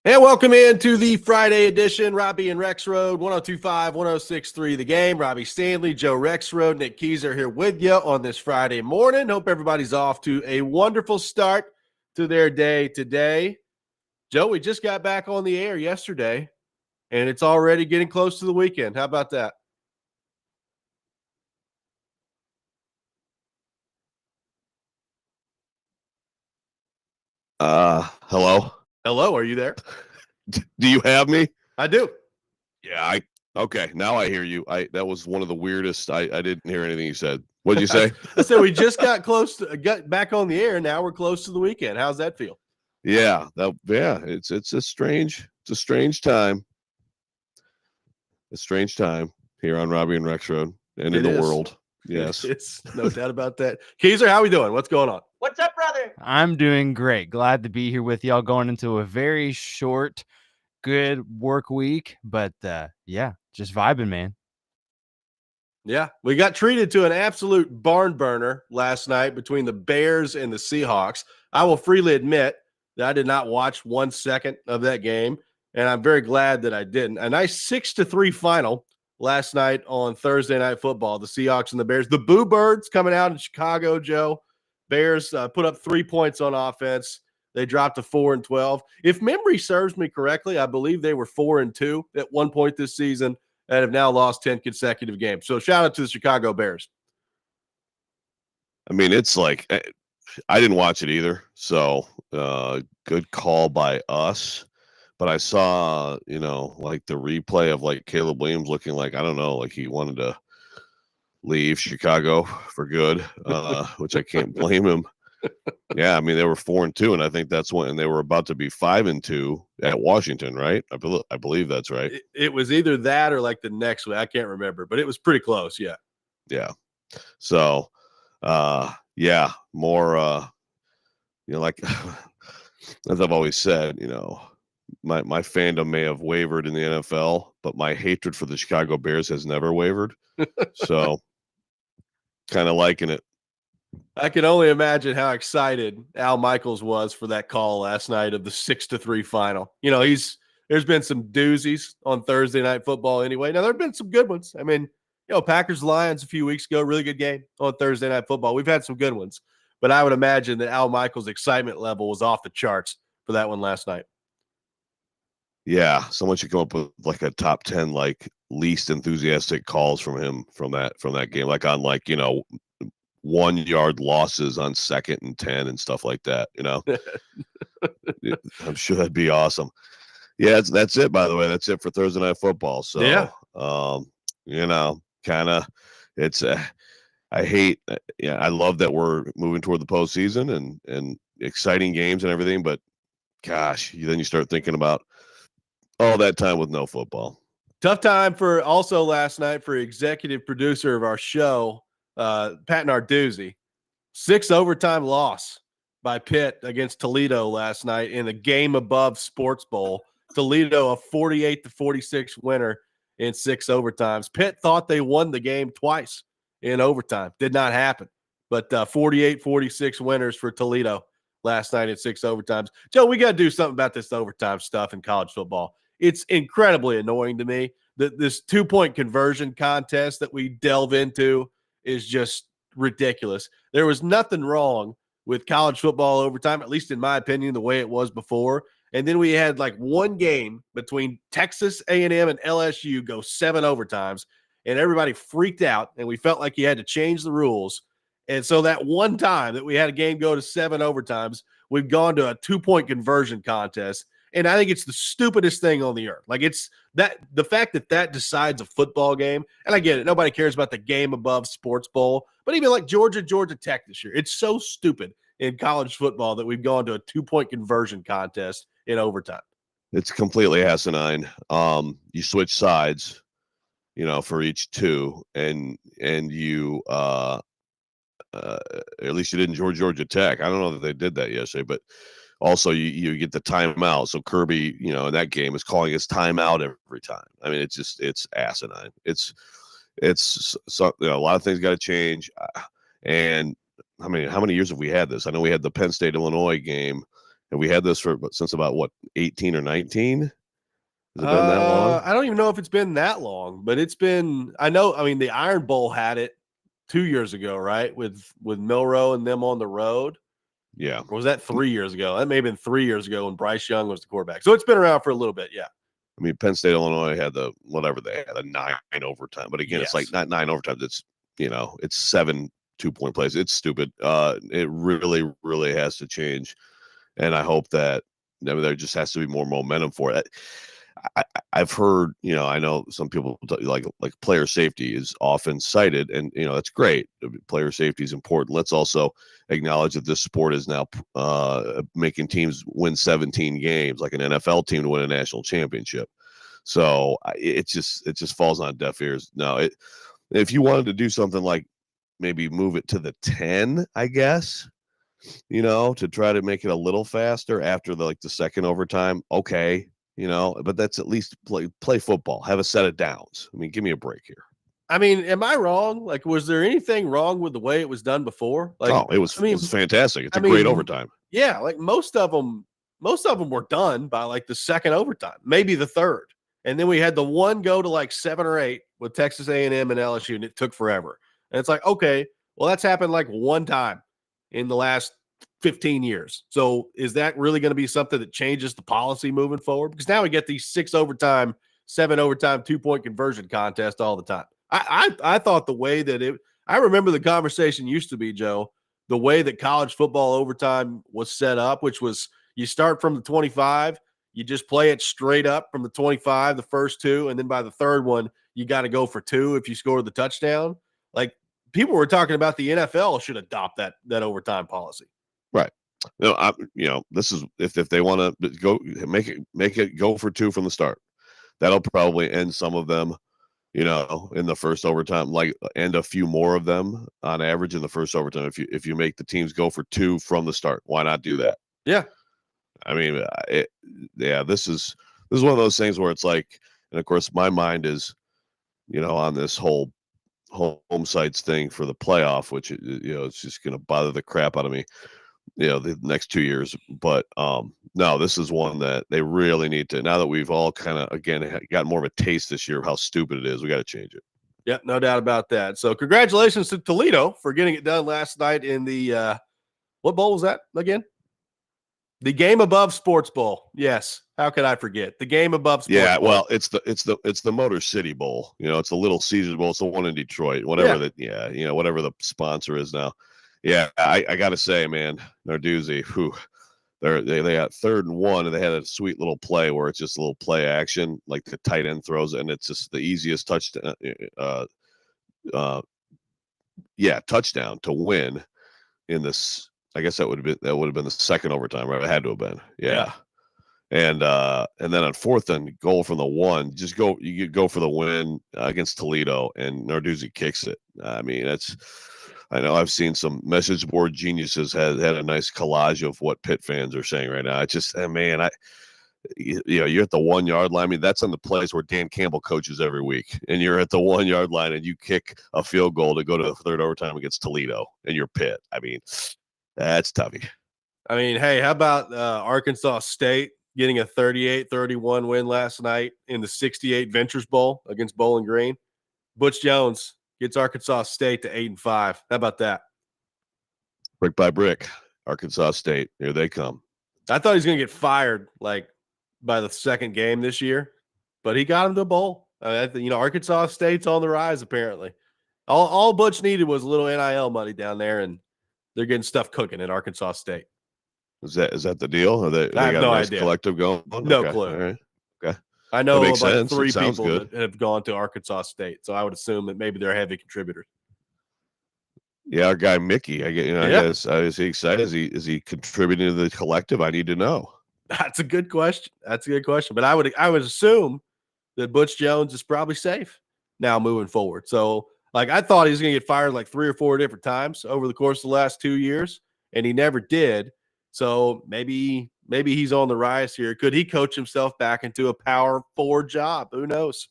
And welcome into the Friday edition. Robby and Rexrode, 1025, 1063 The Game. Robbie Stanley, Joe Rexrode, Nick Keyser here with you on this Friday morning. Hope everybody's off to a wonderful start to their day today. Joe, we just got back on the air yesterday, and it's already getting close to the weekend. How about that? Hello. Hello, are you there? Do you have me? I do. Yeah, okay, now I hear you. That was one of the weirdest. I didn't hear anything you said. What did you say? I said we just got back on the air. Now we're close to the weekend. How's that feel? Yeah, it's a strange time. A strange time here on Robby and Rexrode and in the world. Yes. It's no doubt about that. Keyser, how we doing? What's going on? What's up, brother? I'm doing great. Glad to be here with y'all going into a very short, good work week. But yeah, just vibing, man. Yeah, we got treated to an absolute barn burner last night between the Bears and the Seahawks. I will freely admit that I did not watch 1 second of that game, and I'm very glad that I didn't. A nice 6-3 final last night on Thursday Night Football, the Seahawks and the Bears. The Boo Birds coming out in Chicago, Joe. Bears put up 3 points on offense. They dropped to 4-12. If memory serves me correctly, I believe they were 4-2 at one point this season and have now lost 10 consecutive games. So shout out to the Chicago Bears. I mean, it's like I didn't watch it either. So good call by us. But I saw, like the replay of like Caleb Williams looking like, I don't know, like he wanted to leave Chicago for good, which I can't blame him. Yeah, I mean, they were 4-2, and I think that's when they were about to be 5-2 at Washington, right? I believe that's right. It was either that or like the next week. I can't remember, but it was pretty close. Yeah. Yeah. So, yeah, more, like as I've always said, my fandom may have wavered in the NFL, but my hatred for the Chicago Bears has never wavered. So, kind of liking it. I can only imagine how excited Al Michaels was for that call last night of the 6-3 final. There's been some doozies on Thursday Night Football anyway. Now, there have been some good ones. I mean, Packers Lions a few weeks ago, really good game on Thursday Night Football. We've had some good ones, but I would imagine that Al Michaels' excitement level was off the charts for that one last night. Yeah, someone should come up with like a top 10 like least enthusiastic calls from him from that game, like on 1 yard losses on 2nd and 10 and stuff like that. I'm sure that'd be awesome. Yeah, that's it. By the way, that's it for Thursday Night Football. So, yeah. Kind of, it's. I hate. Yeah, I love that we're moving toward the postseason and exciting games and everything. But gosh, then you start thinking about all that time with no football. Tough time for also last night for executive producer of our show, Pat Narduzzi. 6 overtime loss by Pitt against Toledo last night in the Game Above Sports Bowl. Toledo a 48-46 winner in 6 overtimes. Pitt thought they won the game twice in overtime. Did not happen. But 48-46 winners for Toledo last night in 6 overtimes. Joe, we got to do something about this overtime stuff in college football. It's incredibly annoying to me that this 2-point conversion contest that we delve into is just ridiculous. There was nothing wrong with college football overtime, at least in my opinion, the way it was before. And then we had like one game between Texas A&M and LSU go 7 overtimes, and everybody freaked out, and we felt like you had to change the rules. And so that one time that we had a game go to 7 overtimes, we've gone to a 2-point conversion contest. And I think it's the stupidest thing on the earth. Like, it's that the fact that decides a football game. And I get it. Nobody cares about the Game Above Sports Bowl. But even like Georgia Tech this year, it's so stupid in college football that we've gone to a 2-point conversion contest in overtime. It's completely asinine. You switch sides, for each 2, and you at least you did in Georgia Tech. I don't know that they did that yesterday, but also you get the timeout. So Kirby, in that game is calling his timeout every time. I mean, it's asinine. It's so, a lot of things got to change. And how many years have we had this? I know we had the Penn State Illinois game Have we had this since about what, 18 or 19? Has it been that long? I don't even know if it's been that long, but it's been. I mean, the Iron Bowl had it 2 years ago, right? With Milroe and them on the road. Yeah. Or was that 3 years ago? That may have been 3 years ago when Bryce Young was the quarterback. So it's been around for a little bit. Yeah. I mean, Penn State, Illinois had the whatever they had, a 9 overtime. But again, it's like not 9 overtimes. It's, it's 7 2-point plays. It's stupid. It really, really has to change. And I hope that there just has to be more momentum for it. I've heard, I know some people like player safety is often cited, and that's great. Player safety is important. Let's also acknowledge that this sport is now making teams win 17 games, like an NFL team to win a national championship. So it just falls on deaf ears. No, if you wanted to do something like maybe move it to the 10, I guess, to try to make it a little faster after the second overtime. Okay. But that's at least play football, have a set of downs. I mean, give me a break here. I mean, am I wrong? Like, was there anything wrong with the way it was done before? Like, it was fantastic. It's a great overtime. Yeah, like most of them were done by like the second overtime, maybe the third, and then we had the one go to like 7 or 8 with Texas A&M and LSU, and it took forever. And it's like, okay, well, that's happened like one time in the last 15 years. So is that really going to be something that changes the policy moving forward? Because now we get these 6 overtime, 7 overtime, 2-point conversion contest all the time. I thought the way that I remember the conversation used to be, Joe, the way that college football overtime was set up, which was you start from the 25, you just play it straight up from the 25, the first 2, and then by the third one, you got to go for 2 if you score the touchdown. Like people were talking about the NFL should adopt that overtime policy. Right. This is if they want to go make it go for 2 from the start. That'll probably end some of them, in the first overtime, and a few more of them on average in the first overtime. If you make the teams go for 2 from the start, why not do that? Yeah. I mean, this is one of those things where it's like, and of course my mind is, on this whole home sites thing for the playoff, which, it's just going to bother the crap out of me, the next 2 years. But no, this is one that they really need to, now that we've all kind of, again, got more of a taste this year of how stupid it is, we got to change it. Yeah, no doubt about that. So congratulations to Toledo for getting it done last night in the, what bowl was that again? The Game Above Sports Bowl. Yes. How could I forget? The Game Above Sports Bowl. Well, it's the Motor City Bowl. It's the Little Caesars Bowl. It's the one in Detroit. Whatever whatever the sponsor is now. Yeah, I got to say, man, Narduzzi, they got 3rd and 1, and they had a sweet little play where it's just a little play action, like the tight end throws, and it's just the easiest touchdown. Touchdown to win in this. I guess that would have been the second overtime, right? It had to have been. Yeah. And then on 4th and goal from the 1, you go for the win against Toledo, and Narduzzi kicks it. I mean, I know I've seen some message board geniuses had a nice collage of what Pitt fans are saying right now. It's just, man, you're at the 1 yard line. I mean, that's on the place where Dan Campbell coaches every week, and you're at the 1 yard line and you kick a field goal to go to the 3rd overtime against Toledo, and you're Pitt. I mean, that's toughy. I mean, hey, how about Arkansas State getting a 38-31 win last night in the 68 Ventures Bowl against Bowling Green? Butch Jones gets Arkansas State to 8-5. How about that? Brick by brick, Arkansas State. Here they come. I thought he was going to get fired by the second game this year, but he got him to a bowl. Arkansas State's on the rise apparently. All Butch needed was a little NIL money down there, and they're getting stuff cooking at Arkansas State. Is that the deal? I have got no idea. Collective going? No Okay. clue. All right. Okay. I know about sense. 3 people good. that have gone to Arkansas State, so I would assume that maybe they're heavy contributors. Yeah, our guy Mickey. I guess is he excited? Is he contributing to the collective? I need to know. That's a good question. But I would assume that Butch Jones is probably safe now moving forward. So I thought he was going to get fired like 3 or 4 different times over the course of the last 2 years, and he never did. So maybe he's on the rise here. Could he coach himself back into a Power 4 job? Who knows?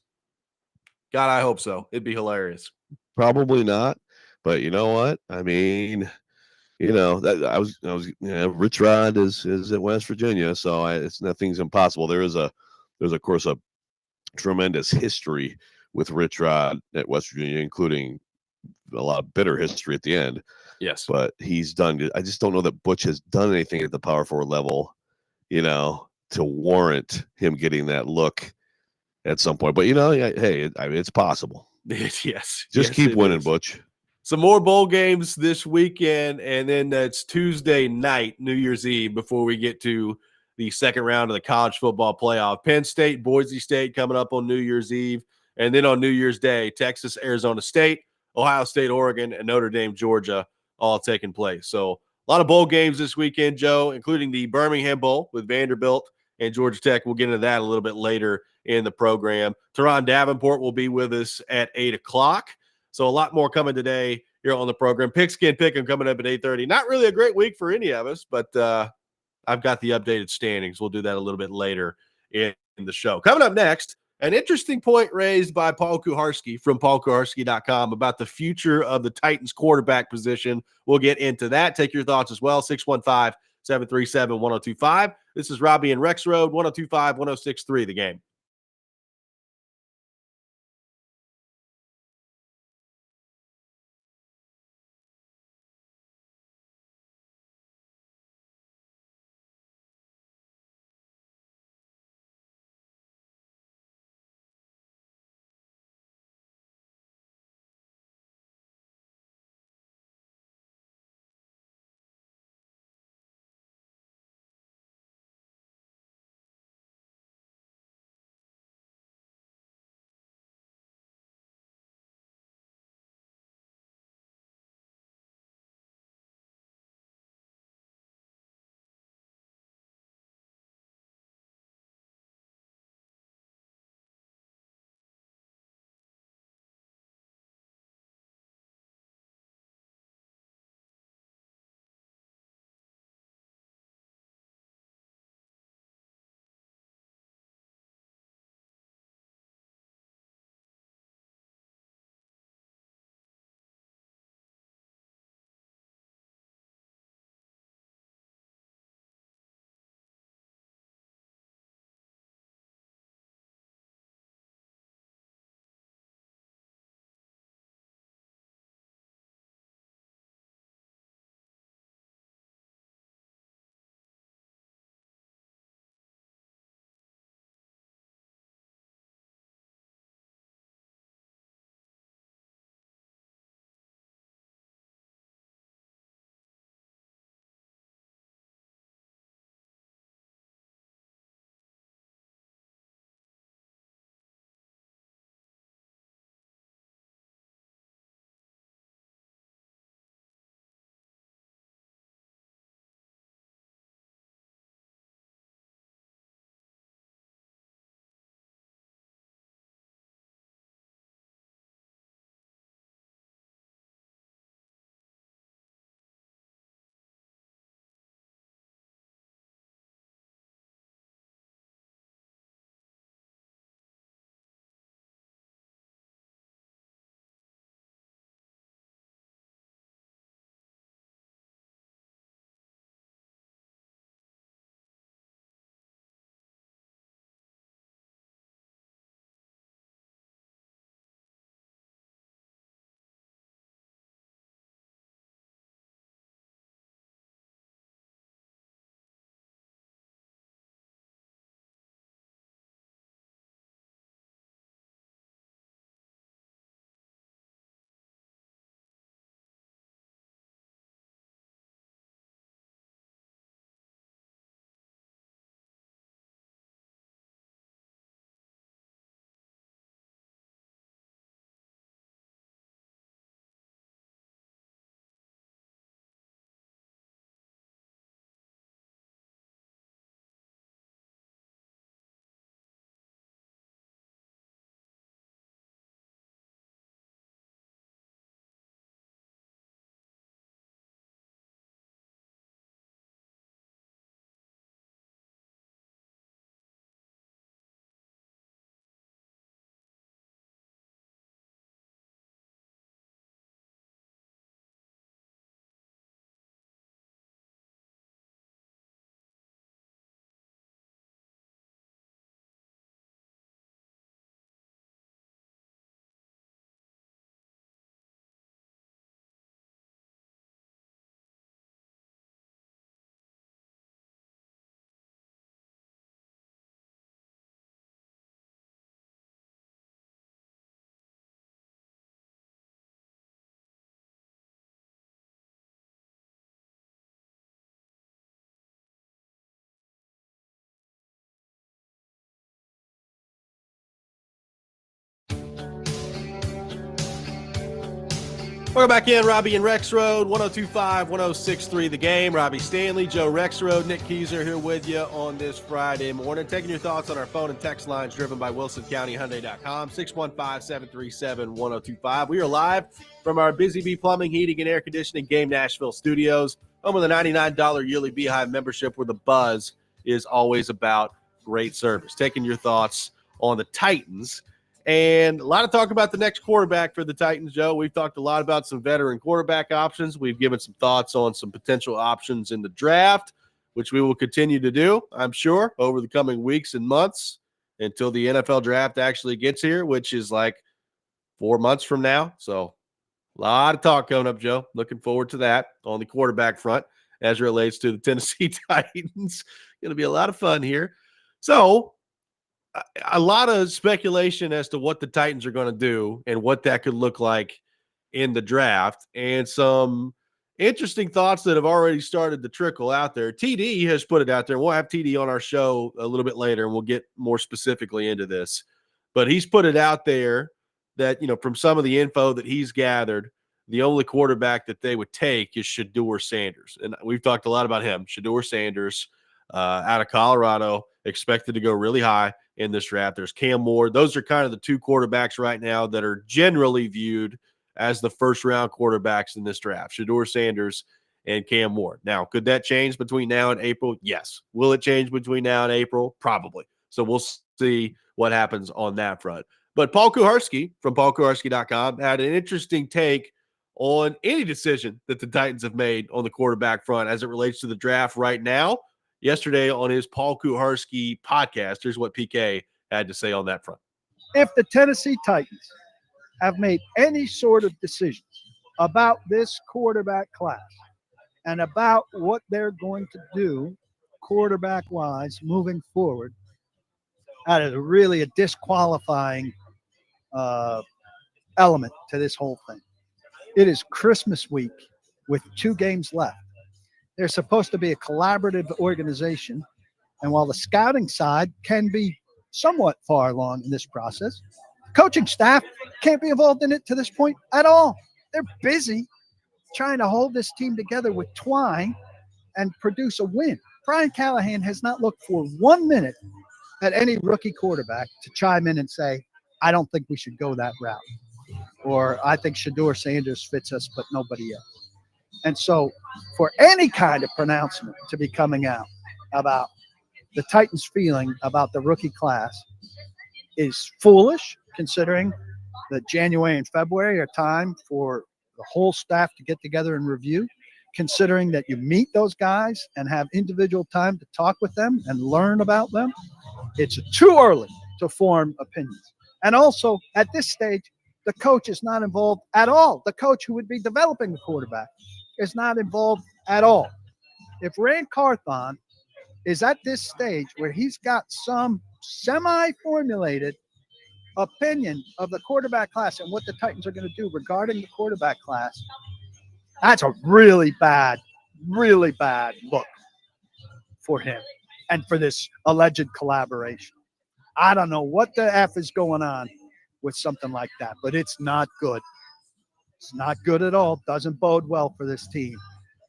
God, I hope so. It'd be hilarious. Probably not. But you know what? I mean, that Rich Rod is at West Virginia, so it's nothing's impossible. There's of course a tremendous history with Rich Rod at West Virginia, including a lot of bitter history at the end. Yes. But he's done. I just don't know that Butch has done anything at the power forward level, to warrant him getting that look at some point. But hey, it's possible. Yes. Just keep it winning, is. Butch. Some more bowl games this weekend, and then it's Tuesday night, New Year's Eve, before we get to the second round of the college football playoff. Penn State, Boise State coming up on New Year's Eve, and then on New Year's Day, Texas, Arizona State, Ohio State, Oregon, and Notre Dame, Georgia, all taking place. So a lot of bowl games this weekend, Joe, including the Birmingham Bowl with Vanderbilt and Georgia Tech. We'll get into that a little bit later in the program. Teron Davenport will be with us at 8 o'clock. So a lot more coming today here on the program. Pigskin Pick'em coming up at 8:30. Not really a great week for any of us, but I've got the updated standings. We'll do that a little bit later in the show. Coming up next, an interesting point raised by Paul Kuharsky from paulkuharsky.com about the future of the Titans quarterback position. We'll get into that. Take your thoughts as well. 615-737-1025. This is Robby and Rexrode, 1025-1063, The Game. Welcome back in, Robby and Rexrode, 102.5, 106.3 The Game. Robbie Stanley, Joe Rexrode, Nick Keyser here with you on this Friday morning. Taking your thoughts on our phone and text lines driven by WilsonCountyHyundai.com, 615-737-1025. We are live from our Busy Bee Plumbing, Heating, and Air Conditioning Game Nashville studios, home of the $99 yearly Beehive membership where the buzz is always about great service. Taking your thoughts on the Titans. And a lot of talk about the next quarterback for the Titans, Joe. We've talked a lot about some veteran quarterback options. We've given some thoughts on some potential options in the draft, which we will continue to do, I'm sure, over the coming weeks and months until the NFL draft actually gets here, which is like 4 months from now. So a lot of talk coming up, Joe. Looking forward to that on the quarterback front as it relates to the Tennessee Titans. Going to be a lot of fun here. So a lot of speculation as to what the Titans are going to do and what that could look like in the draft, and some interesting thoughts that have already started to trickle out there. TD has put it out there. We'll have TD on our show a little bit later, and we'll get more specifically into this. But he's put it out there that, from some of the info that he's gathered, the only quarterback that they would take is Shedeur Sanders. And we've talked a lot about him. Shedeur Sanders out of Colorado, expected to go really high in this draft. There's Cam Moore. Those are kind of the two quarterbacks right now that are generally viewed as the first-round quarterbacks in this draft, Shedeur Sanders and Cam Moore. Now, could that change between now and April? Yes. Will it change between now and April? Probably. So we'll see what happens on that front. But Paul Kuharsky from paulkuharsky.com had an interesting take on any decision that the Titans have made on the quarterback front as it relates to the draft right now. Yesterday on his Paul Kuharsky podcast, here's what PK had to say on that front. If the Tennessee Titans have made any sort of decisions about this quarterback class and about what they're going to do quarterback-wise moving forward, that is really a disqualifying element to this whole thing. It is Christmas week with 2 games left. They're supposed to be a collaborative organization. And while the scouting side can be somewhat far along in this process, the coaching staff can't be involved in it to this point at all. They're busy trying to hold this team together with twine and produce a win. Brian Callahan has not looked for 1 minute at any rookie quarterback to chime in and say, I don't think we should go that route. Or I think Shedeur Sanders fits us, but nobody else. And so for any kind of pronouncement to be coming out about the Titans' feeling about the rookie class is foolish, considering that January and February are time for the whole staff to get together and review, considering that you meet those guys and have individual time to talk with them and learn about them. It's too early to form opinions. And also, at this stage, the coach is not involved at all. The coach who would be developing the quarterback is not involved at all. If Rand Carthon is at this stage where he's got some semi-formulated opinion of the quarterback class and what the Titans are going to do regarding the quarterback class, that's a really bad look for him and for this alleged collaboration. I don't know what the F is going on with something like that, but it's not good. It's not good at all. Doesn't bode well for this team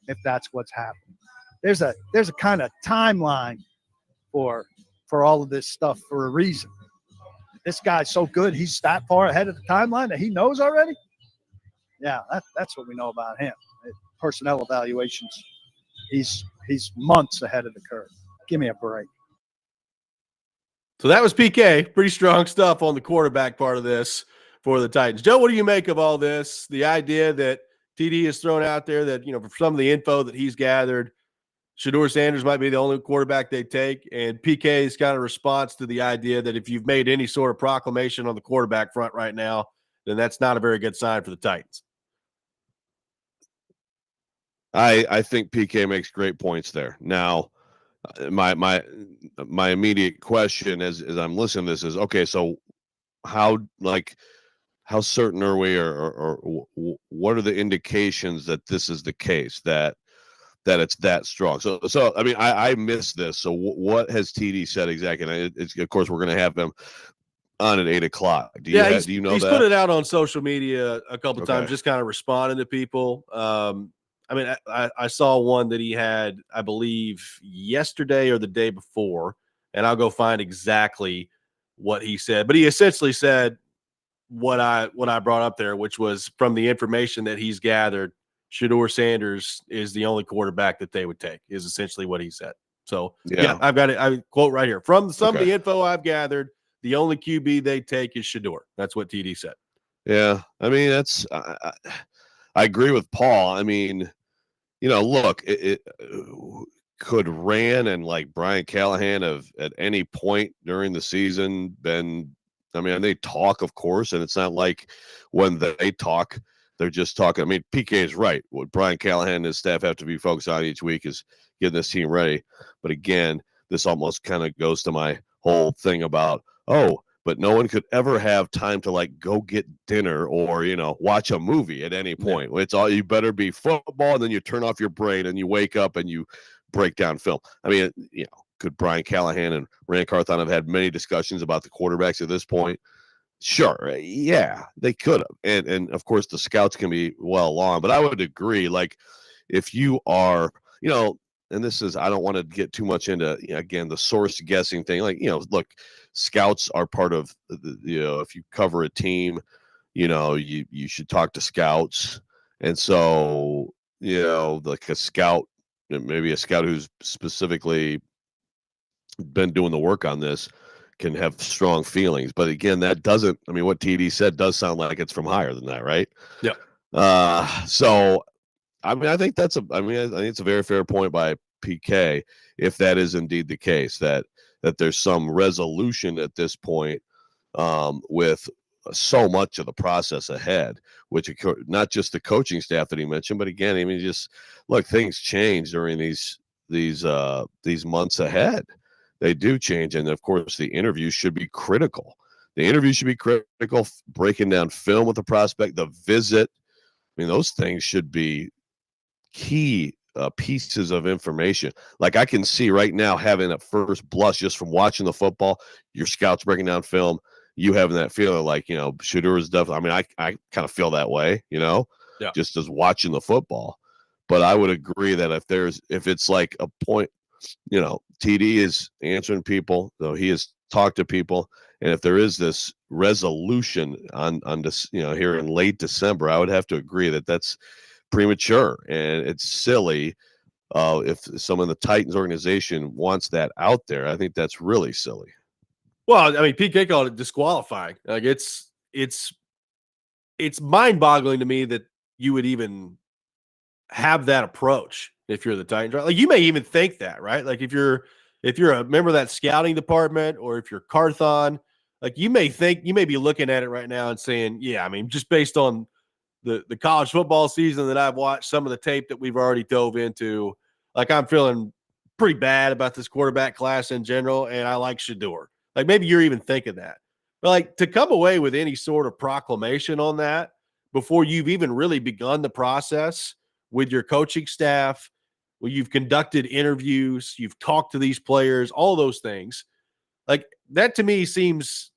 if that's what's happening. There's a kind of timeline for all of this stuff for a reason. This guy's so good, he's that far ahead of the timeline that he knows already. Yeah, that's what we know about him. Personnel evaluations, he's months ahead of the curve. Give me a break. So that was PK. Pretty strong stuff on the quarterback part of this for the Titans. Joe, what do you make of all this? The idea that TD has thrown out there that, for some of the info that he's gathered, Shedeur Sanders might be the only quarterback they take, and PK's kind of response to the idea that if you've made any sort of proclamation on the quarterback front right now, then that's not a very good sign for the Titans. I think PK makes great points there. Now, my immediate question as I'm listening to this is, okay, so how certain are we, or what are the indications that this is the case, that it's that strong? So I mean, I missed this. So what has TD said exactly? And it's, of course, we're going to have him on at 8:00. Do you know he's that? put it out on social media a couple Okay. times, just kind of responding to people. I mean, I saw one that he had, I believe, yesterday or the day before, and I'll go find exactly what he said. But he essentially said what I brought up there, which was from the information that he's gathered, Shedeur Sanders is the only quarterback that they would take, is essentially what he said. So yeah, I've got it. I quote right here from some of the info I've gathered. The only QB they take is Shedeur. That's what TD said. Yeah, I mean that's I agree with Paul. I mean, look, it could Ran and like Brian Callahan have at any point during the season been. I mean, they talk, of course, and it's not like when they talk, they're just talking. I mean, PK is right. What Brian Callahan and his staff have to be focused on each week is getting this team ready. But again, this almost kind of goes to my whole thing about, but no one could ever have time to like go get dinner or, watch a movie at any point. It's all, you better be football, and then you turn off your brain and you wake up and you break down film. I mean, could Brian Callahan and Rand Carthon have had many discussions about the quarterbacks at this point? Sure. Yeah, they could have. And of course the scouts can be well along, but I would agree. Like if you are, and this is, I don't want to get too much into, again, the source guessing thing. Like, look, scouts are part of if you cover a team, you should talk to scouts. And so, like a scout, maybe a scout who's specifically been doing the work on this can have strong feelings. But again, that doesn't, I mean, what TD said does sound like it's from higher than that, right? Yeah. So, I mean, I think I think it's a very fair point by PK, if that is indeed the case, that there's some resolution at this point with so much of the process ahead, which not just the coaching staff that he mentioned, but again, I mean, just look, things change during these months ahead. They do change, and of course, the interviews should be critical. The interview should be critical, breaking down film with the prospect, the visit. I mean, those things should be key pieces of information. Like I can see right now having at first blush just from watching the football, your scouts breaking down film, you having that feeling like, Shedeur is definitely, I mean, I kind of feel that way, just as watching the football. But I would agree that if it's like a point, TD is answering people, though he has talked to people. And if there is this resolution on this, here in late December, I would have to agree that that's premature and it's silly. If someone in the Titans organization wants that out there, I think that's really silly. Well, I mean, PK called it disqualifying. Like it's mind-boggling to me that you would even have that approach if you're the Titans. Right? Like you may even think that, right? Like if you're a member of that scouting department, or if you're Carthon, like you may be looking at it right now and saying, yeah, I mean, just based on the college football season that I've watched, some of the tape that we've already dove into, like I'm feeling pretty bad about this quarterback class in general, and I like Shedeur. Like maybe you're even thinking that. But like to come away with any sort of proclamation on that before you've even really begun the process with your coaching staff, where you've conducted interviews, you've talked to these players, all those things, like that to me seems,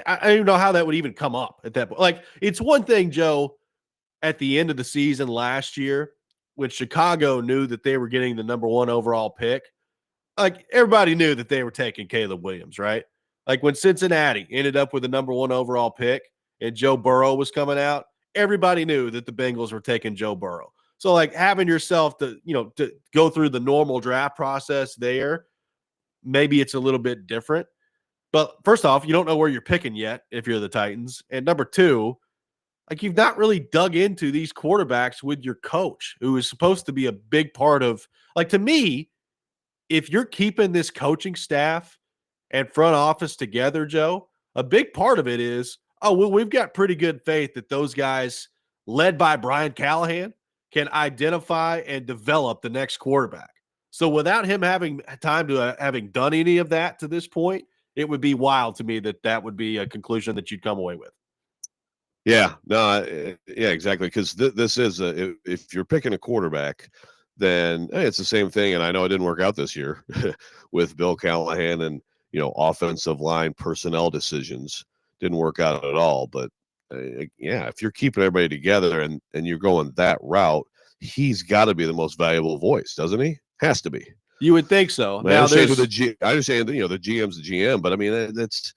I don't even know how that would even come up at that point. Like it's one thing, Joe, at the end of the season last year when Chicago knew that they were getting the number 1 overall pick, like everybody knew that they were taking Caleb Williams, right? Like when Cincinnati ended up with the number 1 overall pick and Joe Burrow was coming out, everybody knew that the Bengals were taking Joe Burrow. So like having yourself to go through the normal draft process there, maybe it's a little bit different. But first off, you don't know where you're picking yet if you're the Titans. And number 2, like you've not really dug into these quarterbacks with your coach, who is supposed to be a big part of, like, to me, if you're keeping this coaching staff and front office together, Joe, a big part of it is, we've got pretty good faith that those guys led by Brian Callahan can identify and develop the next quarterback. So without him having time to having done any of that to this point, it would be wild to me that would be a conclusion that you'd come away with. Yeah, no, yeah, exactly. Because this is if you're picking a quarterback, then it's the same thing. And I know it didn't work out this year with Bill Callahan and offensive line personnel decisions. Didn't work out at all. But yeah, if you're keeping everybody together and you're going that route, he's got to be the most valuable voice, doesn't he? Has to be. You would think so. I Now understand there's I understand the GM's the GM, but I mean that's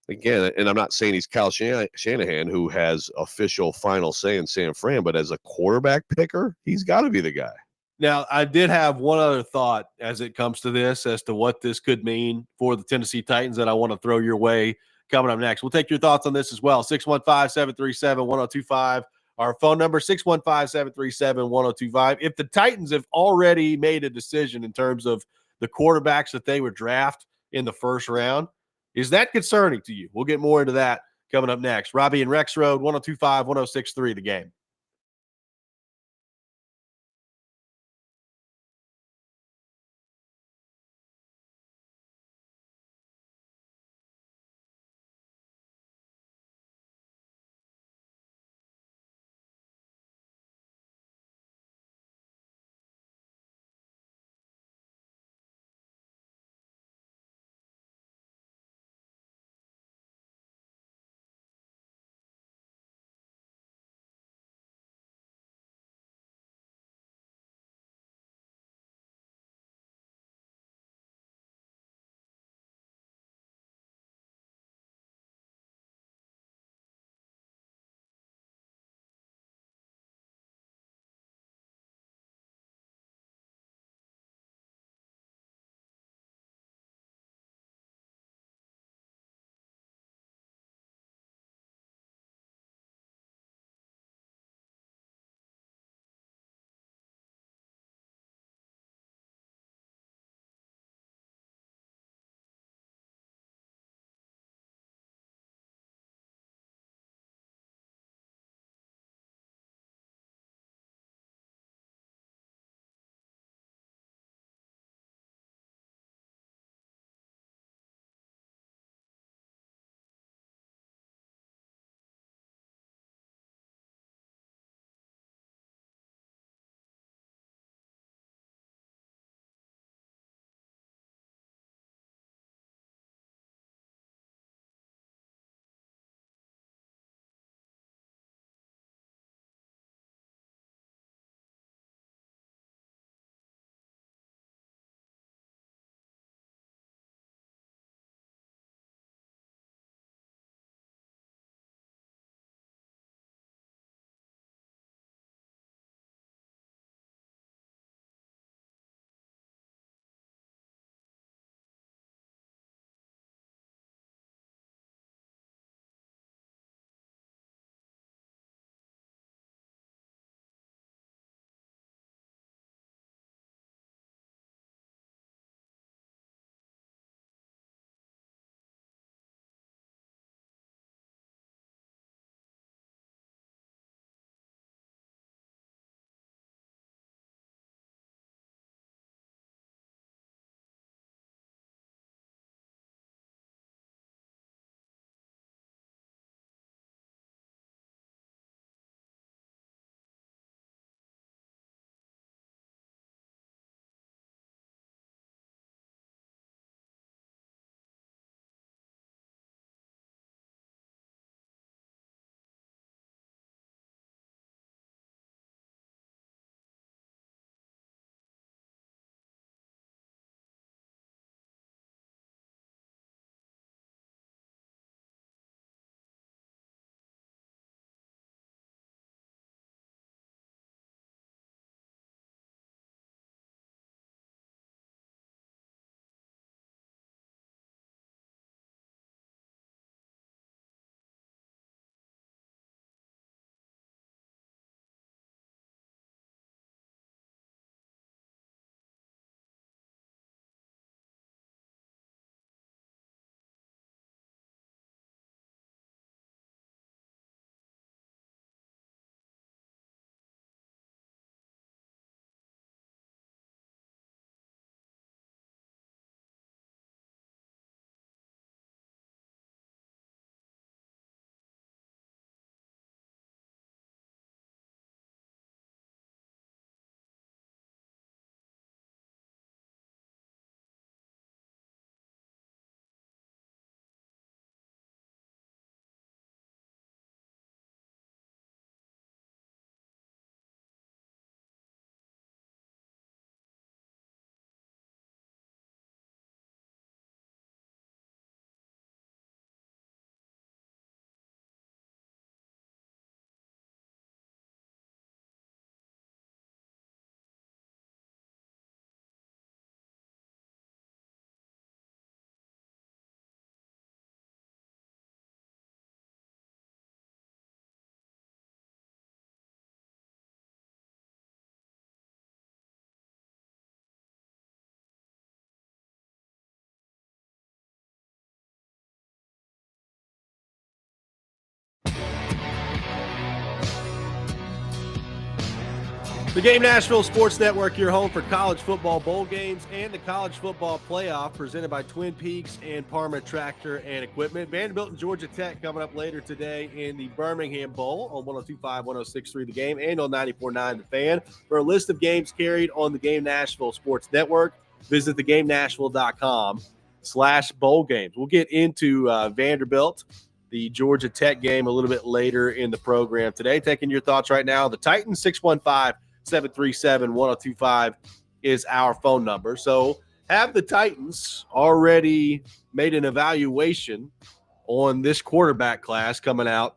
again, and I'm not saying he's Kyle Shanahan who has official final say in San Fran, but as a quarterback picker, he's got to be the guy. Now, I did have one other thought as it comes to this, as to what this could mean for the Tennessee Titans that I want to throw your way coming up next. We'll take your thoughts on this as well. 615-737-1025. Our phone number, 615-737-1025. If the Titans have already made a decision in terms of the quarterbacks that they would draft in the first round, is that concerning to you? We'll get more into that coming up next. Robby and Rexrode, 1025, 1063, The Game. The Game Nashville Sports Network, your home for college football bowl games and the college football playoff, presented by Twin Peaks and Parma Tractor and Equipment. Vanderbilt and Georgia Tech coming up later today in the Birmingham Bowl on 102.5, 106.3 The Game, and on 94.9 The Fan. For a list of games carried on the Game Nashville Sports Network, visit thegamenashville.com/bowl games. We'll get into Vanderbilt, the Georgia Tech game, a little bit later in the program today. Taking your thoughts right now. The Titans, 615-737-1025 is our phone number. So have the Titans already made an evaluation on this quarterback class coming out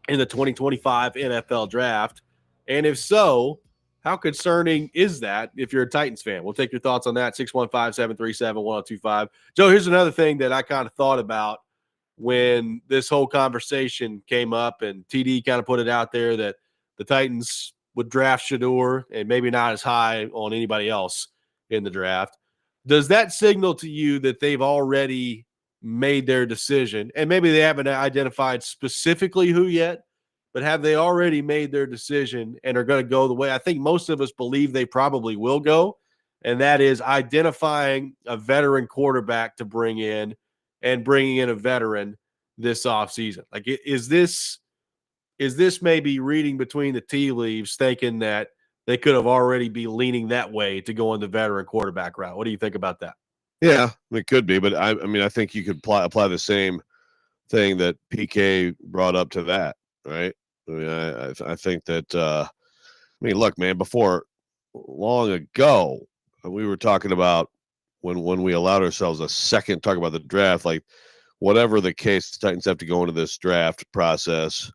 in the 2025 NFL draft? And if so, how concerning is that if you're a Titans fan? We'll take your thoughts on that, 615-737-1025. Joe, here's another thing that I kind of thought about when this whole conversation came up and TD kind of put it out there that the Titans would draft Shedeur and maybe not as high on anybody else in the draft. Does that signal to you that they've already made their decision? And maybe they haven't identified specifically who yet, but have they already made their decision and are going to go the way I think most of us believe they probably will go? And that is identifying a veteran quarterback to bring in and bringing in a veteran this offseason. Like, is this maybe reading between the tea leaves, thinking that they could have already be leaning that way to go on the veteran quarterback route? What do you think about that? Yeah, it could be, but I mean, I think you could apply the same thing that PK brought up to that, right? I mean, I think that I mean, look, man, before long ago, we were talking about when we allowed ourselves a second talk about the draft, like whatever the case, the Titans have to go into this draft process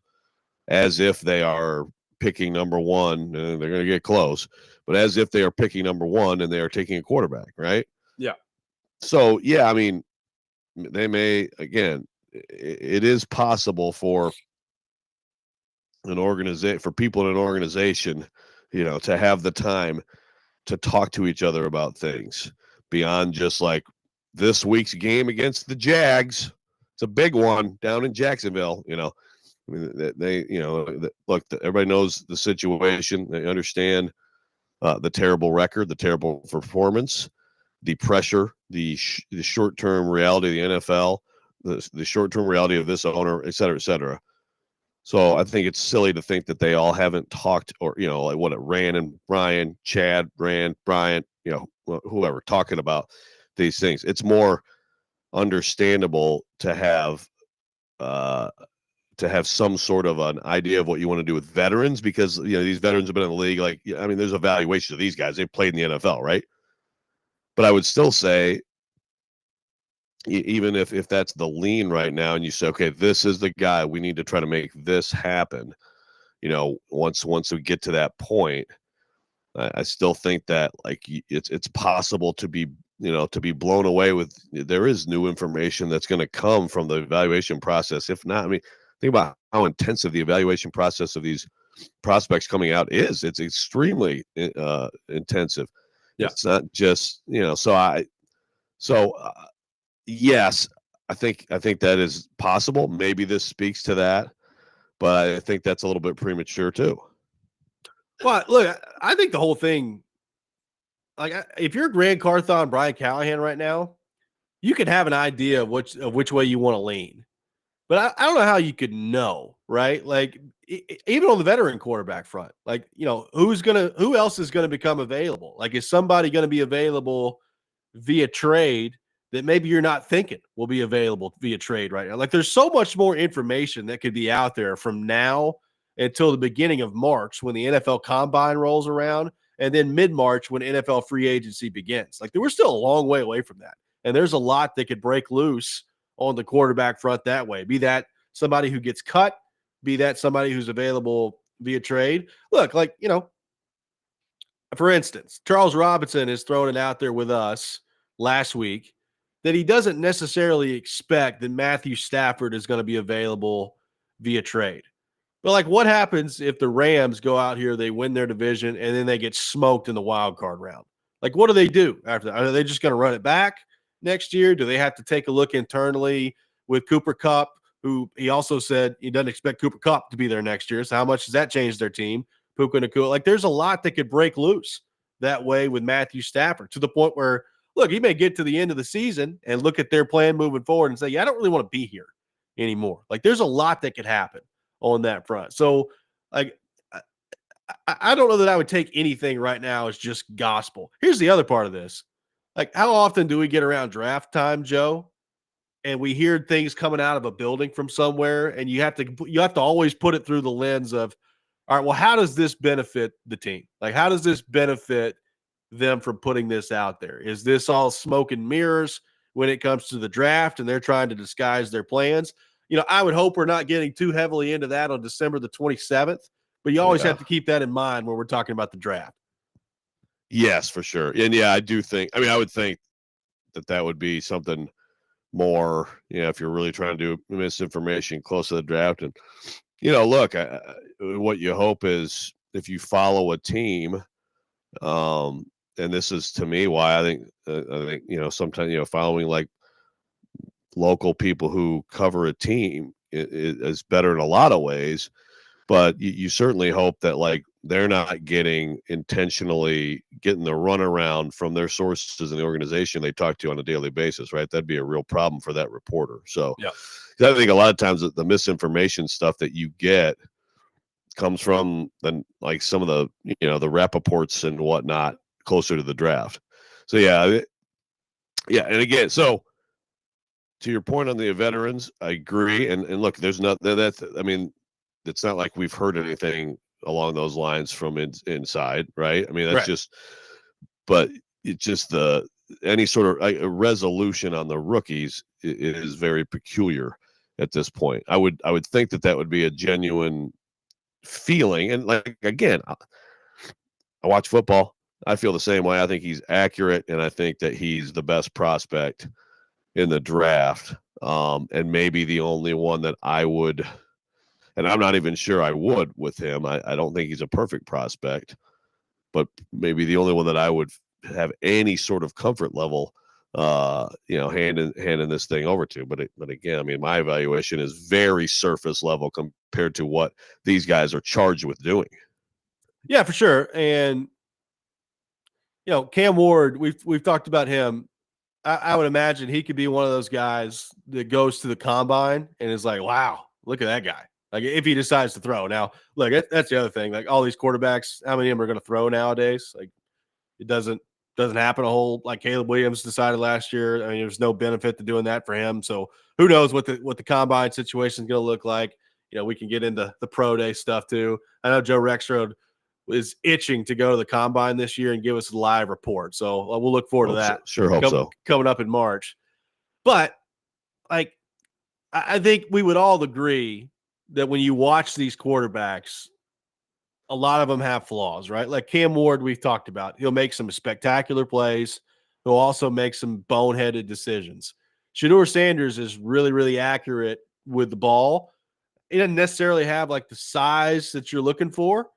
as if they are picking number one, and they're going to get close, but as if they are picking number one and they are taking a quarterback, right? Yeah. So, yeah, I mean, they may, again, it is possible for people in an organization, you know, to have the time to talk to each other about things beyond just like this week's game against the Jags. It's a big one down in Jacksonville, you know. I mean, they you know, look, everybody knows the situation. They understand the terrible record, the terrible performance, the pressure, the short-term reality of the NFL, the short-term reality of this owner, et cetera, et cetera. So I think it's silly to think that they all haven't talked, or, you know, like what Rand and Brian, Chad, Rand, Bryant, you know, whoever, talking about these things. It's more understandable to have some sort of an idea of what you want to do with veterans, because, you know, these veterans have been in the league. Like, I mean, there's evaluation of these guys. They played in the NFL, right? But I would still say, even if that's the lean right now, and you say, okay, this is the guy, we need to try to make this happen. You know, once we get to that point, I still think that, like, it's possible to be, you know, to be blown away with. There is new information that's going to come from the evaluation process. If not, I mean, think about how intensive the evaluation process of these prospects coming out is. It's extremely intensive. Yeah. It's not just, you know, yes, I think that is possible. Maybe this speaks to that, but I think that's a little bit premature too. Well, look, I think the whole thing, like, if you're Grant Carthon, Brian Callahan right now, you can have an idea of which way you want to lean. But I don't know how you could know, right? Like, even on the veteran quarterback front, like, you know, who else is going to become available? Like, is somebody going to be available via trade that maybe you're not thinking will be available via trade right now? Like, there's so much more information that could be out there from now until the beginning of March, when the NFL Combine rolls around, and then mid-March when NFL free agency begins. Like, we're still a long way away from that. And there's a lot that could break loose on the quarterback front that way. Be that somebody who gets cut, be that somebody who's available via trade. Look, like, you know, for instance, Charles Robinson is throwing it out there with us last week that he doesn't necessarily expect that Matthew Stafford is going to be available via trade. But, like, what happens if the Rams go out here, they win their division, and then they get smoked in the wild card round? Like, what do they do after that? Are they just going to run it back next year? Do they have to take a look internally with Cooper Kupp, who he also said he doesn't expect Cooper Kupp to be there next year? So how much does that change their team? Puka Nacua. Like there's a lot that could break loose that way with Matthew Stafford to the point where, look, he may get to the end of the season and look at their plan moving forward and say, yeah, I don't really want to be here anymore. Like there's a lot that could happen on that front. So like, I don't know that I would take anything right now as just gospel. Here's the other part of this. Like, how often do we get around draft time, Joe, and we hear things coming out of a building from somewhere, and you have to always put it through the lens of, all right, well, how does this benefit the team? Like, how does this benefit them from putting this out there? Is this all smoke and mirrors when it comes to the draft and they're trying to disguise their plans? You know, I would hope we're not getting too heavily into that on December the 27th, but you always have to keep that in mind when we're talking about the draft. Yes, for sure. And yeah, I do think, I mean, I would think that would be something more, you know, if you're really trying to do misinformation close to the draft. And, you know, look, what you hope is if you follow a team, and this is to me why I think, you know, sometimes, you know, following like local people who cover a team is better in a lot of ways. But you certainly hope that like they're not intentionally getting the runaround from their sources in the organization they talk to on a daily basis, right? That'd be a real problem for that reporter. So yeah, I think a lot of times the misinformation stuff that you get comes from like some of the, you know, the Rappaports and whatnot closer to the draft. So yeah. And again, so to your point on the veterans, I agree. And look, there's I mean, it's not like we've heard anything along those lines from inside, right? I mean, that's just, but it's just any sort of a resolution on the rookies is very peculiar at this point. I would think that would be a genuine feeling. And like, again, I watch football. I feel the same way. I think he's accurate, and I think that he's the best prospect in the draft, and maybe the only one that I would. And I'm not even sure I would with him. I don't think he's a perfect prospect, but maybe the only one that I would have any sort of comfort level, you know, handing this thing over to. But again, I mean, my evaluation is very surface level compared to what these guys are charged with doing. Yeah, for sure. And you know, Cam Ward, we've talked about him. I would imagine he could be one of those guys that goes to the combine and is like, wow, look at that guy. Like if he decides to throw. Now, look, that's the other thing. Like all these quarterbacks, how many of them are going to throw nowadays? Like it doesn't happen a whole, like Caleb Williams decided last year. I mean, there's no benefit to doing that for him. So who knows what the combine situation is going to look like. You know, we can get into the pro day stuff too. I know Joe Rexrode is itching to go to the combine this year and give us a live report. So we'll look forward to that. Sure hope so. Coming up in March. But like, I think we would all agree that when you watch these quarterbacks, a lot of them have flaws, right? Like Cam Ward, we've talked about. He'll make some spectacular plays. He'll also make some boneheaded decisions. Shedeur Sanders is really, really accurate with the ball. He doesn't necessarily have like the size that you're looking for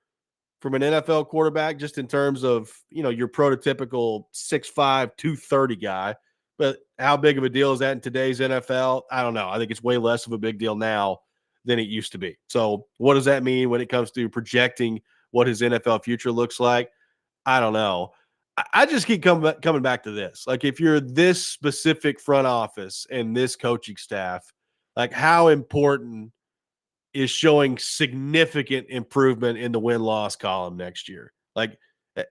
from an NFL quarterback, just in terms of, you know, your prototypical 6'5", 230 guy. But how big of a deal is that in today's NFL? I don't know. I think it's way less of a big deal now than it used to be. So what does that mean when it comes to projecting what his NFL future looks like? I don't know. I just keep coming back to this. Like if you're this specific front office and this coaching staff, like how important is showing significant improvement in the win-loss column next year? Like,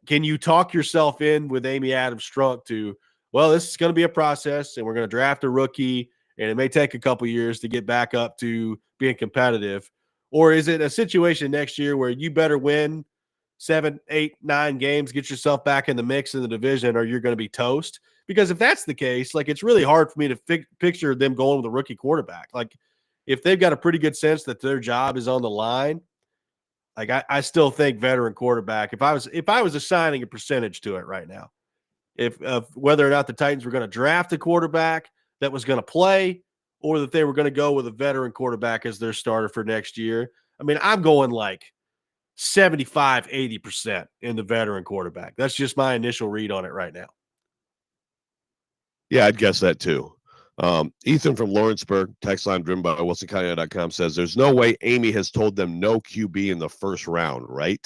can you talk yourself in with Amy Adams-Strunk to, well, this is going to be a process and we're going to draft a rookie and it may take a couple years to get back up to being competitive? Or is it a situation next year where you better win 7, 8, 9 games, get yourself back in the mix in the division, or you're going to be toast? Because if that's the case, like it's really hard for me to picture them going with a rookie quarterback. Like if they've got a pretty good sense that their job is on the line, like I still think veteran quarterback. If I was assigning a percentage to it right now, if whether or not the Titans were going to draft a quarterback that was going to play, or that they were going to go with a veteran quarterback as their starter for next year, I mean, I'm going like 75, 80% in the veteran quarterback. That's just my initial read on it right now. Yeah, I'd guess that too. Ethan from Lawrenceburg, text line driven by WilsonCounty.com, says there's no way Amy has told them no QB in the first round, right?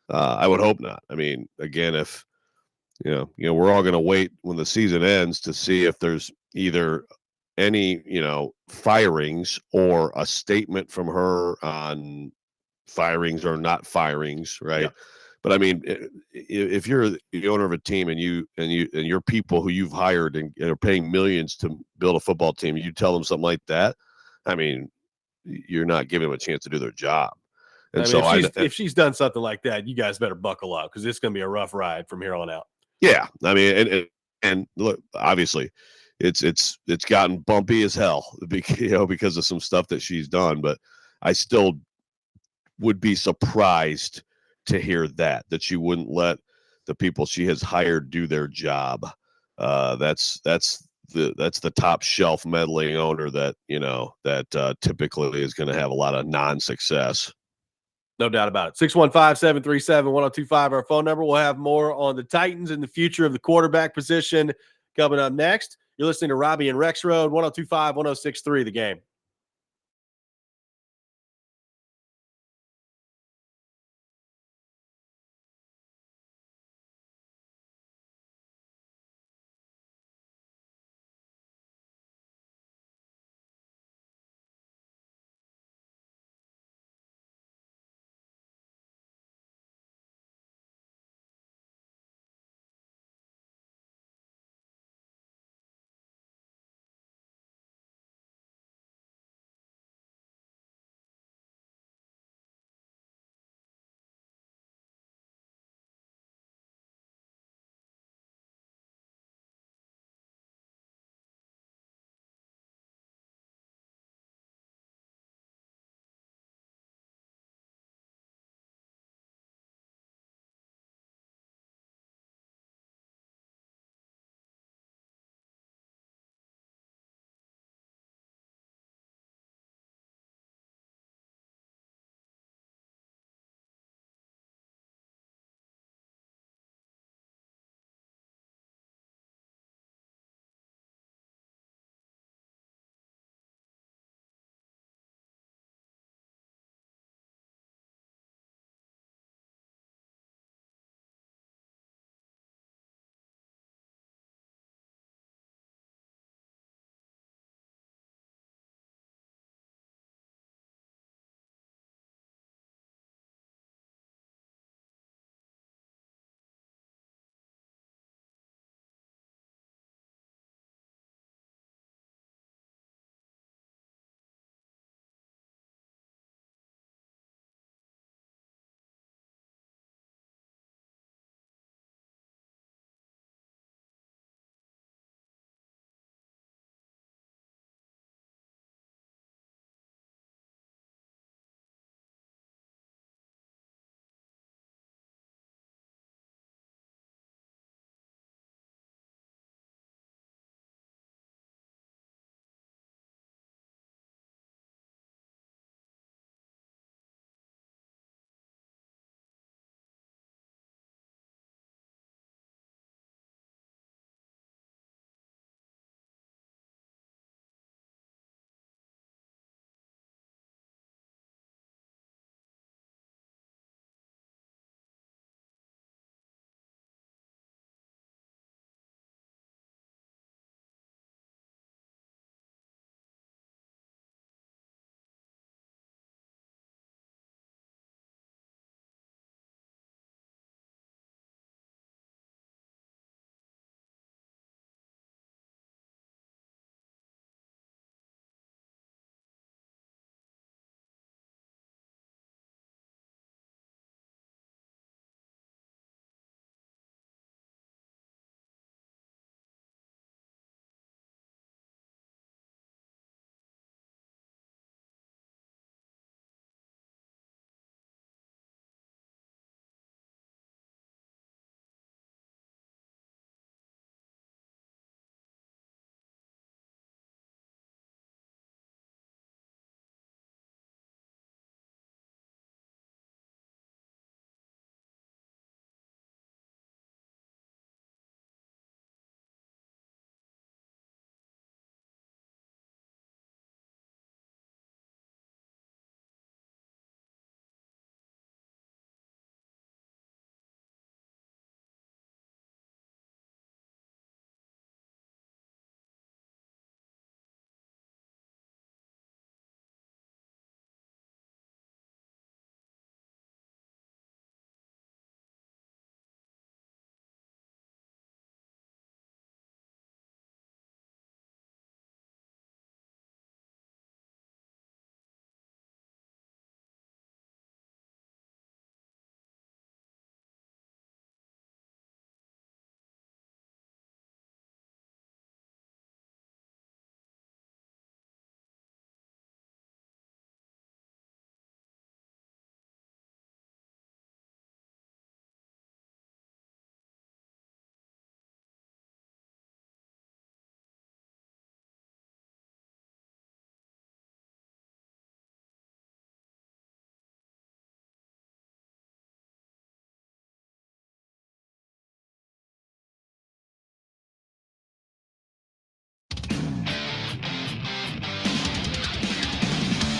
I would hope not. I mean, again, if we're all going to wait when the season ends to see if there's either any firings or a statement from her on firings or not firings, right? Yep. But I mean, if you're the owner of a team and your people who you've hired and are paying millions to build a football team, you tell them something like that, I mean, you're not giving them a chance to do their job. And I mean, so if she's done something like that, you guys better buckle up because it's going to be a rough ride from here on out. yeah, I mean, and look, obviously, it's gotten bumpy as hell, because of some stuff that she's done. But I still would be surprised to hear that she wouldn't let the people she has hired do their job. That's the top shelf meddling owner that typically is going to have a lot of non-success. No doubt about it. 615-737-1025, our phone number. We'll have more on the Titans and the future of the quarterback position coming up next. You're listening to Robby and Rexrode, 1025, 1063, The Game.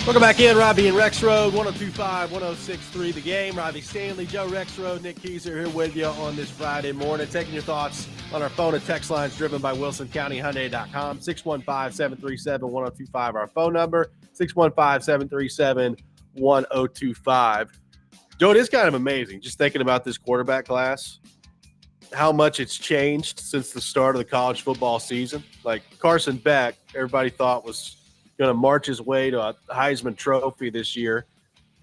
Welcome back in, Robby and Rexrode, 102.5, 106.3 The Game. Robby Stanley, Joe Rexrode, Nick Keyser here with you on this Friday morning, taking your thoughts on our phone and text lines driven by WilsonCountyHyundai.com, 615-737-1025, our phone number, 615-737-1025. Joe, it is kind of amazing just thinking about this quarterback class, how much it's changed since the start of the college football season. Like Carson Beck, everybody thought was going to march his way to a Heisman Trophy this year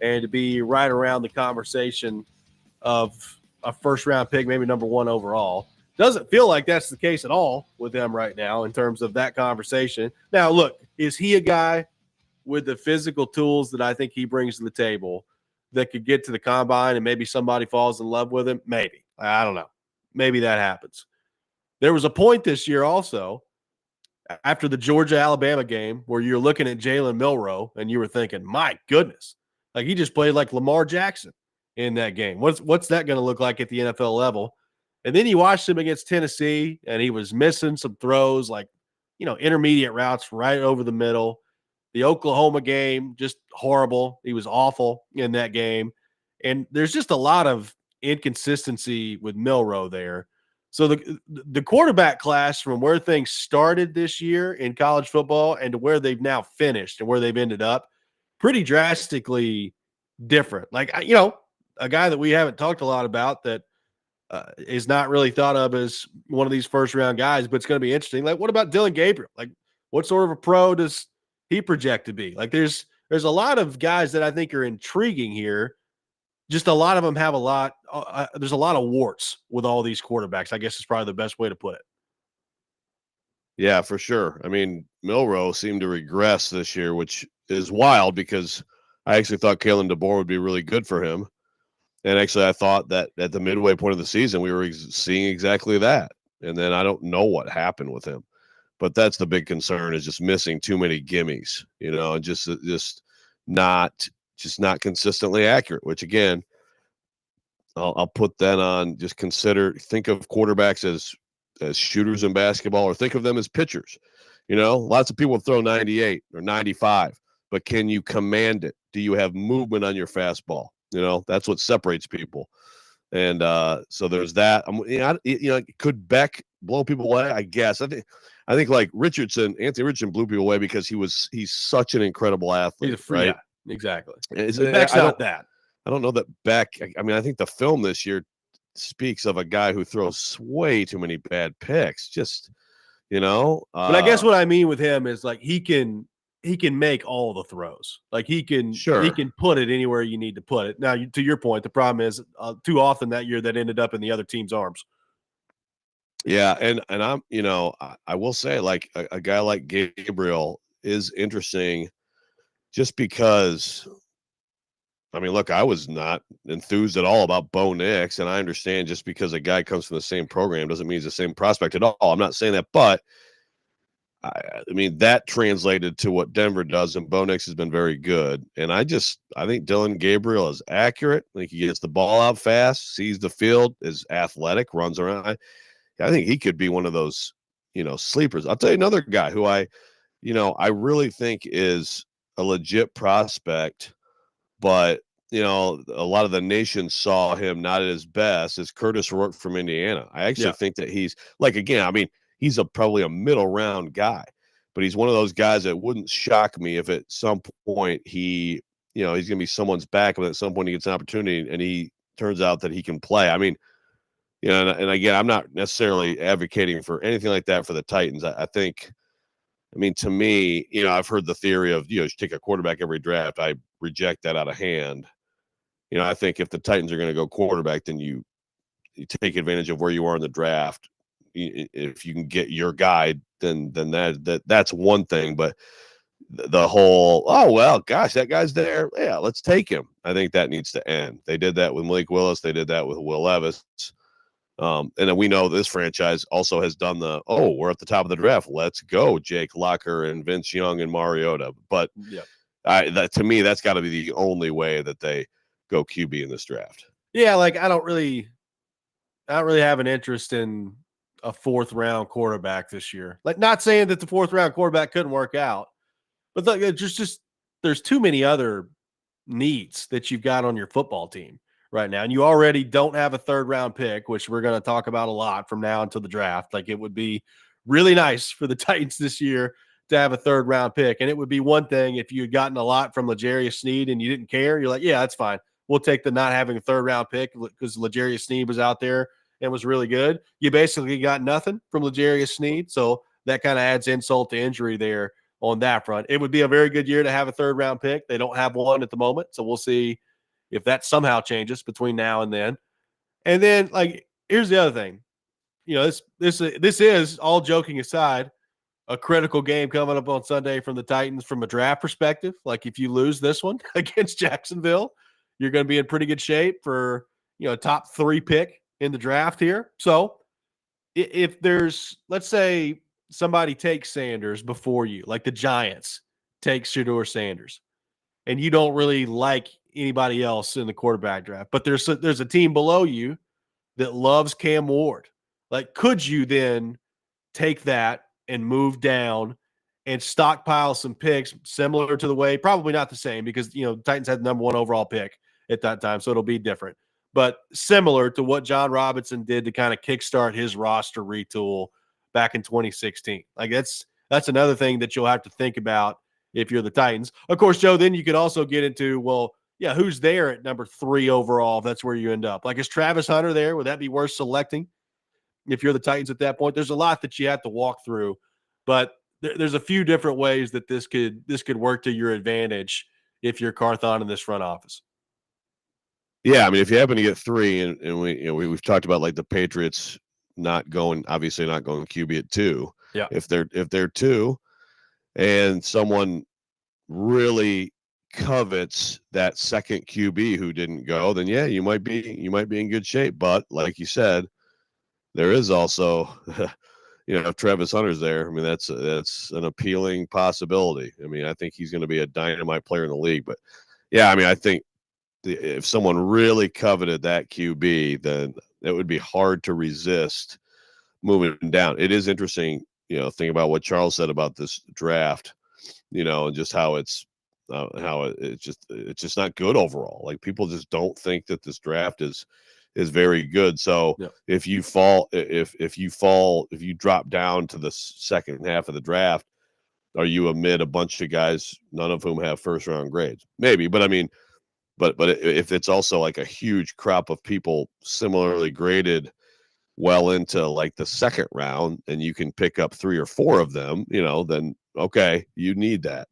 and to be right around the conversation of a first-round pick, maybe number one overall. Doesn't feel like that's the case at all with them right now in terms of that conversation. Now, look, is he a guy with the physical tools that I think he brings to the table that could get to the combine and maybe somebody falls in love with him? Maybe. I don't know. Maybe that happens. There was a point this year also after the Georgia-Alabama game where you're looking at Jalen Milroe and you were thinking, my goodness, like he just played like Lamar Jackson in that game. What's that going to look like at the NFL level? And then you watched him against Tennessee and he was missing some throws, like, intermediate routes right over the middle. The Oklahoma game, just horrible. He was awful in that game. And there's just a lot of inconsistency with Milroe there. So the quarterback class from where things started this year in college football and to where they've now finished and where they've ended up, pretty drastically different. Like, a guy that we haven't talked a lot about that is not really thought of as one of these first-round guys, but it's going to be interesting. Like, what about Dylan Gabriel? Like, what sort of a pro does he project to be? Like, there's a lot of guys that I think are intriguing here. Just a lot of them have there's a lot of warts with all these quarterbacks, I guess is probably the best way to put it. Yeah, for sure. I mean, Milroe seemed to regress this year, which is wild because I actually thought Kalen DeBoer would be really good for him. And actually, I thought that at the midway point of the season, we were seeing exactly that. And then I don't know what happened with him. But that's the big concern is just missing too many gimmies, and just not consistently accurate, which again, I'll put that on. Just think of quarterbacks as shooters in basketball, or think of them as pitchers. Lots of people throw 98 or 95, but can you command it? Do you have movement on your fastball? That's what separates people. And so there's that. Could Beck blow people away? I guess. I think like Anthony Richardson blew people away because he's such an incredible athlete. Right? Yeah, exactly. Beck's not that. I don't know that Beck. I mean, I think the film this year speaks of a guy who throws way too many bad picks. Just, But I guess what I mean with him is like he can make all the throws. Like he can put it anywhere you need to put it. Now, to your point, the problem is too often that year that ended up in the other team's arms. Yeah, and I'm, I will say like a guy like Gabriel is interesting just because, I mean, look, I was not enthused at all about Bo Nix, and I understand just because a guy comes from the same program doesn't mean he's the same prospect at all. I'm not saying that, but I mean, that translated to what Denver does, and Bo Nix has been very good. And I think Dylan Gabriel is accurate. I think he gets the ball out fast, sees the field, is athletic, runs around. I think he could be one of those, sleepers. I'll tell you another guy who I really think is a legit prospect, but, a lot of the nation saw him not at his best, is Curtis Rourke from Indiana. I actually think that he's like, again, I mean, he's probably a middle round guy, but he's one of those guys that wouldn't shock me if at some point he's going to be someone's backup, and at some point he gets an opportunity and he turns out that he can play. I mean, and again, I'm not necessarily advocating for anything like that for the Titans. I think, to me, I've heard the theory of, you should take a quarterback every draft. I reject that out of hand. I think if the Titans are going to go quarterback, then you take advantage of where you are in the draft. If you can get your guy, then that's one thing. But the whole, oh, well, gosh, that guy's there. Yeah, let's take him. I think that needs to end. They did that with Malik Willis. They did that with Will Levis. And then we know this franchise also has done we're at the top of the draft. Let's go, Jake Locker and Vince Young and Mariota. But to me, that's got to be the only way that they go QB in this draft. Yeah, like I don't really have an interest in a fourth round quarterback this year. Like, not saying that the fourth round quarterback couldn't work out, but there's there's too many other needs that you've got on your football team right now. And you already don't have a third round pick, which we're going to talk about a lot from now until the draft. Like, it would be really nice for the Titans this year to have a third round pick. And it would be one thing if you had gotten a lot from L'Jarius Sneed and you didn't care. You're like, yeah, that's fine. We'll take the not having a third round pick because L'Jarius Sneed was out there and was really good. You basically got nothing from L'Jarius Sneed. So that kind of adds insult to injury there on that front. It would be a very good year to have a third round pick. They don't have one at the moment. So we'll see if that somehow changes between now and then. And then, like, here's the other thing. This is, all joking aside, a critical game coming up on Sunday from the Titans from a draft perspective. Like, if you lose this one against Jacksonville, you're going to be in pretty good shape for, a top 3 pick in the draft here. So if there's, let's say somebody takes Sanders before you, like the Giants take Shedeur Sanders, and you don't really like anybody else in the quarterback draft, but there's a team below you that loves Cam Ward. Like, could you then take that and move down and stockpile some picks similar to the way, probably not the same because, Titans had the number 1 overall pick at that time, so it'll be different, but similar to what John Robinson did to kind of kickstart his roster retool back in 2016. Like, that's another thing that you'll have to think about if you're the Titans. Of course, Joe, then you could also get into, well, yeah, who's there at number 3 overall if that's where you end up? Like, is Travis Hunter there? Would that be worth selecting if you're the Titans at that point? There's a lot that you have to walk through, but there's a few different ways that this could work to your advantage if you're Carthon in this front office. Yeah, I mean, if you happen to get 3, and we've talked about like the Patriots obviously not going QB at 2. Yeah. If they're 2 and someone really covets that second QB who didn't go, then yeah, you might be in good shape. But like you said, there is also, if Travis Hunter's there, I mean, that's an appealing possibility. I mean, I think he's going to be a dynamite player in the league. But yeah, I mean, I think if someone really coveted that QB, then it would be hard to resist moving down. It is interesting, think about what Charles said about this draft, and just how it's just not good overall. Like, people just don't think that this draft is very good. So yeah. if you drop down to the second half of the draft, are you amid a bunch of guys, none of whom have first round grades? Maybe, but I mean, but if it's also like a huge crop of people similarly graded well into like the second round, and you can pick up 3 or 4 of them, then okay, you need that.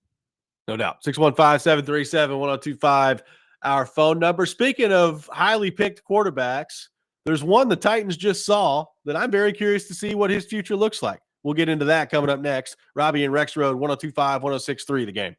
No doubt. 615-737-1025, our phone number. Speaking of highly picked quarterbacks, there's one the Titans just saw that I'm very curious to see what his future looks like. We'll get into that coming up next. Robby and Rexrode, 1025, 1063, The Game.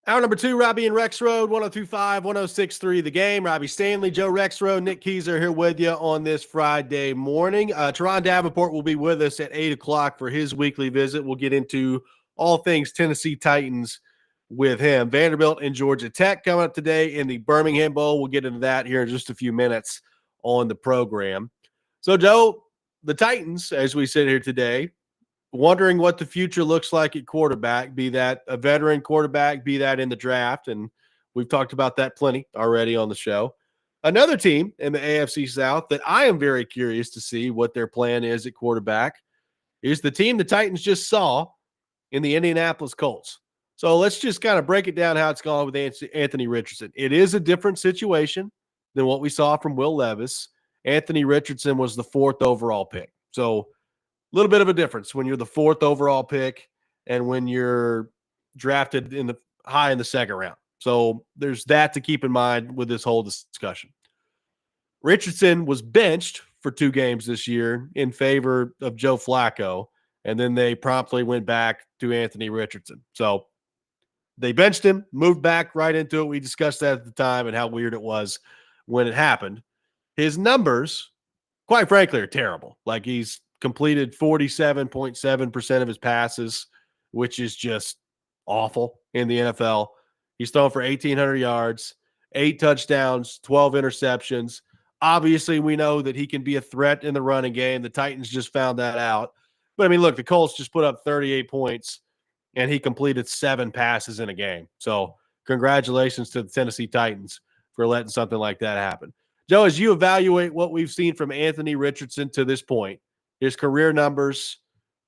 Hour number 2, Robby and Rexrode, 102.5, 106.3 The Game. Robby Stanley, Joe Rexrode, Nick Keyser here with you on this Friday morning. Teron Davenport will be with us at 8 o'clock for his weekly visit. We'll get into all things Tennessee Titans with him. Vanderbilt and Georgia Tech coming up today in the Birmingham Bowl. We'll get into that here in just a few minutes on the program. So, Joe, the Titans, as we sit here today, wondering what the future looks like at quarterback, be that a veteran quarterback, be that in the draft. And we've talked about that plenty already on the show. Another team in the AFC South that I am very curious to see what their plan is at quarterback is the team the Titans just saw in the Indianapolis Colts. So let's just kind of break it down how it's gone with Anthony Richardson. It is a different situation than what we saw from Will Levis. Anthony Richardson was the 4th overall pick. So little bit of a difference when you're the 4th overall pick and when you're drafted in the high in the 2nd round. So there's that to keep in mind with this whole discussion. Richardson was benched for 2 games this year in favor of Joe Flacco, and then they promptly went back to Anthony Richardson. So they benched him, moved back right into it. We discussed that at the time and how weird it was when it happened. His numbers, quite frankly, are terrible. Like, he's completed 47.7% of his passes, which is just awful in the NFL. He's thrown for 1,800 yards, 8 touchdowns, 12 interceptions. Obviously, we know that he can be a threat in the running game. The Titans just found that out. But, I mean, look, the Colts just put up 38 points, and he completed 7 passes in a game. So congratulations to the Tennessee Titans for letting something like that happen. Joe, as you evaluate what we've seen from Anthony Richardson to this point, his career numbers,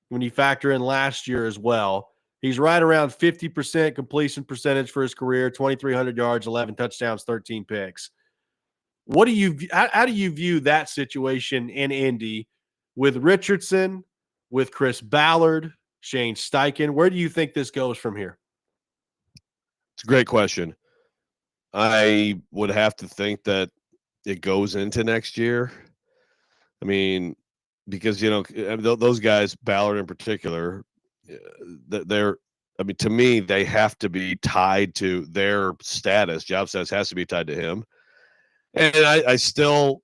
when you factor in last year as well, he's right around 50% completion percentage for his career, 2,300 yards, 11 touchdowns, 13 picks. How do you view that situation in Indy with Richardson, with Chris Ballard, Shane Steichen? Where do you think this goes from here? It's a great question. I would have to think that it goes into next year. I mean, because, those guys, Ballard in particular, to me, they have to be tied to their status. Job status has to be tied to him. And I still,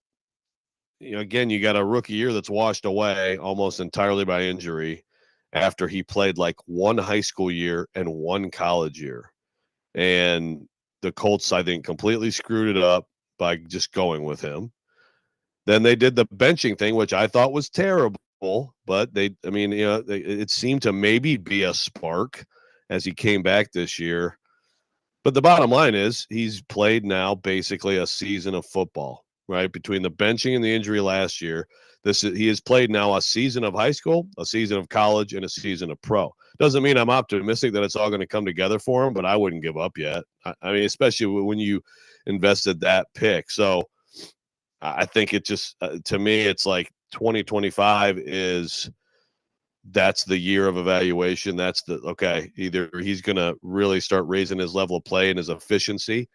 again, you got a rookie year that's washed away almost entirely by injury after he played like 1 high school year and 1 college year. And the Colts, I think, completely screwed it up by just going with him. Then they did the benching thing, which I thought was terrible, but it seemed to maybe be a spark as he came back this year. But the bottom line is he's played now basically a season of football, right? Between the benching and the injury last year, he has played now a season of high school, a season of college, and a season of pro. Doesn't mean I'm optimistic that it's all going to come together for him, but I wouldn't give up yet. I mean, especially when you invested that pick. So I think it just, to me, it's like 2025 that's the year of evaluation. That's either he's going to really start raising his level of play and his efficiency,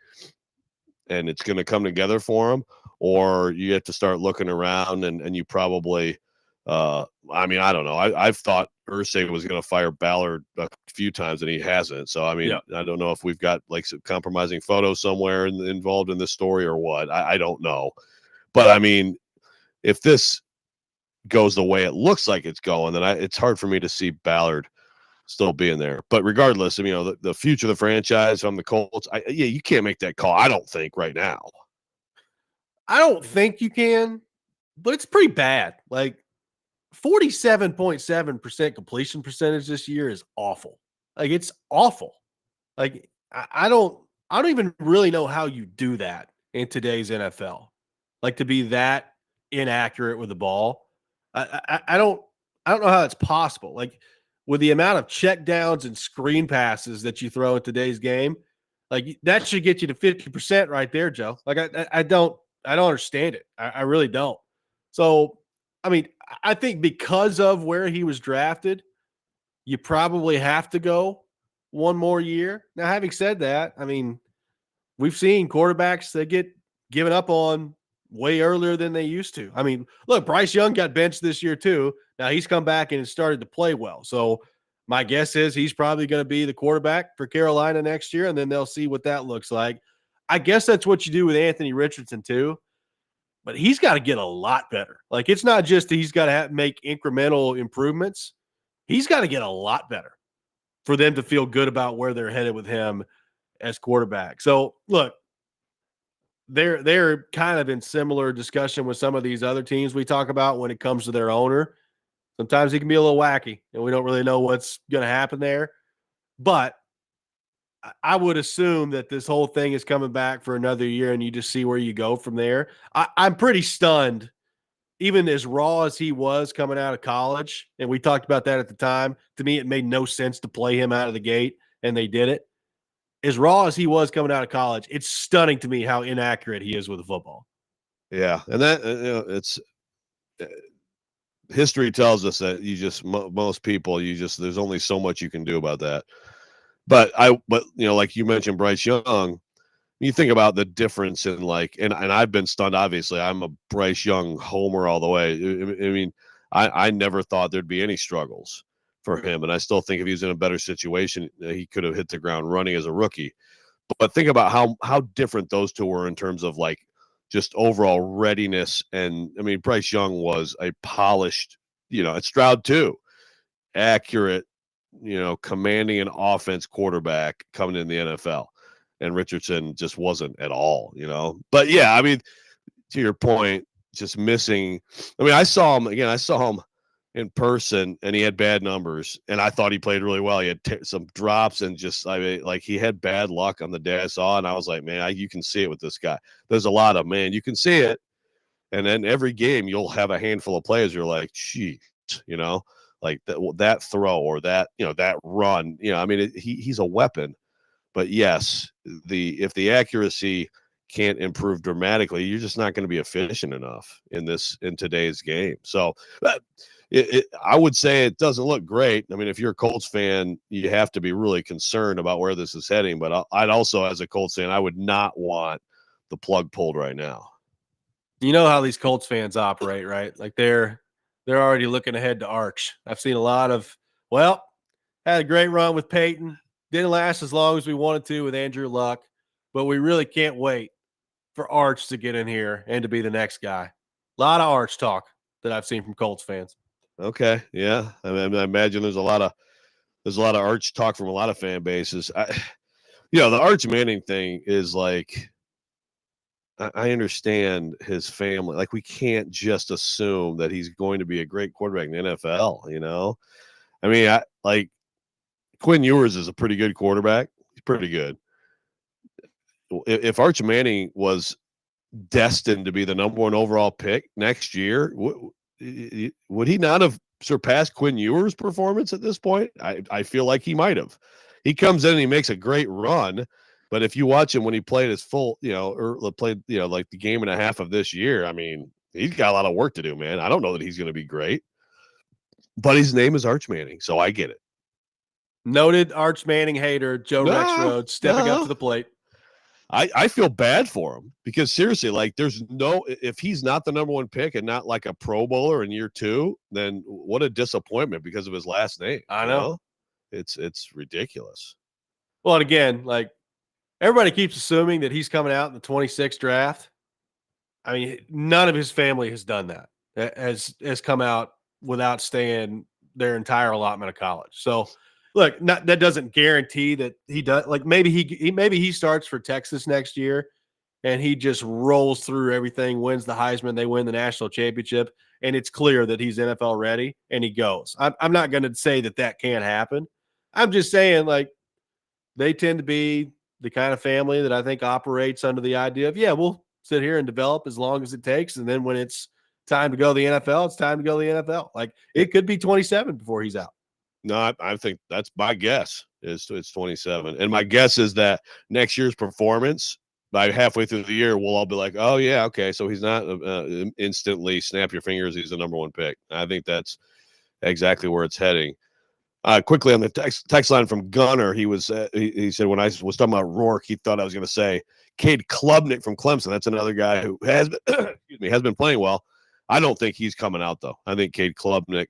and it's going to come together for him, or you have to start looking around and you probably, I don't know. I've thought Irsay was going to fire Ballard a few times and he hasn't. So, I don't know if we've got like some compromising photos somewhere involved in this story or what. I don't know. But I mean, if this goes the way it looks like it's going, then it's hard for me to see Ballard still being there. But regardless, the future of the franchise from the Colts, you can't make that call, I don't think, right now. I don't think you can, but it's pretty bad. Like, 47.7% completion percentage this year is awful. Like, it's awful. Like, I don't even really know how you do that in today's NFL. Like, to be that inaccurate with the ball. I don't know how it's possible. Like, with the amount of check downs and screen passes that you throw in today's game, like, that should get you to 50% right there, Joe. Like, I don't understand it. I really don't. So, I mean, I think because of where he was drafted, you probably have to go 1 more year. Now, having said that, I mean, we've seen quarterbacks that get given up on way earlier than they used to. I mean, look, Bryce Young got benched this year too. Now he's come back and started to play well. So My guess is he's probably going to be the quarterback for Carolina next year, and then they'll see what that looks like. I guess that's what you do with Anthony Richardson too, but he's got to get a lot better. Like, it's not just that he's got to make incremental improvements. He's got to get a lot better for them to feel good about where they're headed with him as quarterback. So look, they're kind of in similar discussion with some of these other teams we talk about when it comes to their owner. Sometimes he can be a little wacky, and we don't really know what's going to happen there. But I would assume that this whole thing is coming back for another year, and you just see where you go from there. I'm pretty stunned, even as raw as he was coming out of college, and we talked about that at the time. To me, it made no sense to play him out of the gate, and they did it. As raw as he was coming out of college, it's stunning to me how inaccurate he is with the football. Yeah, and that it's history tells us that most people there's only so much you can do about that. But like you mentioned, Bryce Young, you think about the difference in and I've been stunned. Obviously, I'm a Bryce Young homer all the way. I mean, I never thought there'd be any struggles for him, and I still think if he was in a better situation, he could have hit the ground running as a rookie. But think about how different those two were in terms of just overall readiness. And I mean, Bryce Young was a polished, and Stroud too, accurate, commanding an offense quarterback coming in the NFL. And Richardson just wasn't at all, But yeah, I mean, to your point, just missing. I mean, I saw him in person, and he had bad numbers, and I thought he played really well. He had some drops, and he had bad luck on the day I saw, and I was like, man, you can see it with this guy. There's a lot of, you can see it, and then every game you'll have a handful of players you're like, gee, like that throw or that, that run, I mean, he's a weapon. But yes, if the accuracy can't improve dramatically, you're just not going to be efficient enough in today's game. So I would say it doesn't look great. I mean, if you're a Colts fan, you have to be really concerned about where this is heading. But I'd also, as a Colts fan, I would not want the plug pulled right now. You know how these Colts fans operate, right? Like they're already looking ahead to Arch. I've seen a lot of, had a great run with Peyton. Didn't last as long as we wanted to with Andrew Luck, but we really can't wait for Arch to get in here and to be the next guy. A lot of Arch talk that I've seen from Colts fans. Okay, yeah, I mean, I imagine there's a lot of Arch talk from a lot of fan bases. The Arch Manning thing is like, I understand his family. Like, we can't just assume that he's going to be a great quarterback in the NFL. I mean, Quinn Ewers is a pretty good quarterback. He's pretty good. If Arch Manning was destined to be the number 1 overall pick next year, would he not have surpassed Quinn Ewers' performance at this point? I feel like he might have. He comes in and he makes a great run, but if you watch him when he played his full, or played, like the game and a half of this year, I mean, he's got a lot of work to do, man. I don't know that he's going to be great, but his name is Arch Manning, so I get it. Noted Arch Manning hater Joe Rexrode stepping up to the plate. I feel bad for him because seriously, if he's not the number 1 pick and not like a Pro Bowler in year 2, then what a disappointment because of his last name. I know. It's ridiculous. Well, and again, everybody keeps assuming that he's coming out in the 26th draft. I mean, none of his family has done that, has come out without staying their entire allotment of college. So, look, that doesn't guarantee that he does. Like, maybe he starts for Texas next year, and he just rolls through everything, wins the Heisman, they win the national championship, and it's clear that he's NFL ready, and he goes. I'm not going to say that can't happen. I'm just saying, they tend to be the kind of family that I think operates under the idea of, we'll sit here and develop as long as it takes, and then when it's time to go to the NFL, it's time to go to the NFL. It could be 27 before he's out. No, I think that's my guess is it's 27. And my guess is that next year's performance, by halfway through the year, we'll all be like, oh, yeah, okay, so he's not instantly snap your fingers, he's the number 1 pick. I think that's exactly where it's heading. Quickly on the text line from Gunner, he said when I was talking about Rourke, he thought I was going to say Cade Klubnik from Clemson. That's another guy who has been playing well. I don't think he's coming out, though. I think Cade Klubnik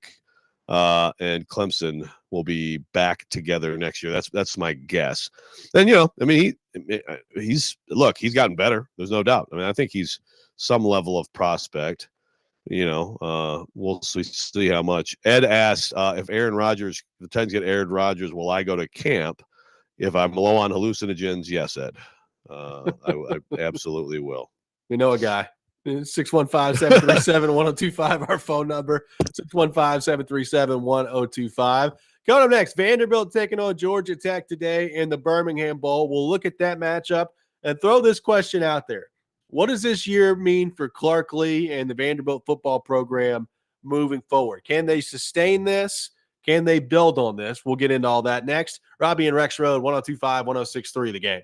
and Clemson will be back together next year. That's my guess. And I mean, he's gotten better. There's no doubt. I mean, I think he's some level of prospect. We'll see how much. Ed asked if Aaron Rodgers, the Titans get Aaron Rodgers, will I go to camp? If I'm low on hallucinogens, yes, Ed. I absolutely will. We know a guy. 615-737-1025, our phone number. 615-737-1025. Coming up next, Vanderbilt taking on Georgia Tech today in the Birmingham Bowl. We'll look at that matchup and throw this question out there. What does this year mean for Clark Lee and the Vanderbilt football program moving forward? Can they sustain this? Can they build on this? We'll get into all that next. Robby and Rexrode, 102.5, 106.3, The Game.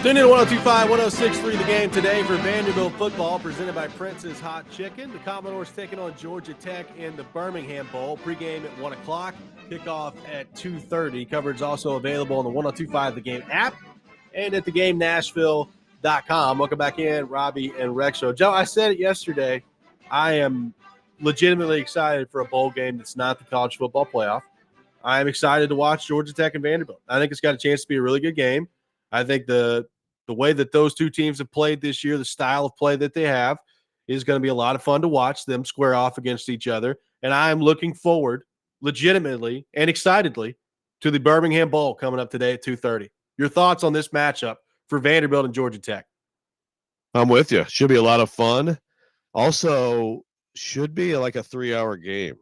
Tune in to 102.5, 106.3 The Game today for Vanderbilt football, presented by Prince's Hot Chicken. The Commodores taking on Georgia Tech in the Birmingham Bowl. Pregame at 1 o'clock, kickoff at 2:30. Coverage is also available on the 102.5 The Game app and at thegamenashville.com. Welcome back in, Robby and Rexrode. Joe, I said it yesterday. I am legitimately excited for a bowl game that's not the college football playoff. I am excited to watch Georgia Tech and Vanderbilt. I think it's got a chance to be a really good game. I think the way that those two teams have played this year, the style of play that they have, is going to be a lot of fun to watch them square off against each other. And I am looking forward legitimately and excitedly to the Birmingham Bowl coming up today at 2:30. Your thoughts on this matchup for Vanderbilt and Georgia Tech? I'm with you. Should be a lot of fun. Also, should be like a 3-hour game.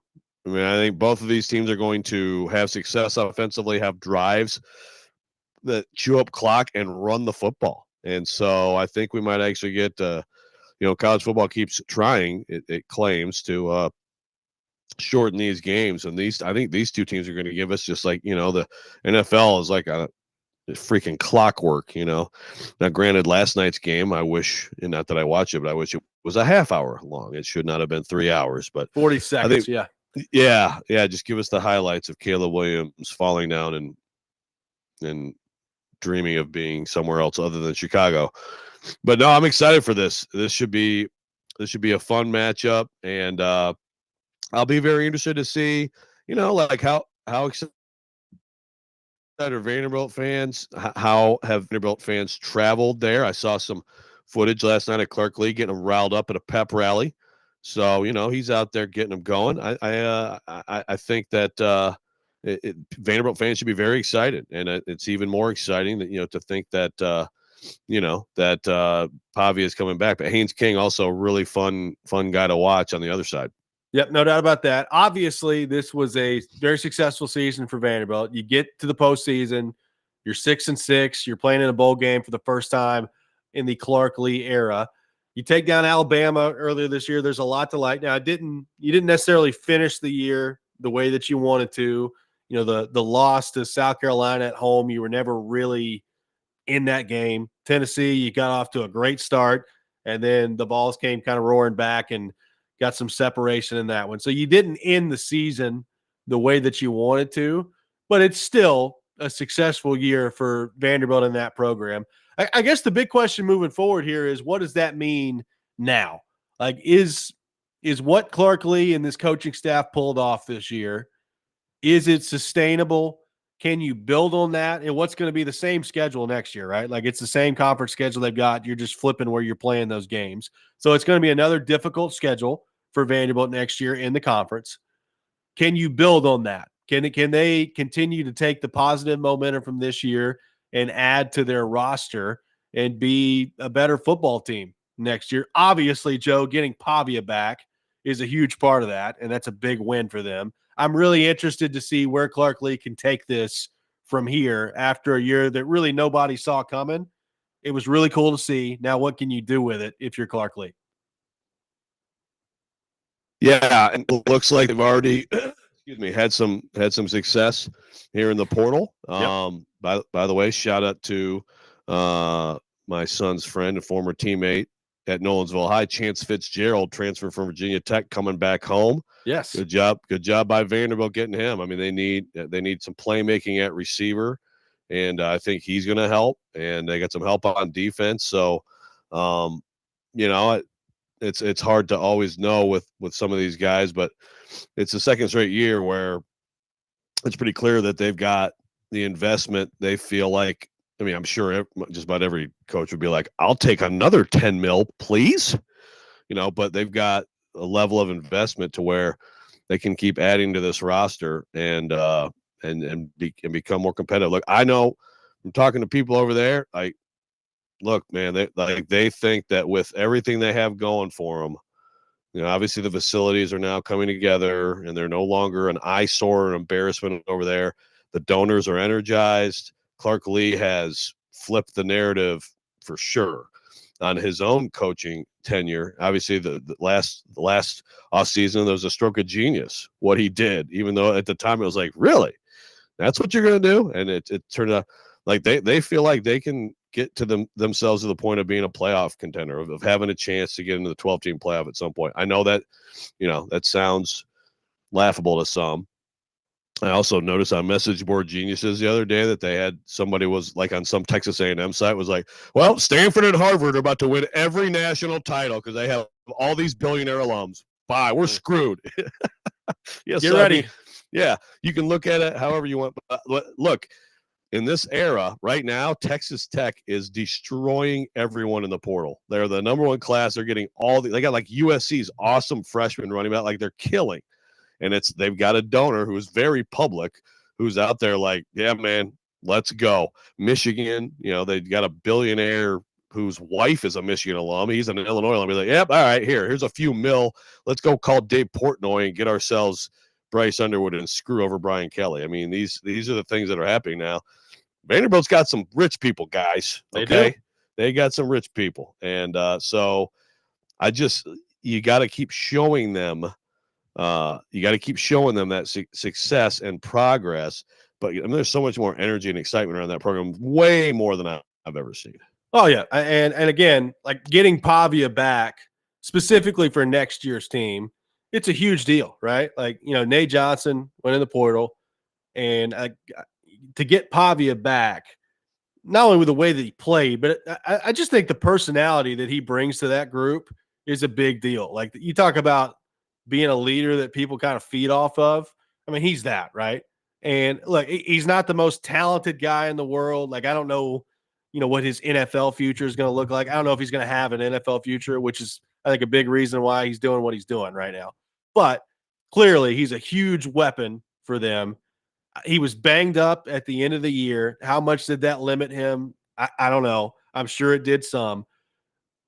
I mean, I think both of these teams are going to have success offensively, have drives that chew up clock and run the football. And so I think we might actually get, college football keeps trying, it claims, to shorten these games. And I think these two teams are going to give us just like, the NFL is like a freaking clockwork, Now, granted, last night's game, I wish, and not that I watch it, but I wish it was a half hour long. It should not have been 3 hours, but 40 seconds, yeah. Yeah, just give us the highlights of Caleb Williams falling down and dreaming of being somewhere else other than Chicago. But no, I'm excited for this. This should be a fun matchup, and I'll be very interested to see, like how excited are Vanderbilt fans? How have Vanderbilt fans traveled there? I saw some footage last night of Clark Lee getting them riled up at a pep rally. So, he's out there getting them going. I think that Vanderbilt fans should be very excited, and it's even more exciting that to think that that Pavia is coming back. But Haynes King also a really fun guy to watch on the other side. Yep, no doubt about that. Obviously, this was a very successful season for Vanderbilt. You get to the postseason, you're 6-6, you're playing in a bowl game for the first time in the Clark Lee era. You take down Alabama earlier this year. There's a lot to like. Now, you didn't necessarily finish the year the way that you wanted to. The loss to South Carolina at home, you were never really in that game. Tennessee, you got off to a great start, and then the Vols came kind of roaring back and got some separation in that one. So you didn't end the season the way that you wanted to, but it's still a successful year for Vanderbilt in that program. I guess the big question moving forward here is, what does that mean now? Like, is what Clark Lee and this coaching staff pulled off this year, is it sustainable? Can you build on that? And what's going to be the same schedule next year, right? Like, it's the same conference schedule they've got. You're just flipping where you're playing those games. So it's going to be another difficult schedule for Vanderbilt next year in the conference. Can you build on that? Can they continue to take the positive momentum from this year and add to their roster and be a better football team next year? Obviously, Joe, getting Pavia back is a huge part of that, and that's a big win for them. I'm really interested to see where Clark Lee can take this from here after a year that really nobody saw coming. It was really cool to see. Now, what can you do with it if you're Clark Lee? Yeah, and it looks like they've already had some success here in the portal. Yep. By the way, shout out to my son's friend and former teammate at Nolensville High, Chance Fitzgerald, transfer from Virginia Tech, coming back home. Yes. Good job by Vanderbilt getting him. I mean, they need some playmaking at receiver, and I think he's going to help, and they got some help on defense. So, it's hard to always know with some of these guys, but it's the second straight year where it's pretty clear that they've got the investment. They feel like, I mean, I'm sure just about every coach would be like, I'll take another 10 mil, please. But they've got a level of investment to where they can keep adding to this roster and become more competitive. Look, I know I'm talking to people over there. Look, man, they think that with everything they have going for them, obviously the facilities are now coming together and they're no longer an eyesore or embarrassment over there. The donors are energized. Clark Lee has flipped the narrative for sure on his own coaching tenure. Obviously, the last offseason, there was a stroke of genius, what he did, even though at the time it was like, really? That's what you're going to do? And it turned out like they feel like they can get to themselves to the point of being a playoff contender, of having a chance to get into the 12-team playoff at some point. I know that, that sounds laughable to some. I also noticed on Message Board Geniuses the other day that they had somebody was like on some Texas A&M site was like, well, Stanford and Harvard are about to win every national title because they have all these billionaire alums. Bye, we're screwed. Get ready. You can look at it however you want. But look, in this era right now, Texas Tech is destroying everyone in the portal. They're the number one class. They're getting they got like USC's awesome freshman running back. Like they're killing. And they've got a donor who is very public, who's out there like, yeah, man, let's go. Michigan, they've got a billionaire whose wife is a Michigan alum. He's an Illinois alum. He's like, yep, all right, here's a few mil. Let's go call Dave Portnoy and get ourselves Bryce Underwood and screw over Brian Kelly. I mean, these are the things that are happening now. Vanderbilt's got some rich people, guys. Okay, they got some rich people, and so you got to keep showing them. You got to keep showing them that success and progress. But there's so much more energy and excitement around that program, way more than I've ever seen. Oh yeah, and again, like getting Pavia back specifically for next year's team, it's a huge deal, right? Like Nate Johnson went in the portal, and to get Pavia back, not only with the way that he played, but I just think the personality that he brings to that group is a big deal. Like you talk about being a leader that people kind of feed off of. I mean, he's that, right? And look, he's not the most talented guy in the world. Like I don't know, what his NFL future is going to look like. I don't know if he's going to have an NFL future, which is I think a big reason why he's doing what he's doing right now. But clearly, he's a huge weapon for them. He was banged up at the end of the year. How much did that limit him? I don't know. I'm sure it did some.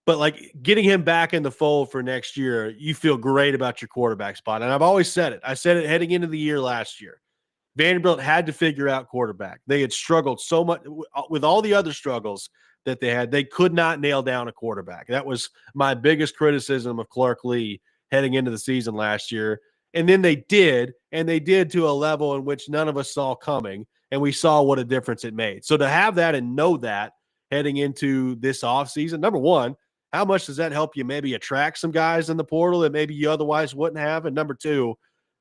But like getting him back in the fold for next year, you feel great about your quarterback spot. And I've always said it. I said it heading into the year last year. Vanderbilt had to figure out quarterback. They had struggled so much with all the other struggles that they had. They could not nail down a quarterback. That was my biggest criticism of Clark Lee heading into the season last year. And then they did, and they did to a level in which none of us saw coming, and we saw what a difference it made. So to have that and know that heading into this offseason, number one, how much does that help you maybe attract some guys in the portal that maybe you otherwise wouldn't have? And number two,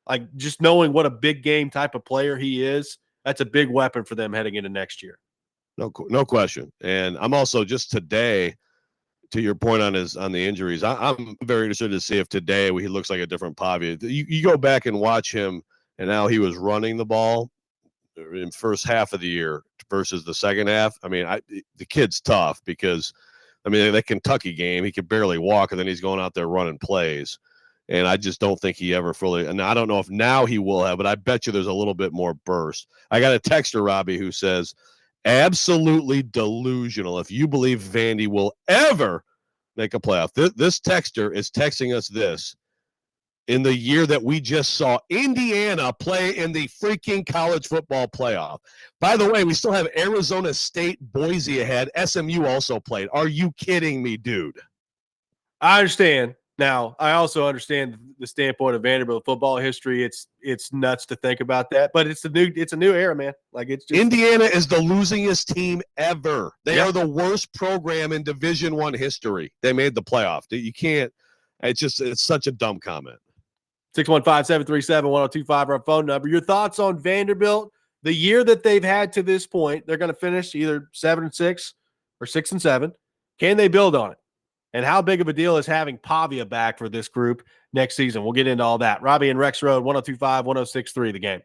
like just knowing what a big game type of player he is, that's a big weapon for them heading into next year. No question. And I'm also just today, to your point on the injuries, I'm very interested to see if today he looks like a different Pavia. You go back and watch him and how he was running the ball in first half of the year versus the second half. I mean, the kid's tough because, that Kentucky game, he could barely walk, and then he's going out there running plays. And I just don't think he ever fully – and I don't know if now he will have, but I bet you there's a little bit more burst. I got a texter, Robby, who says, absolutely delusional if you believe Vandy will ever make a playoff. This texter is texting us this in the year that we just saw Indiana play in the freaking college football playoff. By the way, we still have Arizona State, Boise ahead. SMU also played. Are you kidding me, dude? I understand. Now, I also understand the standpoint of Vanderbilt football history. It's nuts to think about that, but it's a new era, man. Like it's just Indiana is the losingest team ever. They are the worst program in Division I history. They made the playoff. You can't. It's such a dumb comment. 615-737-1025, our phone number. Your thoughts on Vanderbilt, the year that they've had to this point? They're going to finish either 7-6 or 6-7. Can they build on it? And how big of a deal is having Pavia back for this group next season? We'll get into all that. Robby and Rexrode, 1025, 1063, the game.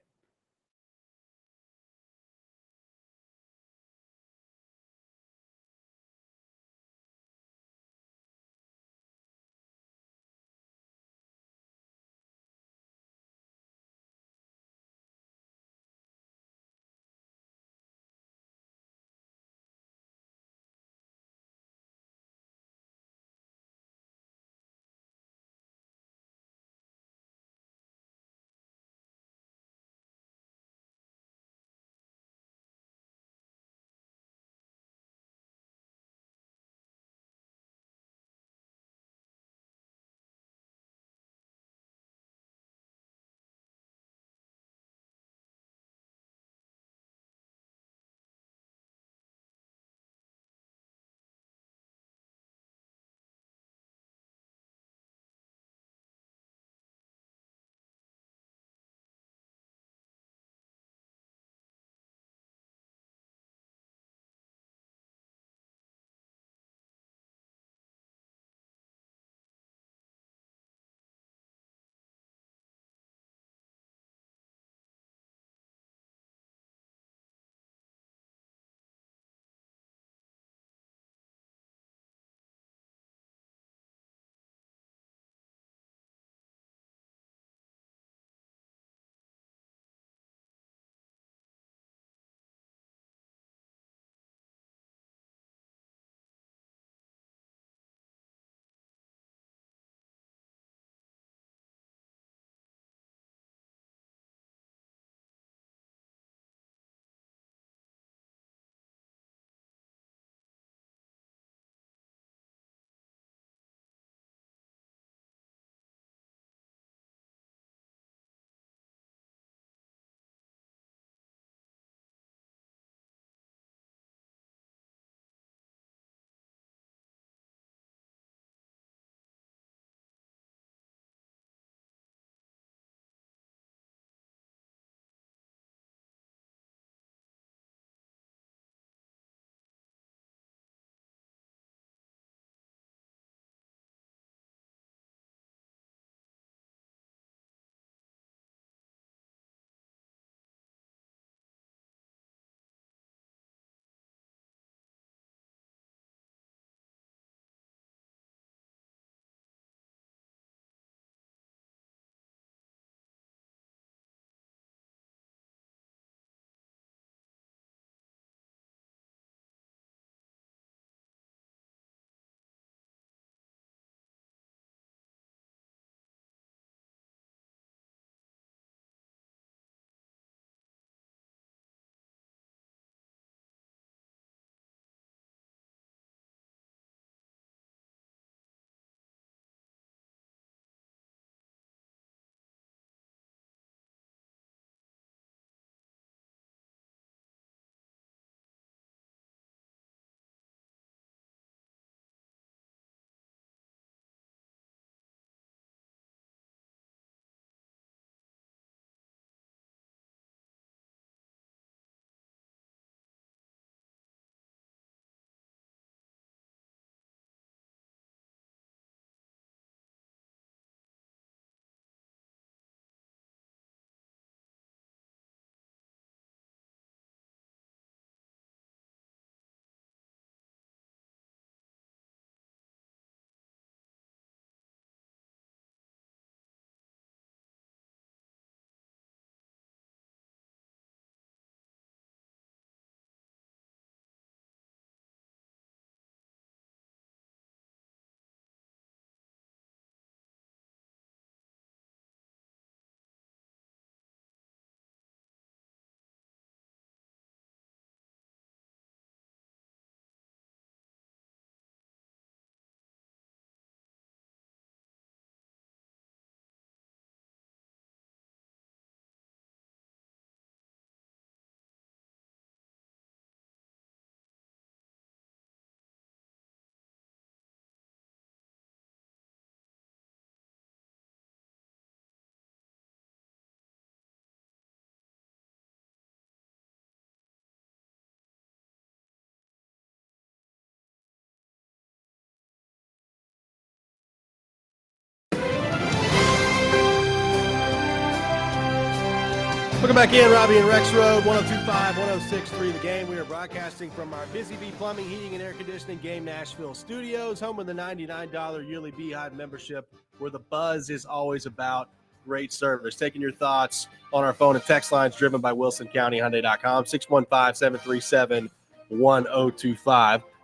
Welcome back in, Robby and Rexrode, 102.5, 106.3 The Game. We are broadcasting from our Busy Bee Plumbing, Heating, and Air Conditioning Game Nashville studios, home of the $99 yearly Beehive membership, where the buzz is always about great service. Taking your thoughts on our phone and text lines driven by WilsonCountyHyundai.com, 615-737-1025.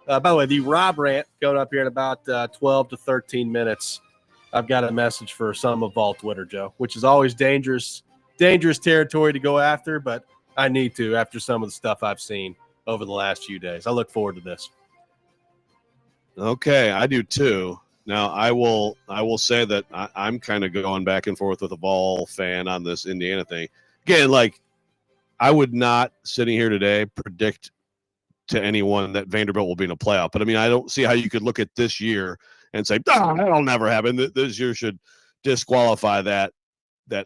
By the way, the Rob rant going up here in about 12 to 13 minutes. I've got a message for some of Vol Twitter, Joe, which is always dangerous territory to go after, but I need to after some of the stuff I've seen over the last few days. I look forward to this. Okay, I do too. Now, I will say that I'm kind of going back and forth with a Vol fan on this Indiana thing. Again, like, I would not, sitting here today, predict to anyone that Vanderbilt will be in a playoff. But, I mean, I don't see how you could look at this year and say, that'll never happen. This year should disqualify that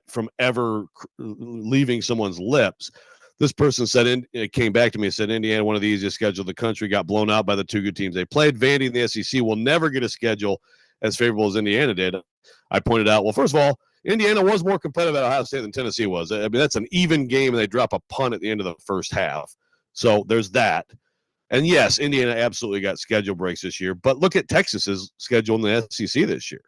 from ever leaving someone's lips. This person said, it came back to me and said, Indiana, one of the easiest schedules in the country, got blown out by the two good teams they played. Vandy and the SEC will never get a schedule as favorable as Indiana did. I pointed out, well, first of all, Indiana was more competitive at Ohio State than Tennessee was. I mean, that's an even game, and they drop a punt at the end of the first half. So there's that. And yes, Indiana absolutely got schedule breaks this year, but look at Texas's schedule in the SEC this year.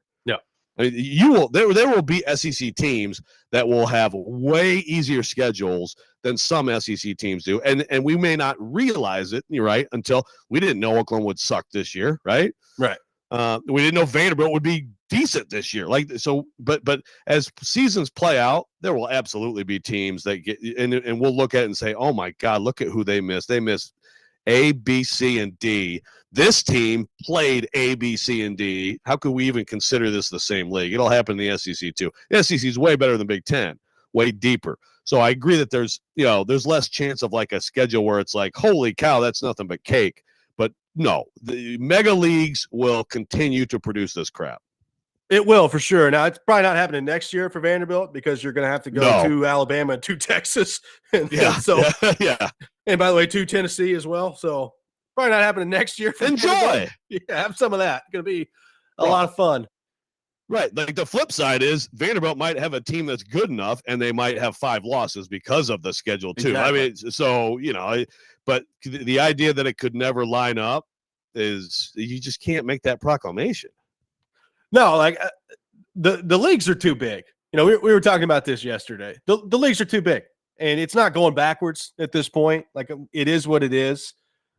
I mean, there will be SEC teams that will have way easier schedules than some SEC teams do, and we may not realize it, right, until we didn't know Oklahoma would suck this year, right? Right. We didn't know Vanderbilt would be decent this year, like so. But as seasons play out, there will absolutely be teams that get, and we'll look at it and say, oh my God, look at who they missed. They missed A, B, C, and D. This team played A, B, C, and D. How could we even consider this the same league? It'll happen in the SEC too. The SEC is way better than Big Ten, way deeper. So I agree that there's less chance of like a schedule where it's like, holy cow, that's nothing but cake. But no, the mega leagues will continue to produce this crap. It will, for sure. Now, it's probably not happening next year for Vanderbilt because you're going to have to go to Alabama and to Texas. And by the way, to Tennessee as well. So probably not happening next year. Enjoy. Yeah, have some of that. Going to be a lot of fun. Right. Like the flip side is Vanderbilt might have a team that's good enough and they might have 5 losses because of the schedule too. Exactly. I mean, so, but the idea that it could never line up is you just can't make that proclamation. No, like the leagues are too big. We were talking about this yesterday. The leagues are too big, and it's not going backwards at this point. Like, it is what it is.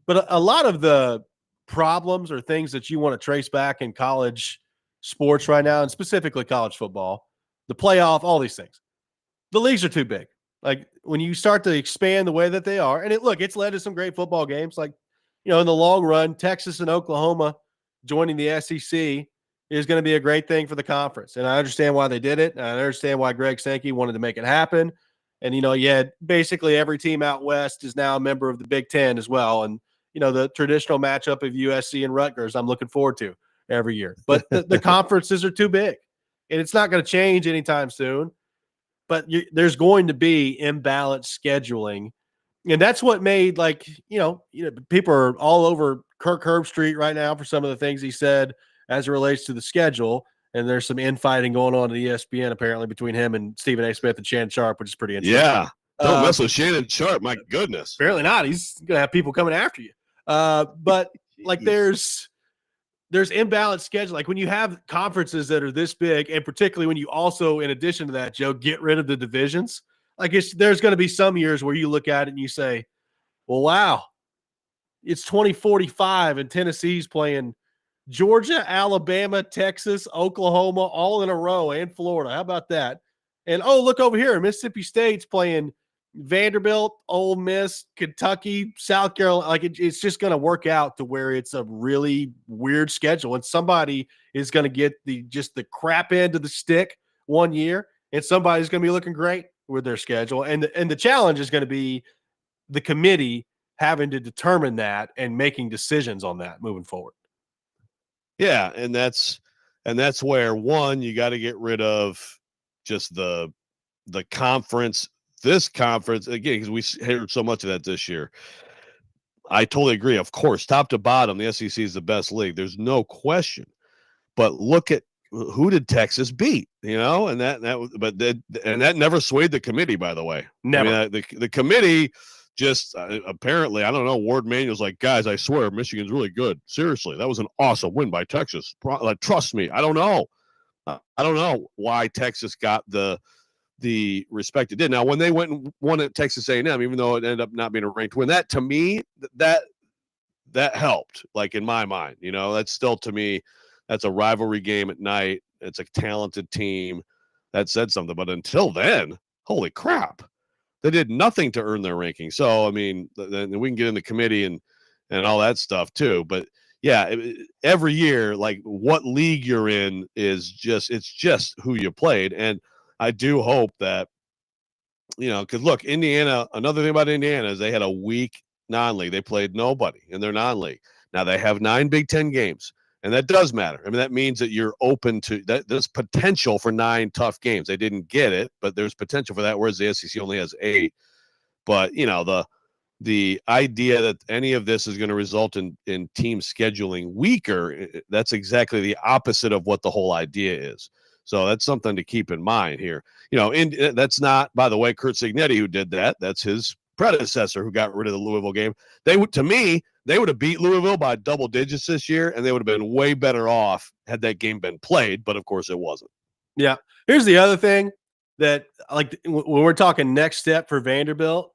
But a lot of the problems or things that you want to trace back in college sports right now, and specifically college football, the playoff, all these things, the leagues are too big. Like, when you start to expand the way that they are, and it's led to some great football games. Like, in the long run, Texas and Oklahoma joining the SEC is going to be a great thing for the conference. And I understand why they did it. And I understand why Greg Sankey wanted to make it happen. And, basically every team out west is now a member of the Big Ten as well. And, the traditional matchup of USC and Rutgers, I'm looking forward to every year. But the conferences are too big. And it's not going to change anytime soon. But there's going to be imbalanced scheduling. And that's what made, people are all over Kirk Herbstreit right now for some of the things he said as it relates to the schedule. And there's some infighting going on at ESPN apparently between him and Stephen A. Smith and Shannon Sharp, which is pretty interesting. Yeah. Don't mess with Shannon Sharp. My goodness. Apparently not. He's going to have people coming after you. But like there's imbalanced schedule. Like when you have conferences that are this big, and particularly when you also, in addition to that, Joe, get rid of the divisions, like there's going to be some years where you look at it and you say, well, wow, it's 2045 and Tennessee's playing Georgia, Alabama, Texas, Oklahoma, all in a row, and Florida. How about that? And, look over here. Mississippi State's playing Vanderbilt, Ole Miss, Kentucky, South Carolina. Like it's just going to work out to where it's a really weird schedule. And somebody is going to get the crap end of the stick one year, and somebody's going to be looking great with their schedule. And the challenge is going to be the committee having to determine that and making decisions on that moving forward. Yeah, and that's where you got to get rid of just the conference. This conference again, because we heard so much of that this year. I totally agree. Of course, top to bottom, the SEC is the best league. There's no question. But look at who did Texas beat? And that never swayed the committee, by the way. Never. I mean, the committee just apparently, I don't know. Ward Manuel's like, guys, I swear, Michigan's really good. Seriously, that was an awesome win by Texas. Trust me, I don't know. I don't know why Texas got the respect it did. Now, when they went and won at Texas A&M, even though it ended up not being a ranked win, that to me, that helped. Like in my mind, that's still to me, that's a rivalry game at night. It's a talented team. That said something. But until then, holy crap, they did nothing to earn their ranking. So I mean, then we can get in the committee and all that stuff too. But yeah, every year, like what league you're in it's just who you played. And I do hope that, because look, Indiana, another thing about Indiana is they had a weak non-league. They played nobody in their non-league. Now they have 9 Big Ten games, and that does matter. I mean, that means that you're open to that. There's potential for 9 tough games. They didn't get it, but there's potential for that, whereas the SEC only has 8. But, the idea that any of this is going to result in team scheduling weaker, that's exactly the opposite of what the whole idea is. So that's something to keep in mind here. And that's not, by the way, Curt Cignetti who did that. That's his predecessor who got rid of the Louisville game. They would have beat Louisville by double digits this year, and they would have been way better off had that game been played. But of course, it wasn't. Yeah. Here's the other thing that, like, when we're talking next step for Vanderbilt,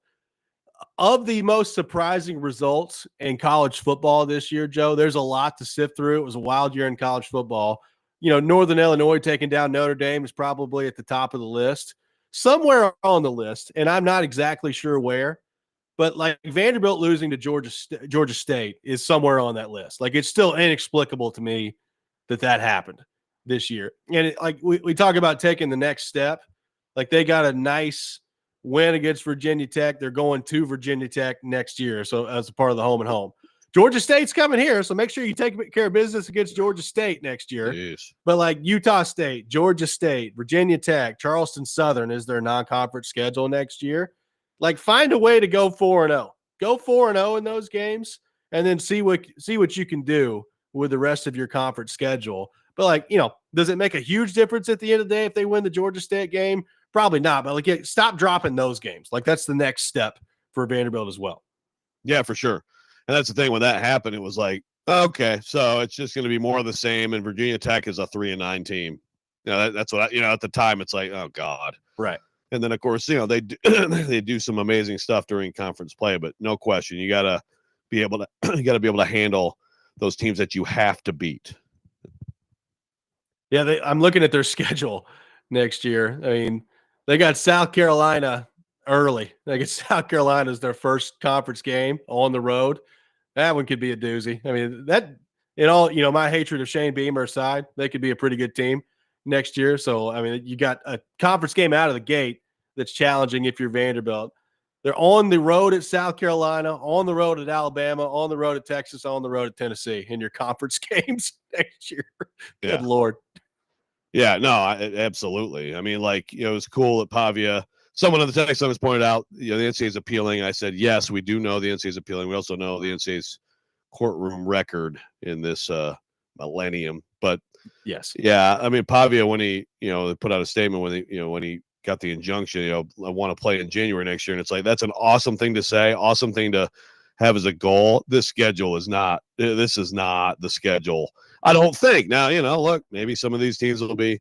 of the most surprising results in college football this year, Joe, there's a lot to sift through. It was a wild year in college football. Northern Illinois taking down Notre Dame is probably at the top of the list, somewhere on the list, and I'm not exactly sure where. But like Vanderbilt losing to Georgia State is somewhere on that list. Like, it's still inexplicable to me that happened this year. And we talk about taking the next step. Like, they got a nice win against Virginia Tech. They're going to Virginia Tech next year, so as a part of the home and home. Georgia State's coming here, so make sure you take care of business against Georgia State next year. Jeez. But like Utah State, Georgia State, Virginia Tech, Charleston Southern is their non-conference schedule next year. Like, find a way to go 4-0. Go 4-0 in those games, and then see what you can do with the rest of your conference schedule. But does it make a huge difference at the end of the day if they win the Georgia State game? Probably not. But stop dropping those games. Like, that's the next step for Vanderbilt as well. Yeah, for sure. And that's the thing. When that happened, it was like, okay, so it's just going to be more of the same. And Virginia Tech is a 3-9 team. That's what at the time it's like, oh God, right. And then of course, they do some amazing stuff during conference play, but no question, you got to be able to handle those teams that you have to beat. Yeah, I'm looking at their schedule next year. I mean, they got South Carolina early. They get South Carolina as their first conference game on the road. That one could be a doozy. I mean, that in all, my hatred of Shane Beamer aside, they could be a pretty good team next year. So, I mean, you got a conference game out of the gate that's challenging if you're Vanderbilt. They're on the road at South Carolina, on the road at Alabama, on the road at Texas, on the road at Tennessee in your conference games next year. Yeah. Good Lord. Yeah, no, absolutely. I mean, it was cool at Pavia. Someone in the text has pointed out, the NCAA is appealing. I said, yes, we do know the NCAA is appealing. We also know the NCAA's courtroom record in this millennium. But yes, yeah, I mean, Pavia, when he, they put out a statement when he got the injunction, I want to play in January next year. And it's like, that's an awesome thing to say, awesome thing to have as a goal. This is not the schedule. I don't think. Now, look, maybe some of these teams will be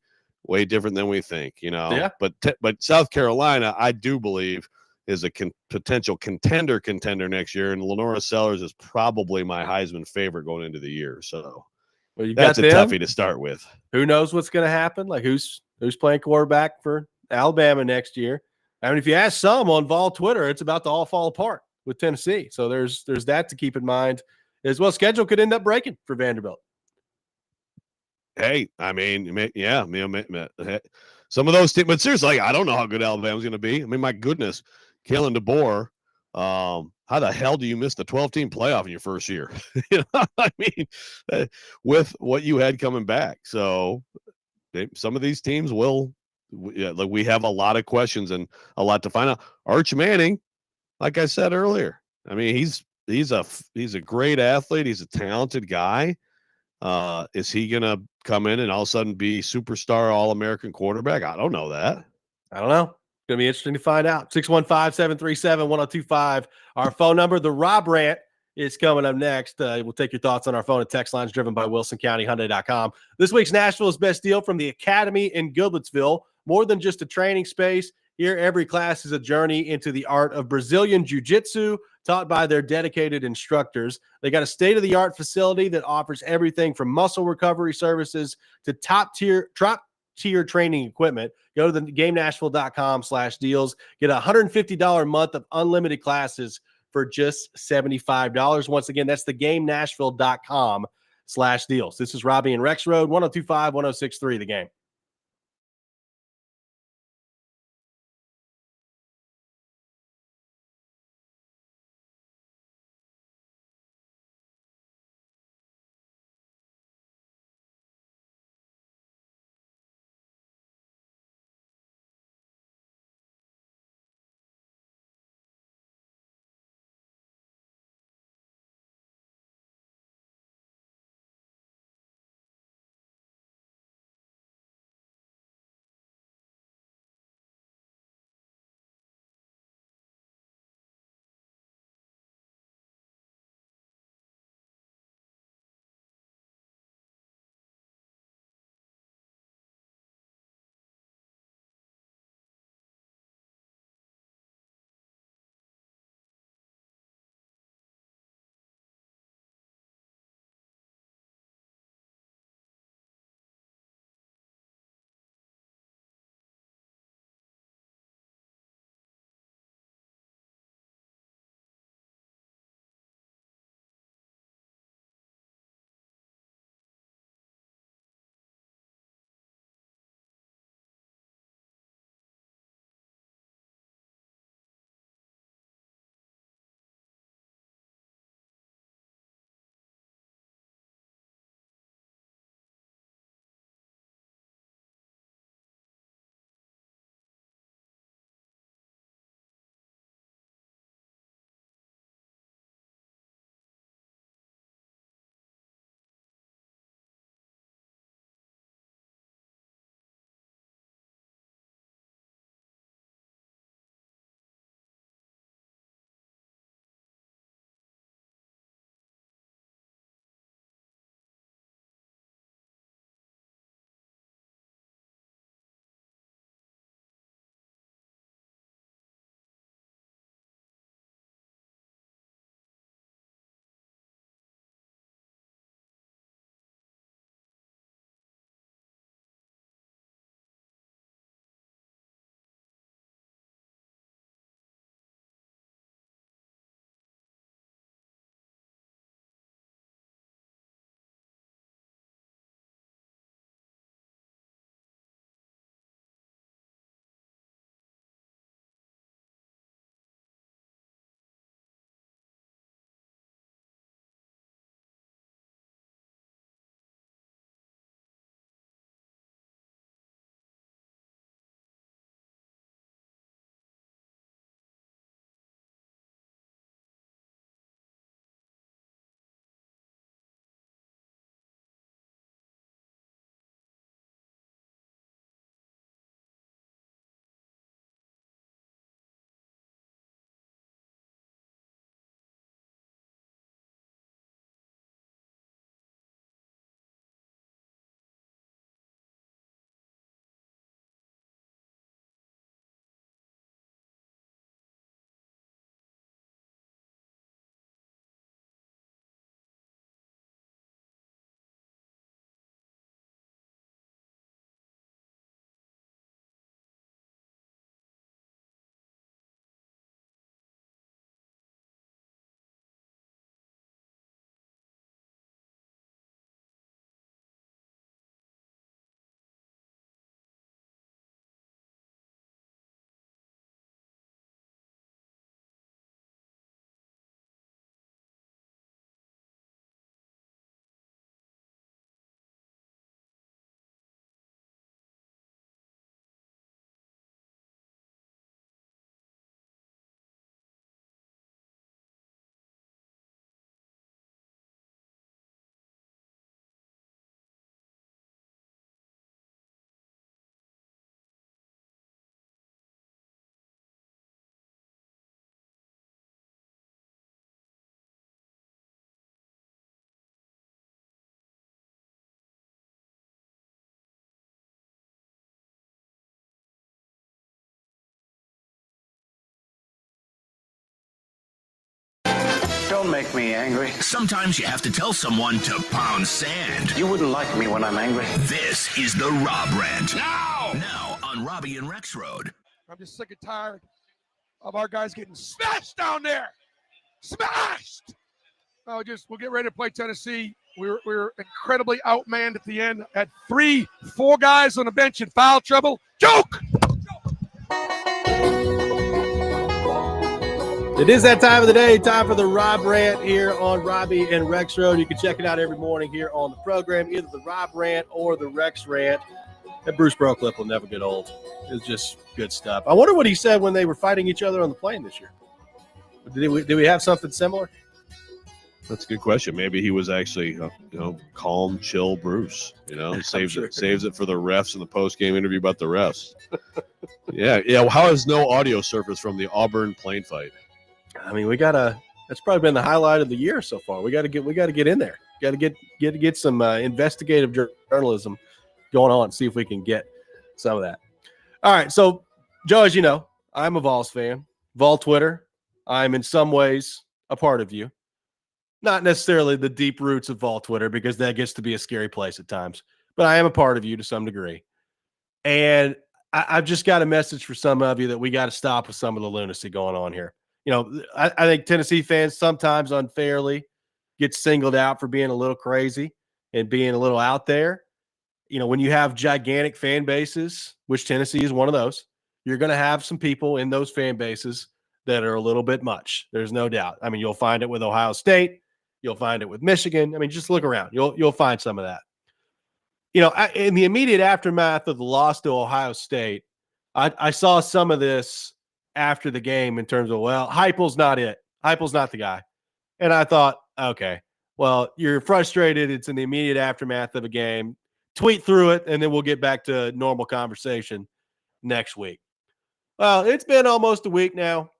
way different than we think, Yeah. But South Carolina, I do believe, is a potential contender next year, and Lenora Sellers is probably my Heisman favorite going into the year. So that's a toughie to start with. Who knows what's going to happen? Like, who's playing quarterback for Alabama next year? I mean, if you ask some on Vol Twitter, it's about to all fall apart with Tennessee. So there's that to keep in mind as well. Schedule could end up breaking for Vanderbilt. Hey, I mean, yeah, some of those teams, but seriously, I don't know how good Alabama's going to be. I mean, my goodness, Kalen DeBoer, how the hell do you miss the 12-team playoff in your first year? I mean, with what you had coming back. So some of these teams we have a lot of questions and a lot to find out. Arch Manning, like I said earlier, I mean, he's a great athlete. He's a talented guy. Is he going to come in and all of a sudden be superstar All-American quarterback? I don't know that. I don't know. It's going to be interesting to find out. 615-737-1025. Our phone number. The Rob Rant is coming up next. We'll take your thoughts on our phone and text lines driven by WilsonCountyHyundai.com. This week's Nashville's Best Deal from the Academy in Goodlettsville. More than just a training space. Here, every class is a journey into the art of Brazilian Jiu-Jitsu taught by their dedicated instructors. They got a state-of-the-art facility that offers everything from muscle recovery services to top-tier training equipment. Go to the GameNashville.com/deals. Get a $150 month of unlimited classes for just $75. Once again, that's the GameNashville.com/deals. This is Robby and Rexrode, 102.5, 106.3 The Game. Don't make me angry. Sometimes you have to tell someone to pound sand. You wouldn't like me when I'm angry. This is the Rob Rant. Now on Robby and Rexrode. I'm just sick and tired of our guys getting smashed down there. Smashed! We'll get ready to play Tennessee. We were incredibly outmanned at the end. Had 3-4 guys on the bench in foul trouble. Joke! It is that time of the day, time for the Rob Rant here on Robby and Rexrode. You can check it out every morning here on the program, either the Rob Rant or the Rex Rant. That Bruce Bro clip will never get old. It's just good stuff. I wonder what he said when they were fighting each other on the plane this year. Did we have something similar? That's a good question. Maybe he was actually, calm, chill Bruce. He saves it for the refs in the post-game interview about the refs. Yeah. Well, how has no audio surfaced from the Auburn plane fight? I mean, that's probably been the highlight of the year so far. We got to get in there. Got to get some investigative journalism going on. See if we can get some of that. All right. So, Joe, as you know, I'm a Vols fan. Vol Twitter. I'm in some ways a part of you. Not necessarily the deep roots of Vol Twitter, because that gets to be a scary place at times. But I am a part of you to some degree. And I've just got a message for some of you that we got to stop with some of the lunacy going on here. I think Tennessee fans sometimes unfairly get singled out for being a little crazy and being a little out there. When you have gigantic fan bases, which Tennessee is one of those, you're going to have some people in those fan bases that are a little bit much. There's no doubt. I mean, you'll find it with Ohio State. You'll find it with Michigan. I mean, just look around. You'll find some of that. In the immediate aftermath of the loss to Ohio State, I saw some of this after the game in terms of, well, Heupel's not it. Heupel's not the guy. And I thought, okay, well, you're frustrated. It's in the immediate aftermath of a game. Tweet through it, and then we'll get back to normal conversation next week. Well, it's been almost a week now,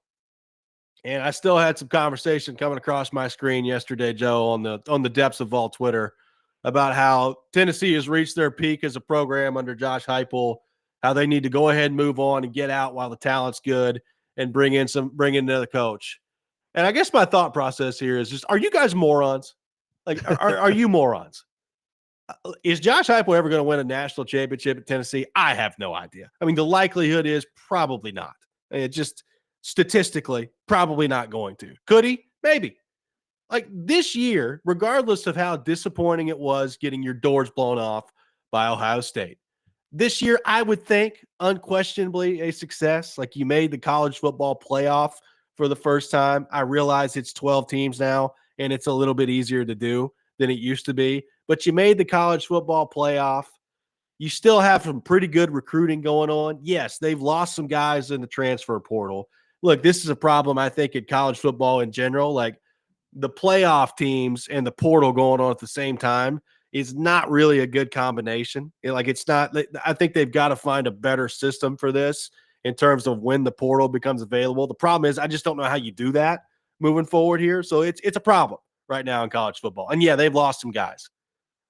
and I still had some conversation coming across my screen yesterday, Joe, on the depths of Vol Twitter about how Tennessee has reached their peak as a program under Josh Heupel, how they need to go ahead and move on and get out while the talent's good and bring in another coach. And I guess my thought process here is just, are you guys morons? Like, are you morons? Is Josh Heupel ever going to win a national championship at Tennessee? I have no idea. I mean, the likelihood is probably not. It just statistically probably not going to. Could he? Maybe. Like this year, regardless of how disappointing it was getting your doors blown off by Ohio State, this year, I would think unquestionably a success. Like, you made the college football playoff for the first time. I realize it's 12 teams now, and it's a little bit easier to do than it used to be. But you made the college football playoff. You still have some pretty good recruiting going on. Yes, they've lost some guys in the transfer portal. Look, this is a problem, I think, in college football in general. Like, the playoff teams and the portal going on at the same time is not really a good combination. It's not. I think they've got to find a better system for this in terms of when the portal becomes available. The problem is I just don't know how you do that moving forward here. So it's a problem right now in college football. And yeah, they've lost some guys.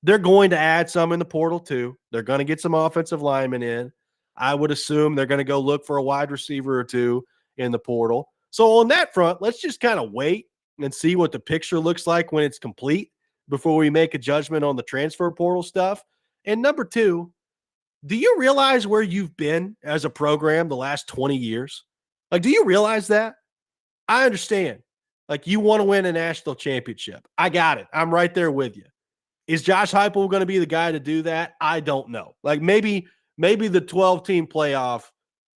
They're going to add some in the portal too. They're going to get some offensive linemen in. I would assume they're going to go look for a wide receiver or two in the portal. So on that front, let's just kind of wait and see what the picture looks like when it's complete before we make a judgment on the transfer portal stuff. And number two, do you realize where you've been as a program the last 20 years? Like, do you realize that? I understand. Like, you want to win a national championship. I got it. I'm right there with you. Is Josh Heupel going to be the guy to do that? I don't know. Like, maybe the 12-team playoff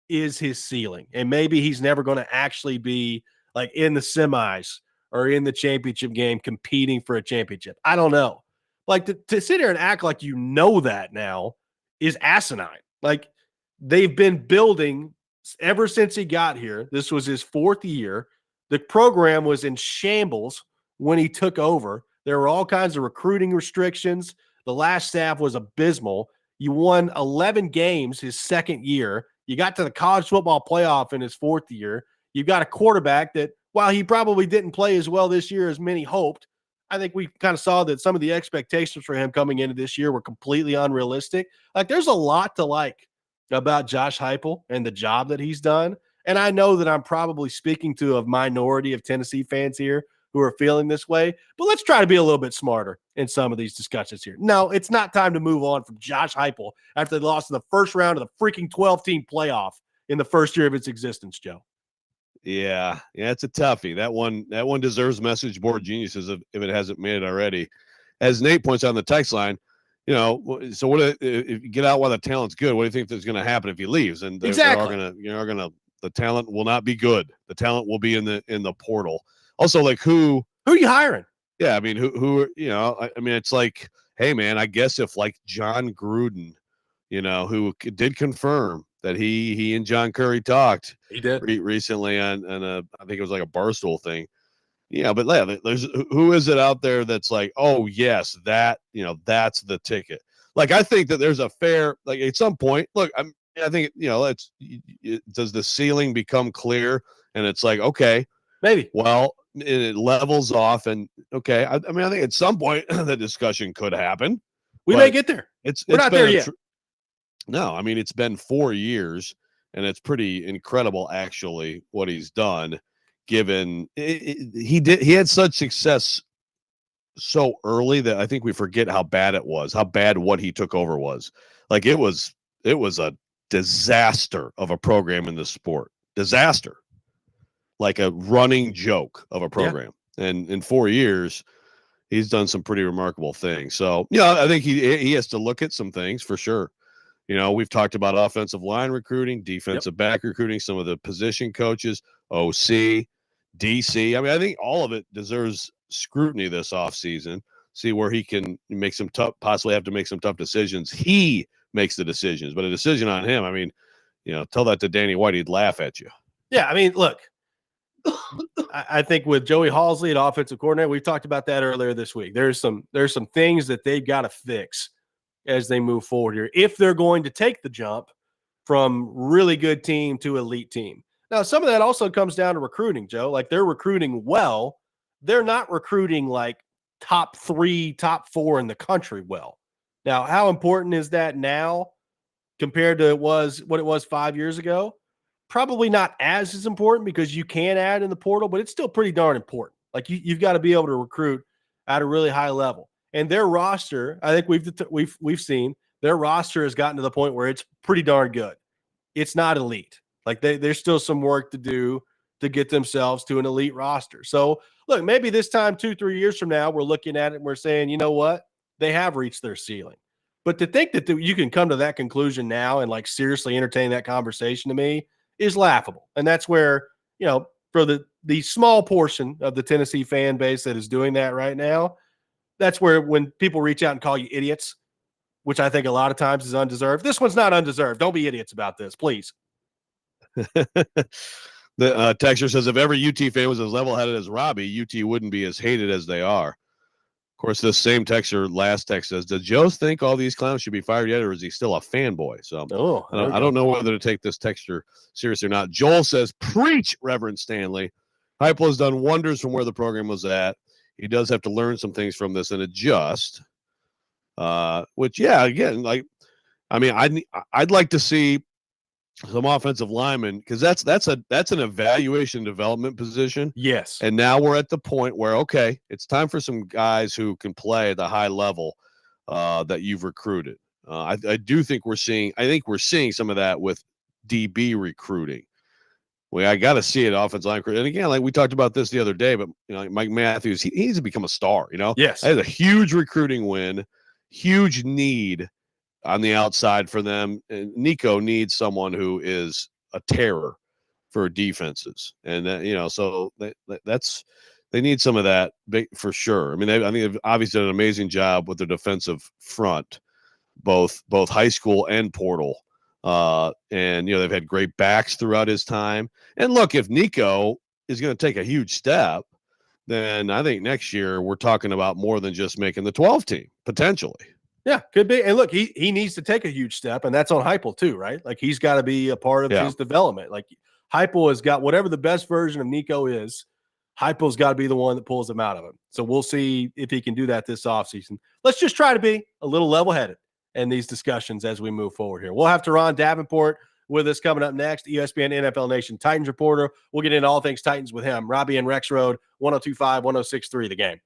is his ceiling, and maybe he's never going to actually be like in the semis or in the championship game competing for a championship. I don't know. Like, to sit here and act like you know that now is asinine. Like, they've been building ever since he got here. This was his 4th year. The program was in shambles when he took over. There were all kinds of recruiting restrictions. The last staff was abysmal. You won 11 games his 2nd year. You got to the college football playoff in his 4th year. You've got a quarterback that, while he probably didn't play as well this year as many hoped, I think we kind of saw that some of the expectations for him coming into this year were completely unrealistic. Like, there's a lot to like about Josh Heupel and the job that he's done. And I know that I'm probably speaking to a minority of Tennessee fans here who are feeling this way. But let's try to be a little bit smarter in some of these discussions here. No, it's not time to move on from Josh Heupel after they lost in the first round of the freaking 12-team playoff in the first year of its existence, Joe. Yeah, it's a toughie. That one deserves message board geniuses if it hasn't made it already. As Nate points out on the text line, so what if you get out while the talent's good? What do you think is going to happen if he leaves? And the talent will not be good. The talent will be in the portal. Also, like who are you hiring? Yeah, I mean who I mean it's like, hey man, I guess if like John Gruden, who did confirm that he and John Curry talked. He did recently on I think it was like a Barstool thing. Yeah, but there's who is it out there that's like, oh yes, that that's the ticket. Like I think that there's a fair, like at some point. Look, I think does the ceiling become clear and it's like, okay, maybe. Well, it levels off and okay. I mean, I think at some point the discussion could happen. We may get there. We're not there yet. No, I mean it's been 4 years, and it's pretty incredible actually what he's done. Given he had such success so early that I think we forget how bad it was, how bad what he took over was. Like it was a disaster of a program in the sport, disaster, like a running joke of a program. Yeah. And in 4 years, he's done some pretty remarkable things. So I think he has to look at some things for sure. We've talked about offensive line recruiting, defensive back recruiting, some of the position coaches, OC, DC. I mean, I think all of it deserves scrutiny this offseason. See where he can make some possibly have to make some tough decisions. He makes the decisions, but a decision on him. I mean, tell that to Danny White, he'd laugh at you. Yeah, I mean, look, I think with Joey Halsley at offensive coordinator, we've talked about that earlier this week. There's some things that they've got to fix as they move forward here, if they're going to take the jump from really good team to elite team. Now, some of that also comes down to recruiting, Joe. Like they're recruiting well. They're not recruiting like top 3, top 4 in the country well. Now, how important is that now compared to what it was 5 years ago? Probably not as important because you can add in the portal, but it's still pretty darn important. Like you've got to be able to recruit at a really high level. And their roster, I think we've seen their roster has gotten to the point where it's pretty darn good. It's not elite. Like there's still some work to do to get themselves to an elite roster. So look, maybe this time 2-3 years from now, we're looking at it and we're saying, you know what? They have reached their ceiling. But to think that you can come to that conclusion now and like seriously entertain that conversation to me is laughable. And that's where, for the small portion of the Tennessee fan base that is doing that right now, that's where when people reach out and call you idiots, which I think a lot of times is undeserved. This one's not undeserved. Don't be idiots about this, please. The texter says, if every UT fan was as level-headed as Robby, UT wouldn't be as hated as they are. Of course, this same texter, last text says, does Joe think all these clowns should be fired yet, or is he still a fanboy? So I don't know whether to take this texter seriously or not. Joel says, preach, Reverend Stanley. Heupel has done wonders from where the program was at. He does have to learn some things from this and adjust. Which, again, like, I mean, I'd like to see some offensive linemen because that's an evaluation development position. Yes. And now we're at the point where, okay, it's time for some guys who can play at the high level that you've recruited. I do think we're seeing some of that with DB recruiting. I got to see it offensive line. And again, like we talked about this the other day, but Mike Matthews, he needs to become a star. Yes, that is a huge recruiting win, huge need on the outside for them. And Nico needs someone who is a terror for defenses, and so they need some of that for sure. I mean, I think they've obviously done an amazing job with their defensive front, both high school and portal. And they've had great backs throughout his time. And look, if Nico is going to take a huge step, then I think next year we're talking about more than just making the 12 team potentially. Yeah, could be. And look, he needs to take a huge step, and that's on Heupel too, right? Like he's got to be a part of his development. Like Heupel has got whatever the best version of Nico is. Heupel's got to be the one that pulls him out of him. So we'll see if he can do that this offseason. Let's just try to be a little level-headed in these discussions as we move forward here. We'll have Teron Davenport with us coming up next. ESPN NFL Nation Titans reporter. We'll get into all things Titans with him. Robby and Rexrode, 102.5, 106.3 The Game.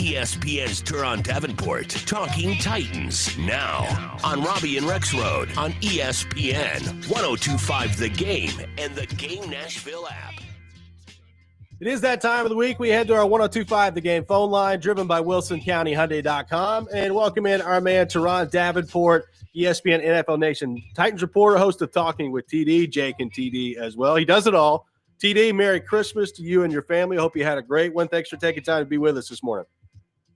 ESPN's Turon Davenport, Talking Titans, now on Robby and Rexrode on ESPN 102.5 The Game and the Game Nashville app. It is that time of the week. We head to our 102.5 The Game phone line, driven by WilsonCountyHyundai.com, and welcome in our man, Turon Davenport, ESPN NFL Nation Titans reporter, host of Talking with TD, Jake and TD as well. He does it all. TD, Merry Christmas to you and your family. Hope you had a great one. Thanks for taking time to be with us this morning.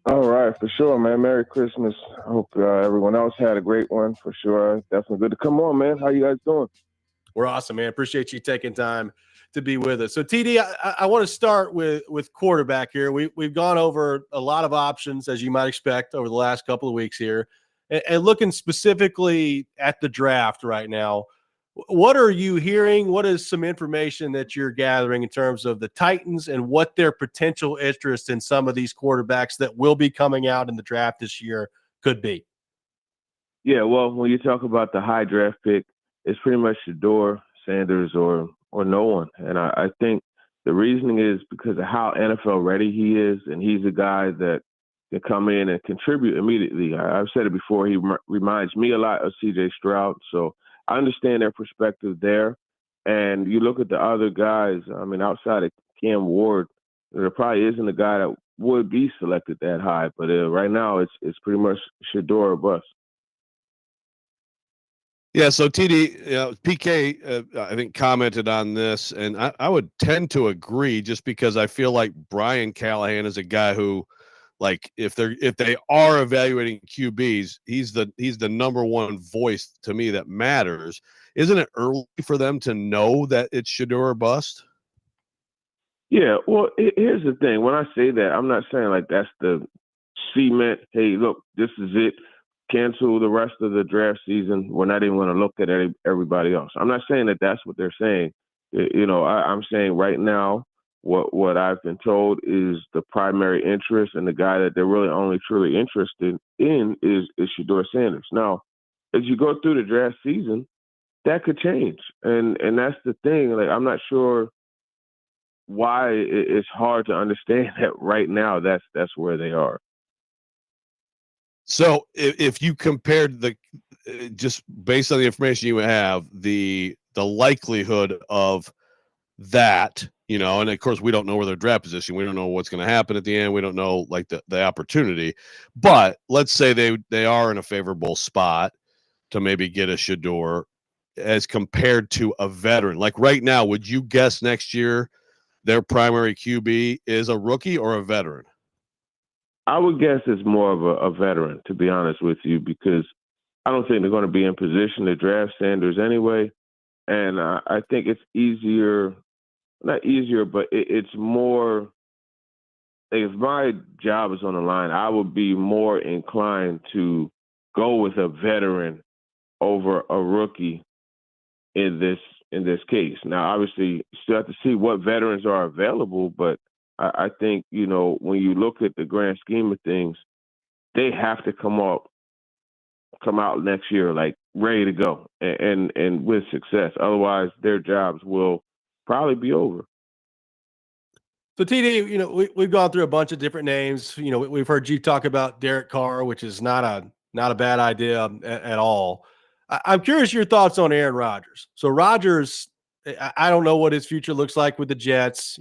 All right, for sure, man. Merry Christmas. I hope everyone else had a great one, for sure. Definitely good to come on, man. How you guys doing? We're awesome, man. Appreciate you taking time to be with us. So, TD, I want to start with quarterback here. We've gone over a lot of options, as you might expect, over the last couple of weeks here. And looking specifically at the draft right now, what are you hearing? What is some information that you're gathering in terms of the Titans and what their potential interest in some of these quarterbacks that will be coming out in the draft this year could be? Yeah, well, when you talk about the high draft pick, it's pretty much Shedeur Sanders or no one. And I think the reasoning is because of how NFL ready he is, and he's a guy that can come in and contribute immediately. I've said it before, he reminds me a lot of C.J. Stroud, so I understand their perspective there. And you look at the other guys, I mean, outside of Cam Ward, there probably isn't a guy that would be selected that high. But right now, it's pretty much Shedeur or bust. Yeah, so TD, PK, I think commented on this, and I would tend to agree just because I feel like Brian Callahan is a guy who, like, if they are evaluating QBs, he's the number one voice to me that matters. Isn't it early for them to know that it's Shedeur or bust? Yeah, well, here's the thing. When I say that, I'm not saying like that's the cement. Hey, look, this is it. Cancel the rest of the draft season. We're not even going to look at everybody else. I'm not saying that that's what they're saying. I'm saying right now, what I've been told is the primary interest and the guy that they're really only truly interested in is Shedeur Sanders. Now, as you go through the draft season, that could change, and that's the thing. Like, I'm not sure why it's hard to understand that right now. That's where they are. So if you compared just based on the information you have, the likelihood of that, and of course we don't know where their draft position, we don't know what's going to happen at the end, we don't know like the opportunity, but let's say they are in a favorable spot to maybe get a Shedeur as compared to a veteran. Like right now, would you guess next year their primary QB is a rookie or a veteran? I would guess it's more of a veteran, to be honest with you, because I don't think they're going to be in position to draft Sanders anyway. And I think it's easier, not easier, but it's more, like, if my job is on the line, I would be more inclined to go with a veteran over a rookie in this case. Now, obviously, you still have to see what veterans are available, but I think, when you look at the grand scheme of things, they have to come out next year, like, ready to go and with success. Otherwise, their jobs will probably be over. So, TD, we've gone through a bunch of different names. We've heard you talk about Derek Carr, which is not a bad idea at all. I'm curious your thoughts on Aaron Rodgers. So Rodgers, I don't know what his future looks like with the Jets.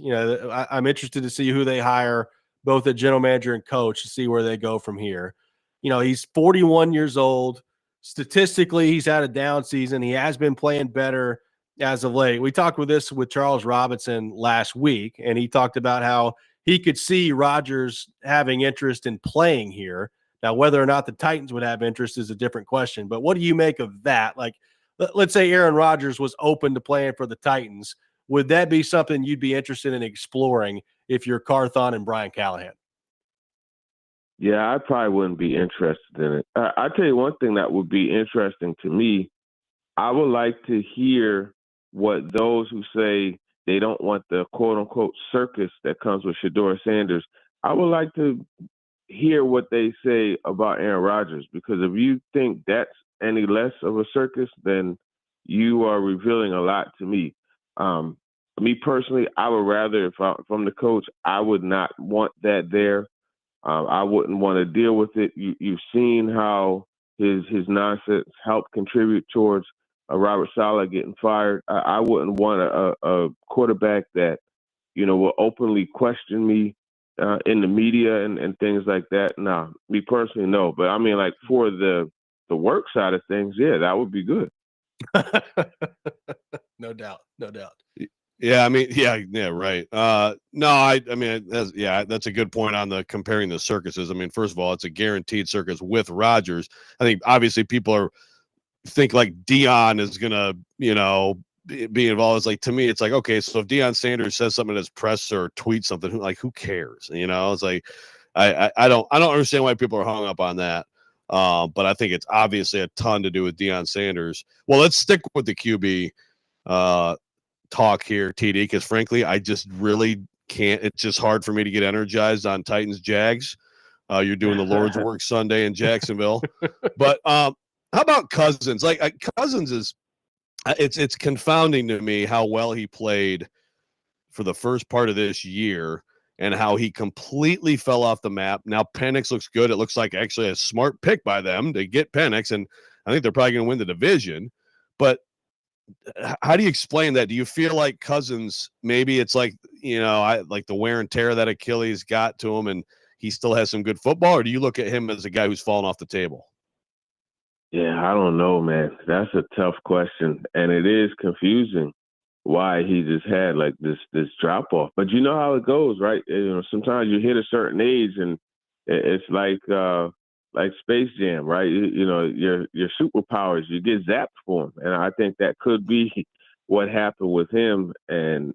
I'm interested to see who they hire, both at general manager and coach, to see where they go from here. He's 41 years old. Statistically, he's had a down season. He has been playing better as of late. We talked with Charles Robinson last week, and he talked about how he could see Rodgers having interest in playing here. Now, whether or not the Titans would have interest is a different question. But what do you make of that? Like, let's say Aaron Rodgers was open to playing for the Titans. Would that be something you'd be interested in exploring if you're Carthon and Brian Callahan? Yeah, I probably wouldn't be interested in it. I'll tell you one thing that would be interesting to me. I would like to hear what those who say they don't want the quote-unquote circus that comes with Shedeur Sanders, I would like to hear what they say about Aaron Rodgers, because if you think that's any less of a circus, then you are revealing a lot to me. Me personally, I would rather, if I'm the coach, I would not want that there. I wouldn't want to deal with it. You've seen how his nonsense helped contribute towards Robert Saleh getting fired. I wouldn't want a quarterback that, will openly question me in the media and things like that. Nah, me personally, no. But I mean, like for the work side of things, yeah, that would be good. No doubt. Yeah, I mean, yeah, right. No, I mean, that's a good point on the comparing the circuses. I mean, first of all, it's a guaranteed circus with Rodgers. I think obviously people think like Deion is gonna, be involved. It's like, to me, it's like, okay, so if Deion Sanders says something at his press or tweets something, who cares? It's like, I don't understand why people are hung up on that. But I think it's obviously a ton to do with Deion Sanders. Well, let's stick with the QB talk here, TD, because frankly, I just really can't. It's just hard for me to get energized on Titans Jags. You're doing the Lord's work Sunday in Jacksonville, but how about Cousins? Like Cousins is, it's confounding to me how well he played for the first part of this year and how he completely fell off the map. Now Penix looks good. It looks like actually a smart pick by them to get Penix, and I think they're probably going to win the division. But how do you explain that? Do you feel like Cousins, maybe it's like, like the wear and tear of that Achilles got to him and he still has some good football, or do you look at him as a guy who's fallen off the table? Yeah, I don't know, man. That's a tough question. And it is confusing why he just had like this drop off. But you know how it goes, right? Sometimes you hit a certain age and it's like Space Jam, right? Your superpowers, you get zapped for them. And I think that could be what happened with him. And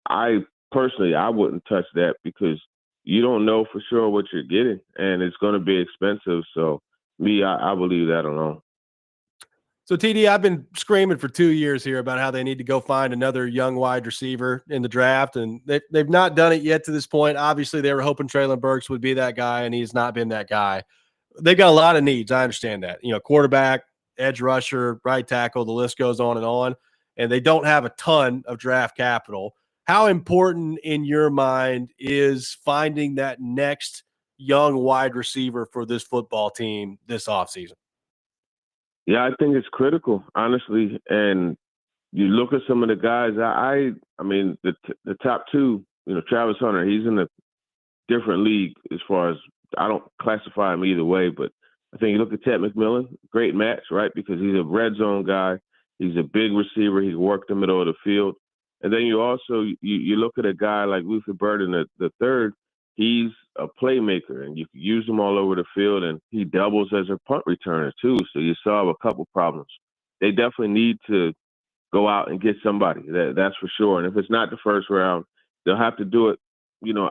I personally, I wouldn't touch that because you don't know for sure what you're getting and it's going to be expensive. So I believe that alone. So, TD, I've been screaming for 2 years here about how they need to go find another young wide receiver in the draft, and they've not done it yet to this point. Obviously, they were hoping Treylon Burks would be that guy, and he's not been that guy. They've got a lot of needs. I understand that. Quarterback, edge rusher, right tackle, the list goes on, and they don't have a ton of draft capital. How important in your mind is finding that next young wide receiver for this football team this offseason? Yeah, I think it's critical, honestly. And you look at some of the guys. I mean, the top two. Travis Hunter. He's in a different league as far as, I don't classify him either way. But I think you look at Ted McMillan, great match, right? Because he's a red zone guy. He's a big receiver. He worked the middle of the field. And then you also you look at a guy like Luther Burden, the third. He's a playmaker, and you can use him all over the field, and he doubles as a punt returner too. So you solve a couple problems. They definitely need to go out and get somebody. That's for sure. And if it's not the first round, they'll have to do it.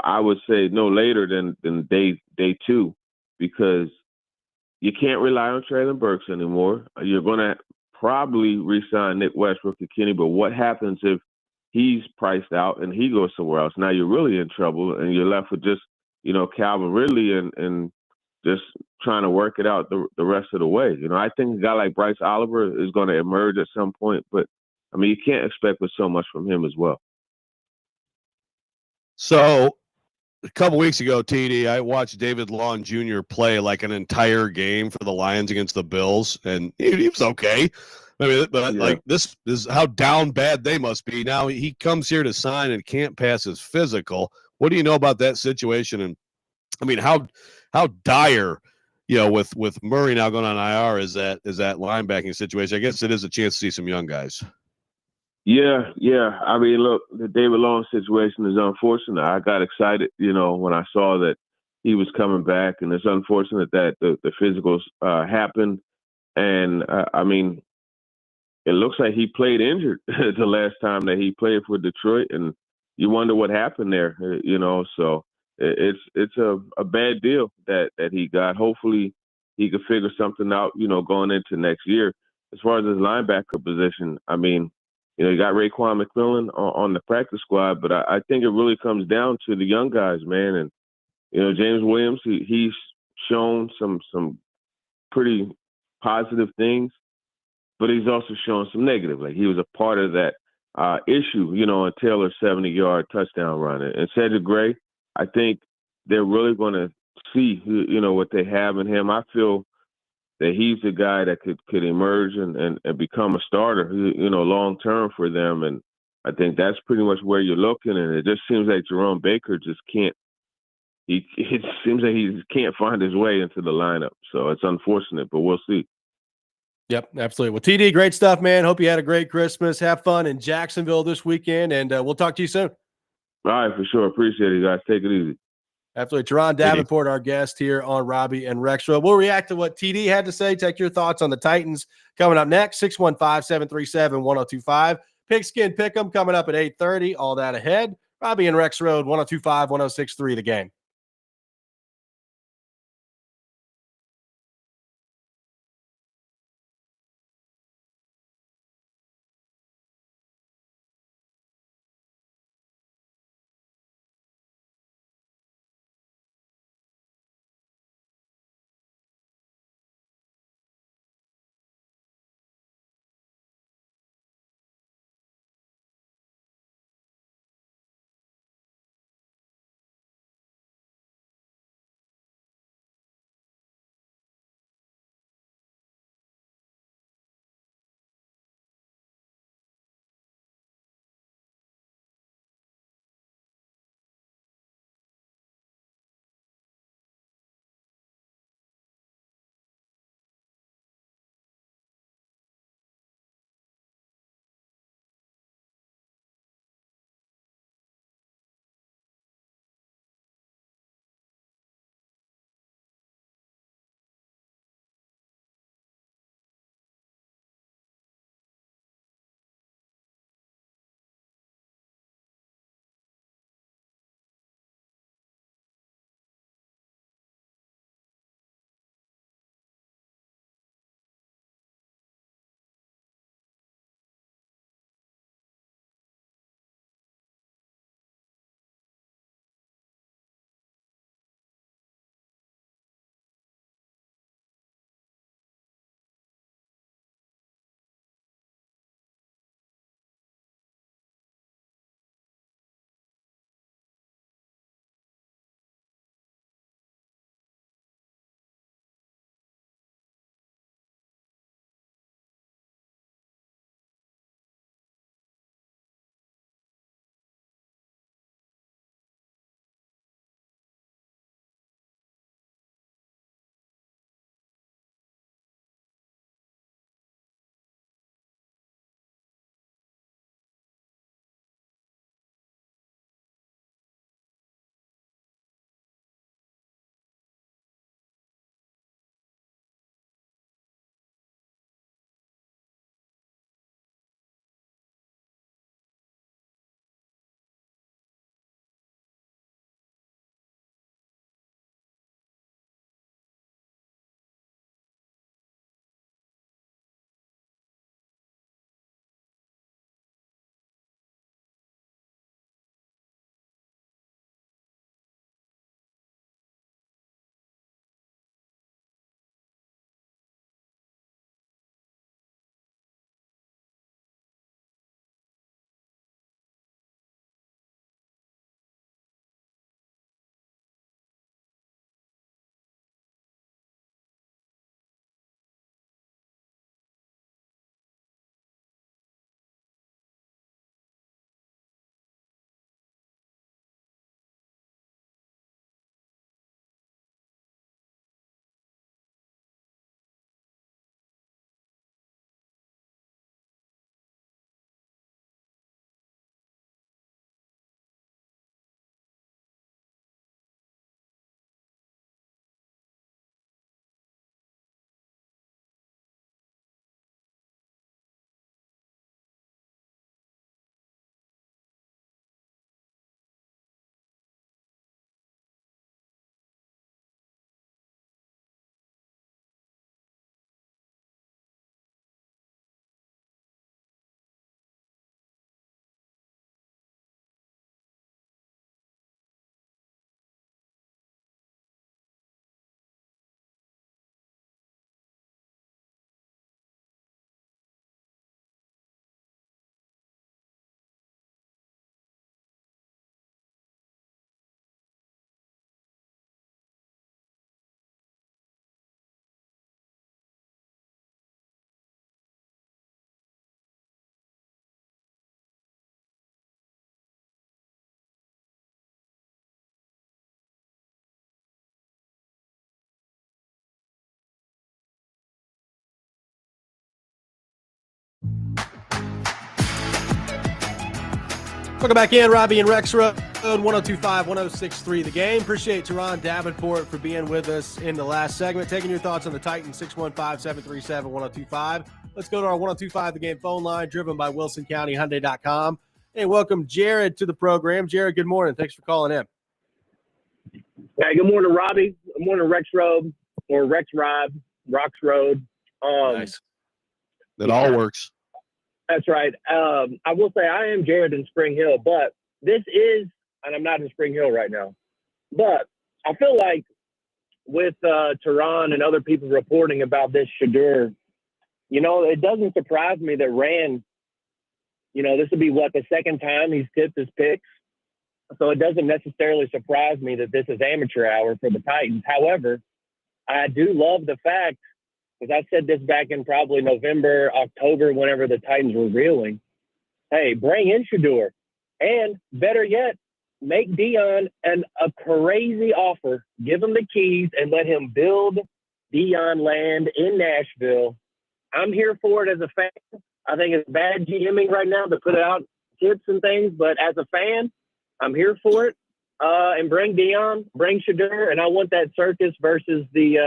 I would say no later than day two, because you can't rely on Treylon Burks anymore. You're going to probably re-sign Nick Westbrook to Kenny, but what happens if he's priced out and he goes somewhere else? Now you're really in trouble, and you're left with just, Calvin Ridley and just trying to work it out the rest of the way. I think a guy like Bryce Oliver is going to emerge at some point, but I mean, you can't expect so much from him as well. So a couple weeks ago, TD, I watched David Long Jr. play like an entire game for the Lions against the Bills, and he was okay. I mean, but like this is how down bad they must be. Now he comes here to sign and can't pass his physical. What do you know about that situation? And I mean, how dire, with Murray now going on IR, is that linebacking situation? I guess it is a chance to see some young guys. Yeah. I mean, look, the David Long situation is unfortunate. I got excited, when I saw that he was coming back, and it's unfortunate that the physicals happened. And I mean, it looks like he played injured the last time that he played for Detroit, and you wonder what happened there, So it's a bad deal that he got. Hopefully he could figure something out, going into next year. As far as his linebacker position, I mean, you got Raekwon McMillan on the practice squad, but I think it really comes down to the young guys, man. And James Williams, he's shown some pretty positive things, but he's also shown some negative. Like, he was a part of that issue, on Taylor's 70-yard touchdown run. And Cedric Gray, I think they're really going to see, what they have in him. I feel that he's a guy that could emerge and become a starter, long term for them. And I think that's pretty much where you're looking. And it just seems like Jerome Baker just can't. It seems like he can't find his way into the lineup. So it's unfortunate, but we'll see. Yep, absolutely. Well, TD, great stuff, man. Hope you had a great Christmas. Have fun in Jacksonville this weekend, and we'll talk to you soon. All right, for sure. Appreciate it, guys. Take it easy. Absolutely. Teron Davenport, our guest here on Robby and Rexrode. We'll react to what TD had to say. Take your thoughts on the Titans coming up next. 615-737-1025. Pigskin Pick'em coming up at 8:30. All that ahead. Robby and Rexrode, 1025, 1063 The Game. Welcome back in, Robby and Rexrode, 102.5, 106.3 The Game. Appreciate Teron Davenport for being with us in the last segment, taking your thoughts on the Titans, 615-737-1025. Let's go to our 102.5 The Game phone line, driven by WilsonCountyHyundai.com. Hey, welcome Jared to the program. Jared, good morning. Thanks for calling in. Hey, good morning, Robby. Good morning, Rexrode, or Rexrod, Roxroad. Nice. It all works. That's right. I will say I am Jared in Spring Hill, but this is, and I'm not in Spring Hill right now, but I feel like with Teron and other people reporting about this Shedeur, it doesn't surprise me that Rand, this will be the second time he's tipped his picks. So it doesn't necessarily surprise me that this is amateur hour for the Titans. However, I do love the fact, because I said this back in probably November, October, whenever the Titans were reeling, hey, bring in Shedeur. And better yet, make Dion a crazy offer. Give him the keys and let him build Dion land in Nashville. I'm here for it as a fan. I think it's bad GMing right now to put out tips and things, but as a fan, I'm here for it. And bring Dion, bring Shedeur, and I want that circus versus the,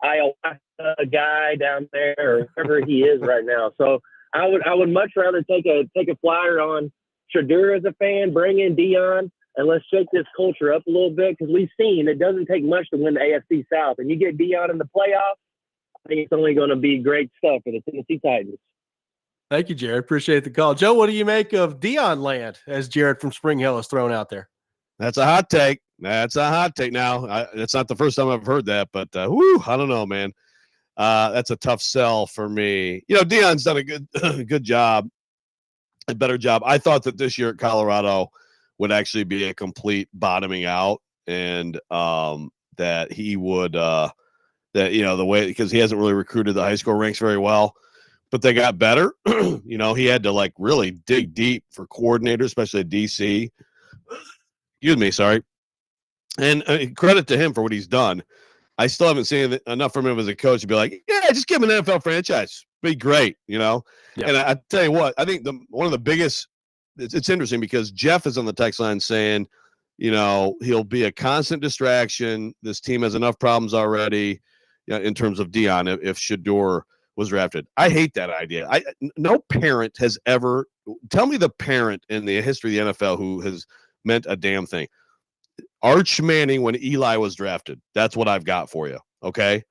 ayahuasca guy down there or wherever he is right now. So I would much rather take a flyer on Shedeur as a fan, bring in Dion, and let's shake this culture up a little bit, because we've seen it doesn't take much to win the AFC South. And you get Dion in the playoffs, I think it's only going to be great stuff for the Tennessee Titans. Thank you, Jared. Appreciate the call. Joe, what do you make of Dion land, as Jared from Spring Hill has thrown out there? That's a hot take. That's a hot take. Now, it's not the first time I've heard that, but I don't know, man. That's a tough sell for me. Dion's done a good job, a better job. I thought that this year at Colorado would actually be a complete bottoming out, and that he would the way, because he hasn't really recruited the high school ranks very well, but they got better. He had to really dig deep for coordinators, especially at DC. Excuse me, sorry. And credit to him for what he's done. I still haven't seen enough from him as a coach to be like, yeah, just give him an NFL franchise. Be great, Yeah. And I tell you what, I think one of the biggest, it's interesting because Jeff is on the text line saying, he'll be a constant distraction. This team has enough problems already in terms of Dion if Shedeur was drafted. I hate that idea. No parent has ever, tell me the parent in the history of the NFL who has meant a damn thing. Arch Manning when Eli was drafted. That's what I've got for you. Okay.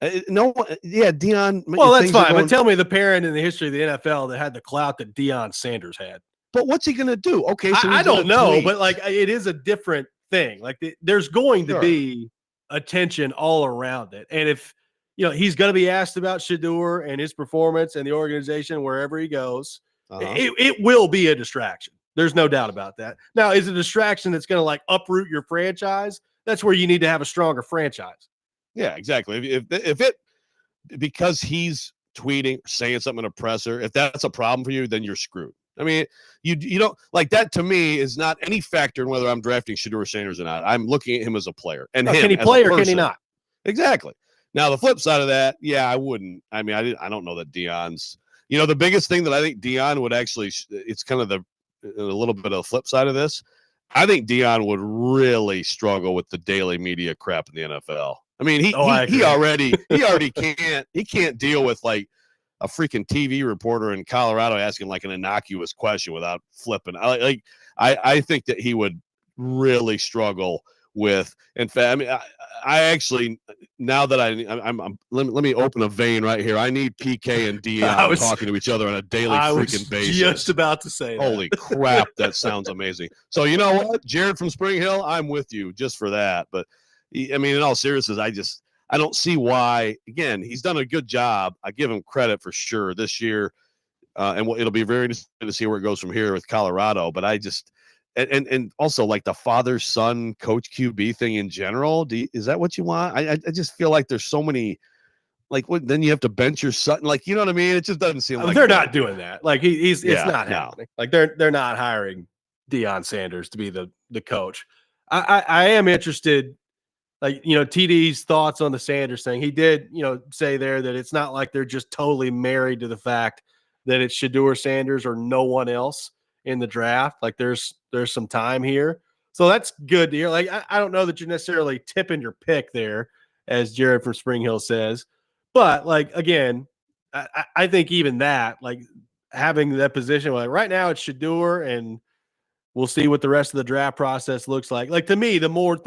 Dion. Well, that's fine. But tell me the parent in the history of the NFL that had the clout that Deion Sanders had. But what's he going to do? Okay. So I don't know, but it is a different thing. There's going to be attention all around it. And if, he's going to be asked about Shedeur and his performance and the organization wherever he goes, it will be a distraction. There's no doubt about that. Now, is it a distraction that's going to uproot your franchise? That's where you need to have a stronger franchise. Yeah, exactly. If it, because he's tweeting, saying something in a presser, if that's a problem for you, then you're screwed. I mean, you don't that to me is not any factor in whether I'm drafting Shedeur Sanders or not. I'm looking at him as a player. And can he play or can he not? Exactly. Now, the flip side of that, I wouldn't. I mean, I don't know that Dion's, the biggest thing that I think Dion would actually, it's kind of a little bit of the flip side of this. I think Dion would really struggle with the daily media crap in the NFL. I mean, he already can't deal with a freaking TV reporter in Colorado asking an innocuous question without flipping. I think that he would really struggle with. In fact, I mean, I actually, now that I'm let me open a vein right here. I need PK and Dion talking to each other on a daily freaking basis. Just about to say Holy crap, that sounds amazing. So you know what, Jared from Spring Hill, I'm with you just for that. But I mean, in all seriousness, I don't see why. Again, he's done a good job. I give him credit for sure this year, and it'll be very interesting to see where it goes from here with Colorado. But I just. And also the father-son coach QB thing in general. Is that what you want? I just feel like there's so many, then you have to bench your son. You know what I mean? It just doesn't seem like they're not doing that. It's not happening. They're not hiring Deion Sanders to be the coach. I am interested, TD's thoughts on the Sanders thing. He did, say there that it's not like they're just totally married to the fact that it's Shedeur Sanders or no one else. in the draft. Like there's some time here. So that's good to hear. Like I don't know that you're necessarily tipping your pick there, as Jared from Spring Hill says. But like again, I think even that, like having that position, like right now it's Shador, and we'll see what the rest of the draft process looks like. Like to me, the more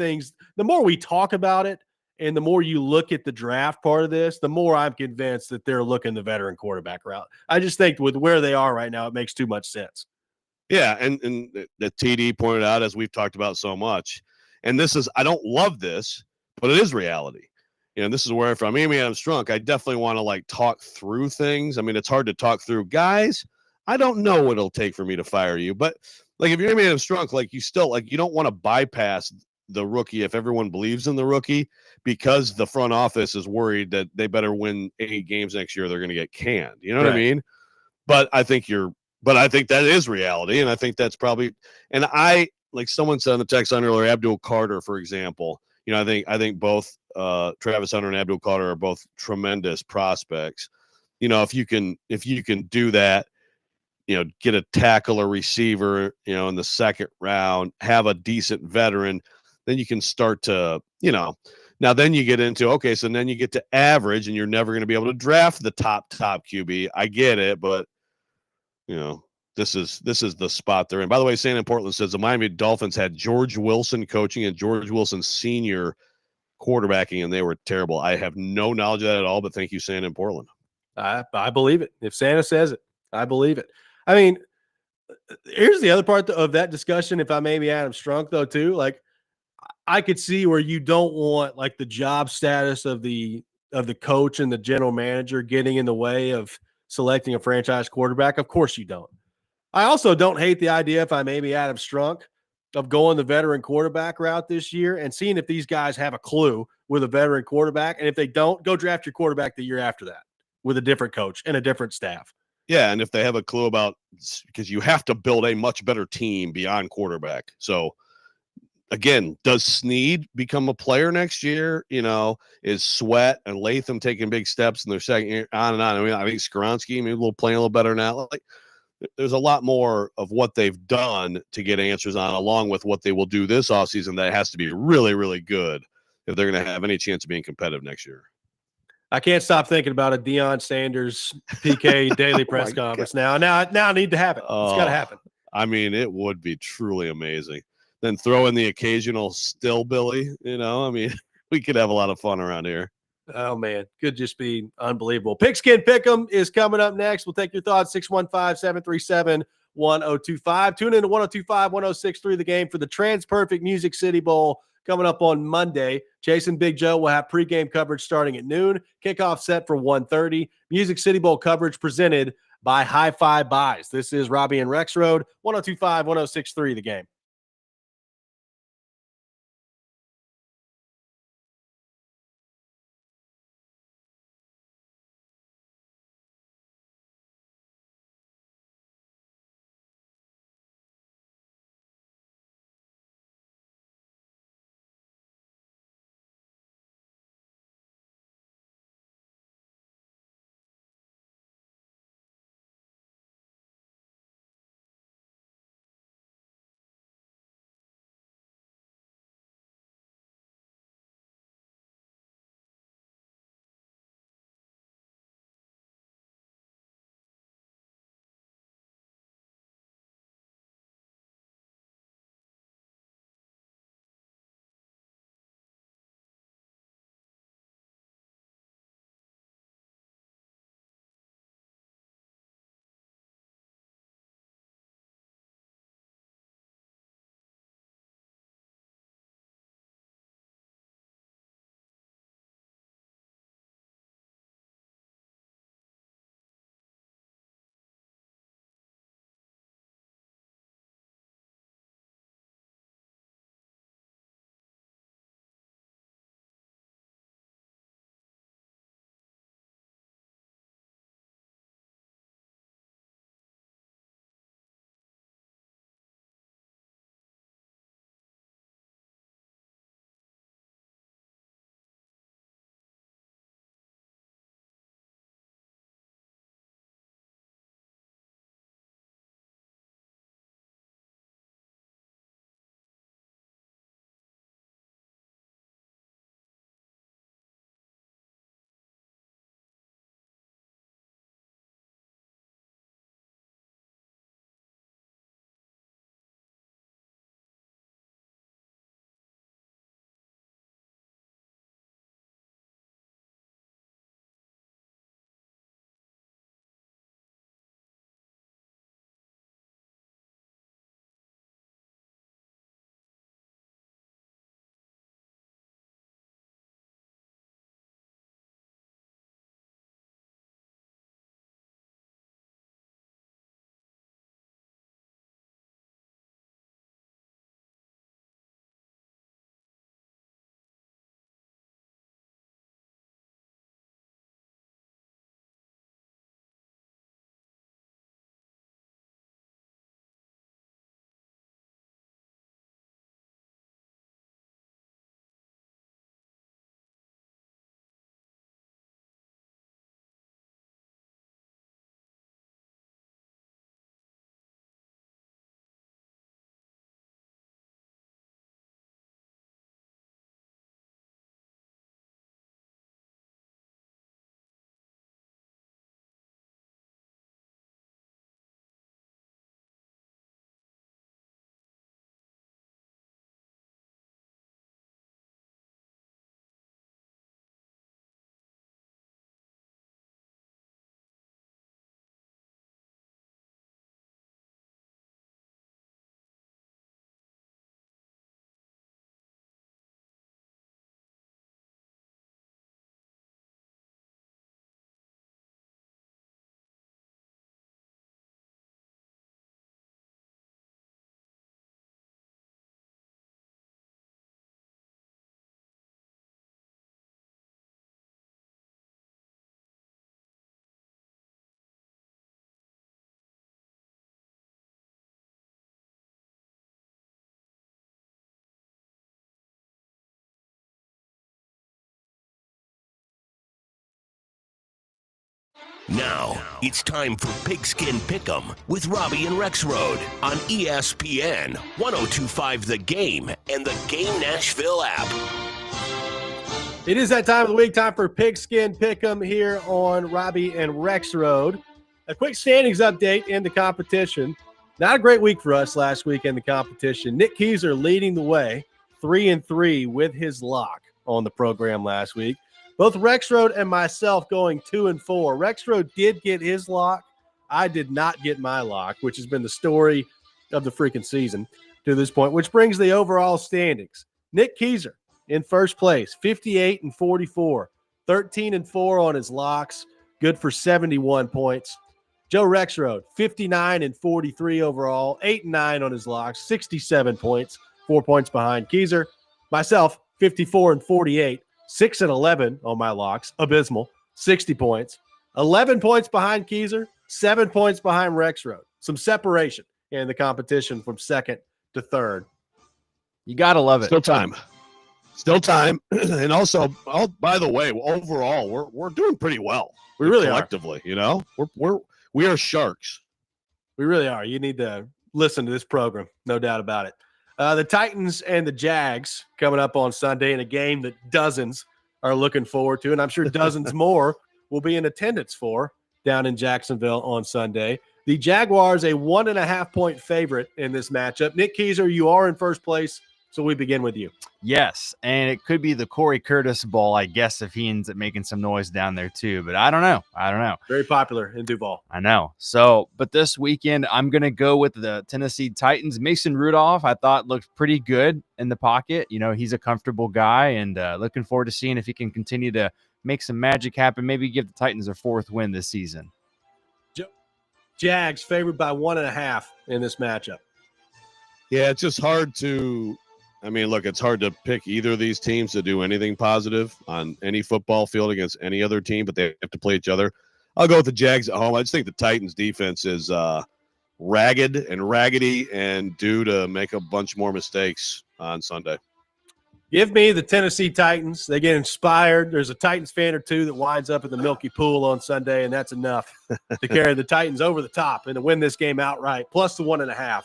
we talk about it, and the more you look at the draft part of this, the more I'm convinced that they're looking the veteran quarterback route. I just think with where they are right now, it makes too much sense. Yeah, and the TD pointed out, as we've talked about so much, and this is, I don't love this, but it is reality. You know, this is where from Amy Adams Strunk, I definitely want to like talk through things. I mean, it's hard to talk through. Guys, I don't know what it'll take for me to fire you, but like if you're Amy Adams Strunk, like you still like you don't want to bypass the rookie if everyone believes in the rookie because the front office is worried that they better win 8 games next year, they're going to get canned. You know what I mean? But I think that is reality, and I think that's probably. And I like someone said in the text on earlier, Abdul Carter, for example. You know, I think both Travis Hunter and Abdul Carter are both tremendous prospects. You know, if you can do that, you know, get a tackle or receiver, you know, in the second round, have a decent veteran, then you can start to, you know. Now then you get into okay, so then you get to average, and you're never going to be able to draft the top QB. I get it, but you know, this is the spot they're in. By the way, Santa in Portland says the Miami Dolphins had George Wilson coaching and George Wilson Sr. quarterbacking, and they were terrible. I have no knowledge of that at all, but thank you, Santa in Portland. I believe it. If Santa says it, I believe it. I mean, here's the other part of that discussion. If I may be Adam Strunk, though, too, like I could see where you don't want like the job status of the coach and the general manager getting in the way of selecting a franchise quarterback. Of course you don't. I also don't hate the idea, if I may be Adam Strunk, of going the veteran quarterback route this year and seeing if these guys have a clue with a veteran quarterback. And if they don't, go draft your quarterback the year after that with a different coach and a different staff. Yeah, and if they have a clue about, because you have to build a much better team beyond quarterback. So again, does Snead become a player next year? You know, is Sweat and Latham taking big steps in their second year? On and on. I mean, I think Skoronski maybe playing a little better now. Like, there's a lot more of what they've done to get answers on, along with what they will do this offseason that has to be really, really good if they're going to have any chance of being competitive next year. I can't stop thinking about a Deion Sanders PK daily press conference now. Now I need to happen. It's got to happen. I mean, it would be truly amazing. Then throw in the occasional still Billy, you know, I mean, we could have a lot of fun around here. Oh, man. Could just be unbelievable. Pigskin Pick'em is coming up next. We'll take your thoughts, 615-737-1025. Tune in to 1025, 1063 The Game for the Trans-Perfect Music City Bowl coming up on Monday. Jason Big Joe will have pregame coverage starting at noon. Kickoff set for 1:30. Music City Bowl coverage presented by Hi-Fi Buys. This is Robby and Rexrode, 1025, 1063 The Game. Now, it's time for Pigskin Pick'em with Robby and Rexrode on ESPN 1025 The Game and the Game Nashville app. It is that time of the week, time for Pigskin Pick'em here on Robby and Rexrode. A quick standings update in the competition. Not a great week for us last week in the competition. Nick Keyser leading the way, 3-3 with his lock on the program last week. Both Rexrode and myself going 2-4. Rexrode did get his lock. I did not get my lock, which has been the story of the freaking season to this point, which brings the overall standings. Nick Keyser in first place, 58-44, 13-4 on his locks, good for 71 points. Joe Rexrode, 59-43 overall, 8-9 on his locks, 67 points, 4 points behind Keyser. Myself, 54-48, 6-11 on my locks, abysmal, 60 points, 11 points behind Keyser, 7 points behind Rexrode. Some separation in the competition from second to third. You got to love it. Still time. And also, by the way, overall, we're doing pretty well. We really collectively, you know, we are sharks. We really are. You need to listen to this program, no doubt about it. The Titans and the Jags coming up on Sunday in a game that dozens are looking forward to, and I'm sure dozens more will be in attendance for down in Jacksonville on Sunday. The Jaguars, a 1.5-point favorite in this matchup. Nick Keyser, you are in first place, so we begin with you. Yes, and it could be the Corey Curtis Bowl, I guess, if he ends up making some noise down there too. But I don't know. Very popular in Duval. I know. So, but this weekend, I'm going to go with the Tennessee Titans. Mason Rudolph, I thought, looked pretty good in the pocket. You know, he's a comfortable guy, and looking forward to seeing if he can continue to make some magic happen, maybe give the Titans their fourth win this season. Jags favored by 1.5 in this matchup. Yeah, it's just hard to – I mean, look, it's hard to pick either of these teams to do anything positive on any football field against any other team, but they have to play each other. I'll go with the Jags at home. I just think the Titans' defense is ragged and raggedy and due to make a bunch more mistakes on Sunday. Give me the Tennessee Titans. They get inspired. There's a Titans fan or two that winds up in the Milky Pool on Sunday, and that's enough to carry the Titans over the top and to win this game outright, plus the 1.5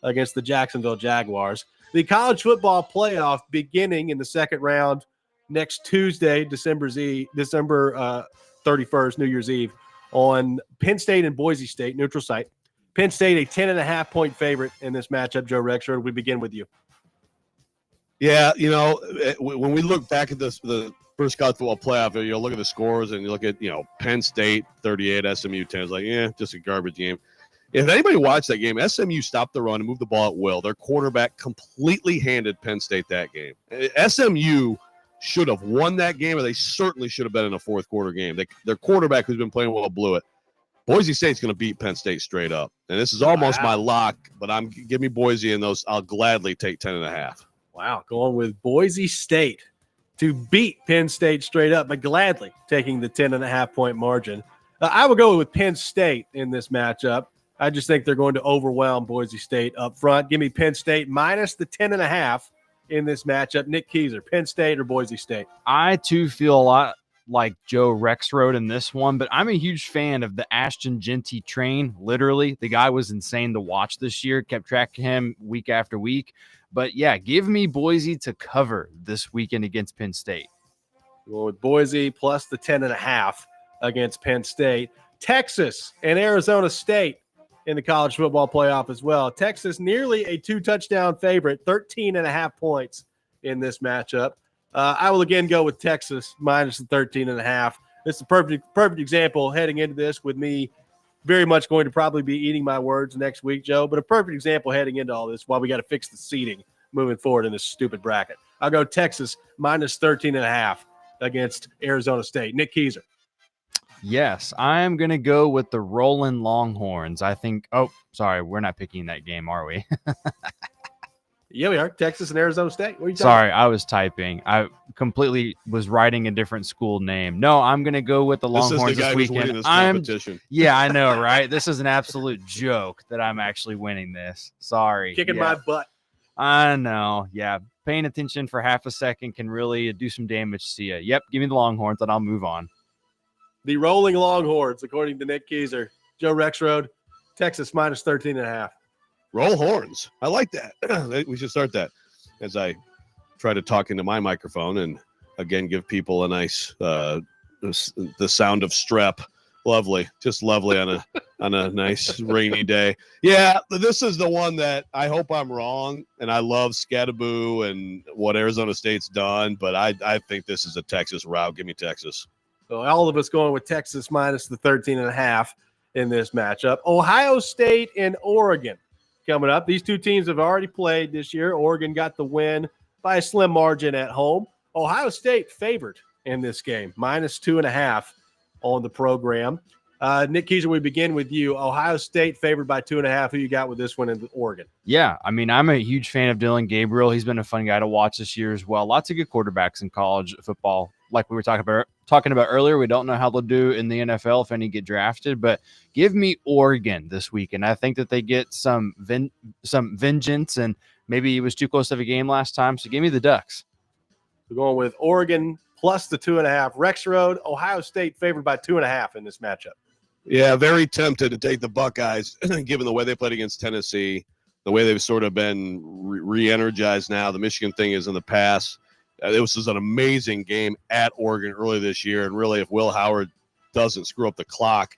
against the Jacksonville Jaguars. The college football playoff beginning in the second round next Tuesday, December 31st, New Year's Eve, on Penn State and Boise State, neutral site. Penn State, a 10.5-point favorite in this matchup. Joe Rexrode, we begin with you. Yeah, you know, when we look back at the first college football playoff, you look at the scores and you look at, Penn State 38, SMU 10. It's like, just a garbage game. If anybody watched that game, SMU stopped the run and moved the ball at will. Their quarterback completely handed Penn State that game. SMU should have won that game, or they certainly should have been in a fourth quarter game. Their quarterback, who's been playing well, blew it. Boise State's going to beat Penn State straight up. And this is almost my lock, but give me Boise in those. I'll gladly take 10.5. Wow, going with Boise State to beat Penn State straight up, but gladly taking the 10.5-point margin. I will go with Penn State in this matchup. I just think they're going to overwhelm Boise State up front. Give me Penn State minus the 10.5 in this matchup. Nick Keyser, Penn State or Boise State? I, too, feel a lot like Joe Rexrode in this one, but I'm a huge fan of the Ashton Genty train. Literally, the guy was insane to watch this year. Kept track of him week after week. But, yeah, give me Boise to cover this weekend against Penn State. Well, with Boise plus the 10.5 against Penn State. Texas and Arizona State in the college football playoff as well. Texas nearly a 2-touchdown favorite, 13.5 points in this matchup. I will again go with Texas minus the 13.5. This is a perfect example heading into this with me very much going to probably be eating my words next week, Joe, but a perfect example heading into all this while we got to fix the seating moving forward in this stupid bracket. I'll go Texas minus 13.5 against Arizona State. Nick Keyser. Yes, I'm going to go with the Rolling Longhorns. I think – oh, sorry, we're not picking that game, are we? Yeah, we are. Texas and Arizona State. What are you talking Sorry, I was typing. I completely was writing a different school name. No, I'm going to go with the Longhorns this weekend. Yeah, I know, right? This is an absolute joke that I'm actually winning this. Sorry. Kicking my butt. I know. Yeah, paying attention for half a second can really do some damage to you. Yep, give me the Longhorns and I'll move on. The Rolling Longhorns, according to Nick Keiser. Joe Rexrode, Texas minus 13.5. Roll horns. I like that. We should start that as I try to talk into my microphone and again give people a nice the sound of strep. Lovely, just lovely on a nice rainy day. Yeah, this is the one that I hope I'm wrong, and I love Scattaboo and what Arizona State's done, but I think this is a Texas route. Give me Texas. So all of us going with Texas minus the 13.5 in this matchup. Ohio State and Oregon coming up. These two teams have already played this year. Oregon got the win by a slim margin at home. Ohio State favored in this game, minus 2.5 on the program. Nick Keiser, we begin with you. Ohio State favored by 2.5. Who you got with this one in Oregon? Yeah, I mean, I'm a huge fan of Dylan Gabriel. He's been a fun guy to watch this year as well. Lots of good quarterbacks in college football. Like we were talking about earlier, we don't know how they'll do in the NFL if any get drafted, but give me Oregon this week, and I think that they get some vengeance, and maybe it was too close of a game last time, so give me the Ducks. We're going with Oregon plus the 2.5. Rexrode, Ohio State favored by 2.5 in this matchup. Yeah, very tempted to take the Buckeyes, given the way they played against Tennessee, the way they've sort of been re-energized now. The Michigan thing is in the past. This was an amazing game at Oregon earlier this year, and really, if Will Howard doesn't screw up the clock,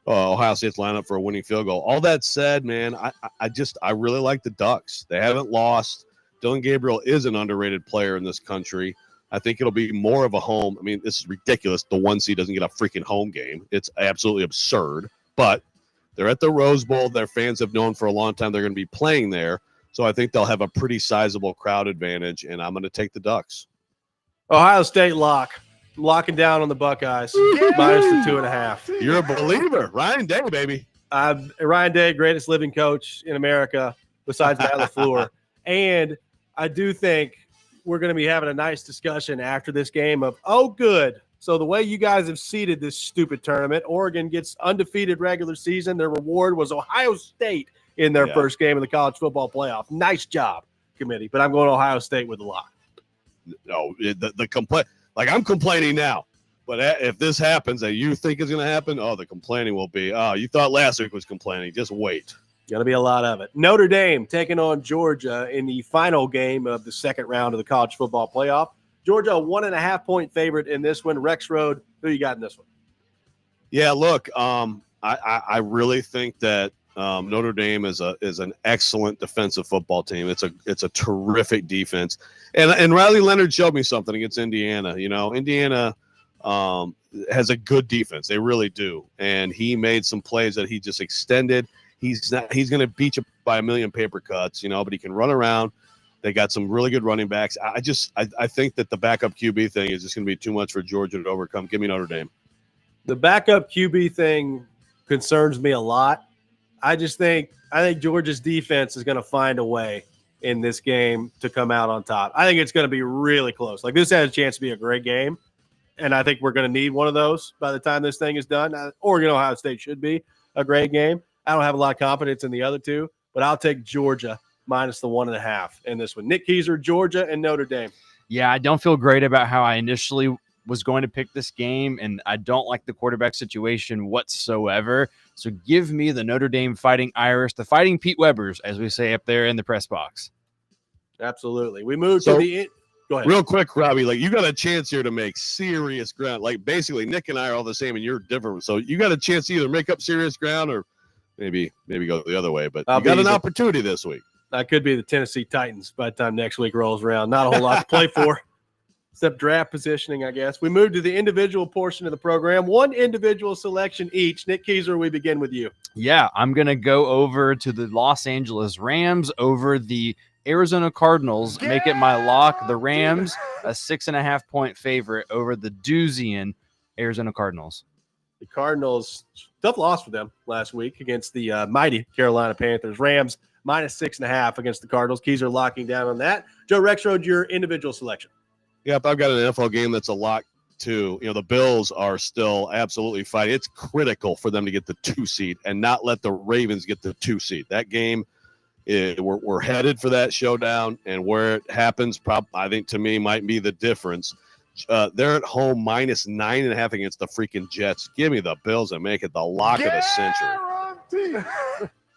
Ohio State's line up for a winning field goal. All that said, man, I really like the Ducks. They haven't lost. Dylan Gabriel is an underrated player in this country. I think it'll be more of a home. I mean, this is ridiculous. The 1 seed doesn't get a freaking home game. It's absolutely absurd. But they're at the Rose Bowl. Their fans have known for a long time they're going to be playing there. So I think they'll have a pretty sizable crowd advantage, and I'm going to take the Ducks. Ohio State lock. I'm locking down on the Buckeyes, minus the 2.5. You're a believer. Ryan Day, baby. Ryan Day, greatest living coach in America besides Matt LaFleur. And I do think we're going to be having a nice discussion after this game of, oh, good. So the way you guys have seeded this stupid tournament, Oregon gets undefeated regular season. Their reward was Ohio State in their first game of the college football playoff. Nice job, committee. But I'm going Ohio State with a lock. No, the complaint. Like, I'm complaining now. But if this happens that you think is going to happen, the complaining will be, you thought last week was complaining. Just wait. Going to be a lot of it. Notre Dame taking on Georgia in the final game of the second round of the college football playoff. Georgia, a 1.5-point favorite in this one. Rexrode, who you got in this one? Yeah, look, I really think that Notre Dame is an excellent defensive football team. It's a terrific defense, and Riley Leonard showed me something against Indiana. You know, Indiana has a good defense. They really do, and he made some plays that he just extended. He's going to beat you by a million paper cuts, but he can run around. They got some really good running backs. I think that the backup QB thing is just going to be too much for Georgia to overcome. Give me Notre Dame. The backup QB thing concerns me a lot. I think Georgia's defense is going to find a way in this game to come out on top. I think it's going to be really close. Like, this has a chance to be a great game, and I think we're going to need one of those by the time this thing is done. Oregon, Ohio State should be a great game. I don't have a lot of confidence in the other two, but I'll take Georgia minus the 1.5 in this one. Nick Keiser, Georgia, and Notre Dame. Yeah, I don't feel great about how I initially was going to pick this game, and I don't like the quarterback situation whatsoever. So give me the Notre Dame Fighting Irish, the Fighting Pete Webbers, as we say up there in the press box. Absolutely. We move to the – go ahead. Real quick, Robbie, like, you got a chance here to make serious ground. Like, basically, Nick and I are all the same, and you're different. So you got a chance to either make up serious ground or maybe go the other way. But you got an opportunity this week. I could be the Tennessee Titans by the time next week rolls around. Not a whole lot to play for, except draft positioning, I guess. We move to the individual portion of the program. One individual selection each. Nick Keiser, we begin with you. Yeah, I'm going to go over to the Los Angeles Rams over the Arizona Cardinals. Make it my lock. The Rams, a 6.5-point favorite over the Doozian Arizona Cardinals. The Cardinals, tough loss for them last week against the mighty Carolina Panthers. Rams, minus 6.5 against the Cardinals. Keiser locking down on that. Joe Rexrode, your individual selection. Yep, I've got an NFL game that's a lock too. The Bills are still absolutely fighting. It's critical for them to get the 2 seed and not let the Ravens get the 2 seed. That game, we're headed for that showdown, and where it happens, I think to me might be the difference. They're at home -9.5 against the freaking Jets. Give me the Bills and make it the lock of the century.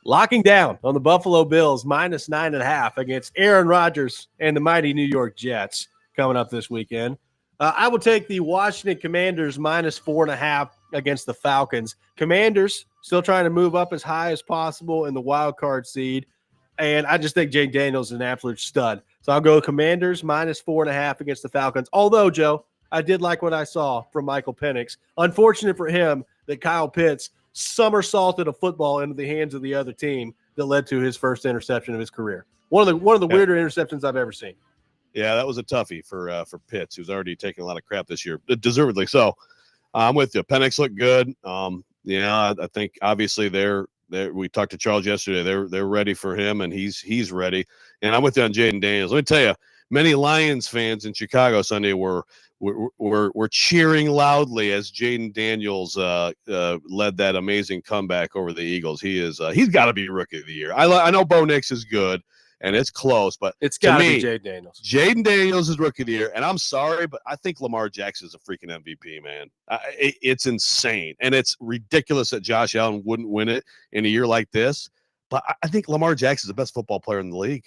Locking down on the Buffalo Bills -9.5 against Aaron Rodgers and the mighty New York Jets coming up this weekend. I will take the Washington Commanders -4.5 against the Falcons. Commanders still trying to move up as high as possible in the wild card seed. And I just think Jay Daniels is an absolute stud. So I'll go Commanders -4.5 against the Falcons. Although, Joe, I did like what I saw from Michael Penix. Unfortunate for him that Kyle Pitts somersaulted a football into the hands of the other team that led to his first interception of his career. One of the weirder interceptions I've ever seen. Yeah, that was a toughie for Pitts, who's already taking a lot of crap this year, deservedly so. I'm with you. Penix looked good. I think obviously we talked to Charles yesterday. They're ready for him, and he's ready. And I'm with you on Jaden Daniels. Let me tell you, many Lions fans in Chicago Sunday were cheering loudly as Jaden Daniels led that amazing comeback over the Eagles. He's got to be Rookie of the Year. I know Bo Nix is good, and it's close, but it's got to be Jaden Daniels. Jaden Daniels is Rookie of the Year, and I'm sorry, but I think Lamar Jackson is a freaking MVP, man. It's insane, and it's ridiculous that Josh Allen wouldn't win it in a year like this, but I think Lamar Jackson is the best football player in the league.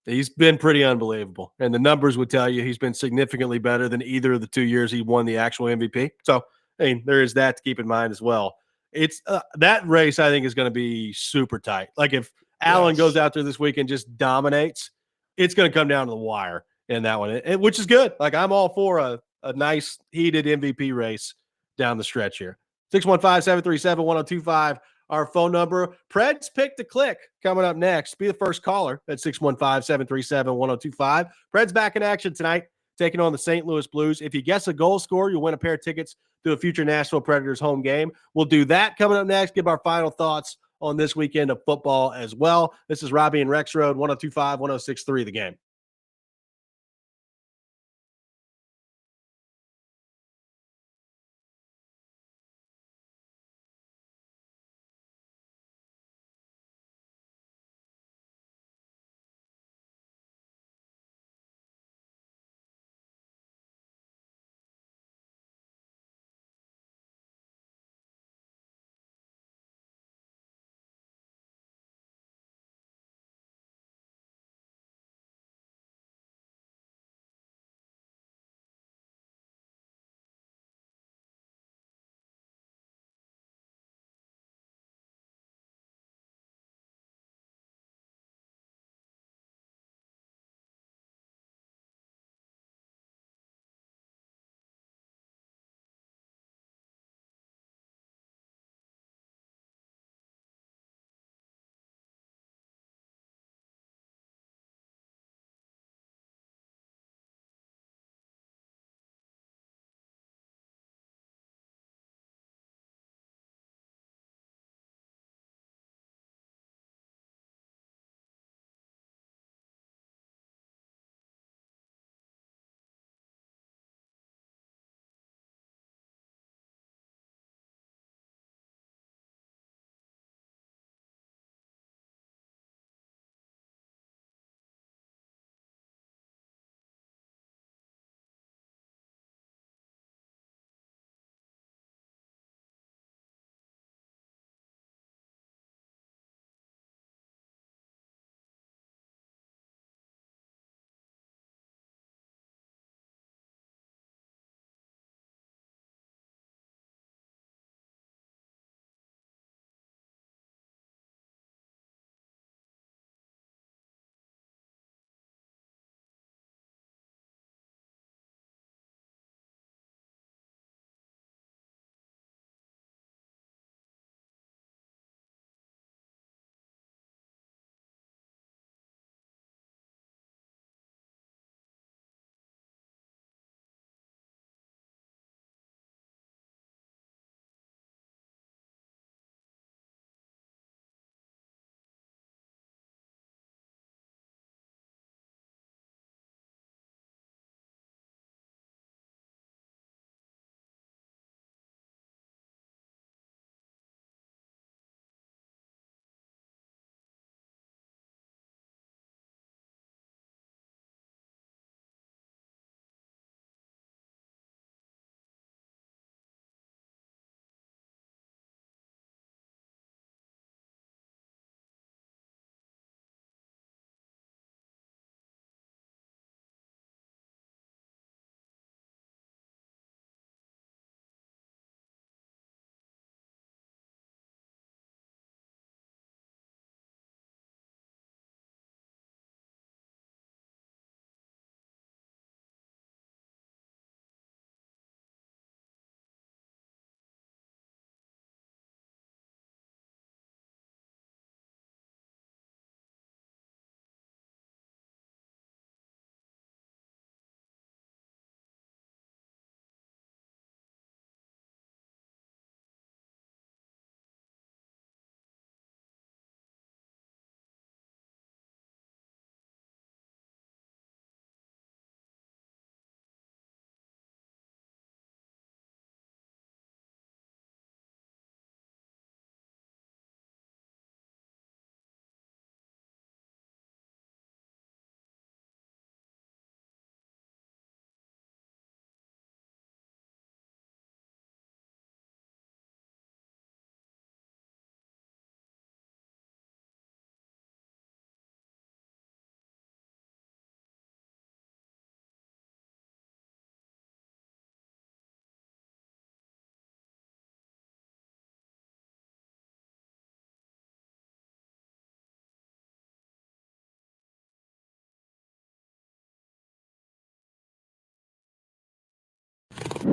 He's been pretty unbelievable, and the numbers would tell you he's been significantly better than either of the 2 years he won the actual MVP. So, I mean, there is that to keep in mind as well. It's that race I think is going to be super tight. Like if Allen goes out there this week and just dominates, it's going to come down to the wire in that one, which is good. Like I'm all for a nice heated MVP race down the stretch here. 615-737-1025. Our phone number. Pred's Pick to Click coming up next. Be the first caller at 615-737-1025. Pred's back in action tonight, taking on the St. Louis Blues. If you guess a goal scorer, you'll win a pair of tickets to a future Nashville Predators home game. We'll do that coming up next. Give our final thoughts on this weekend of football as well. This is Robby and Rexrode, 102.5, 106.3 The Game.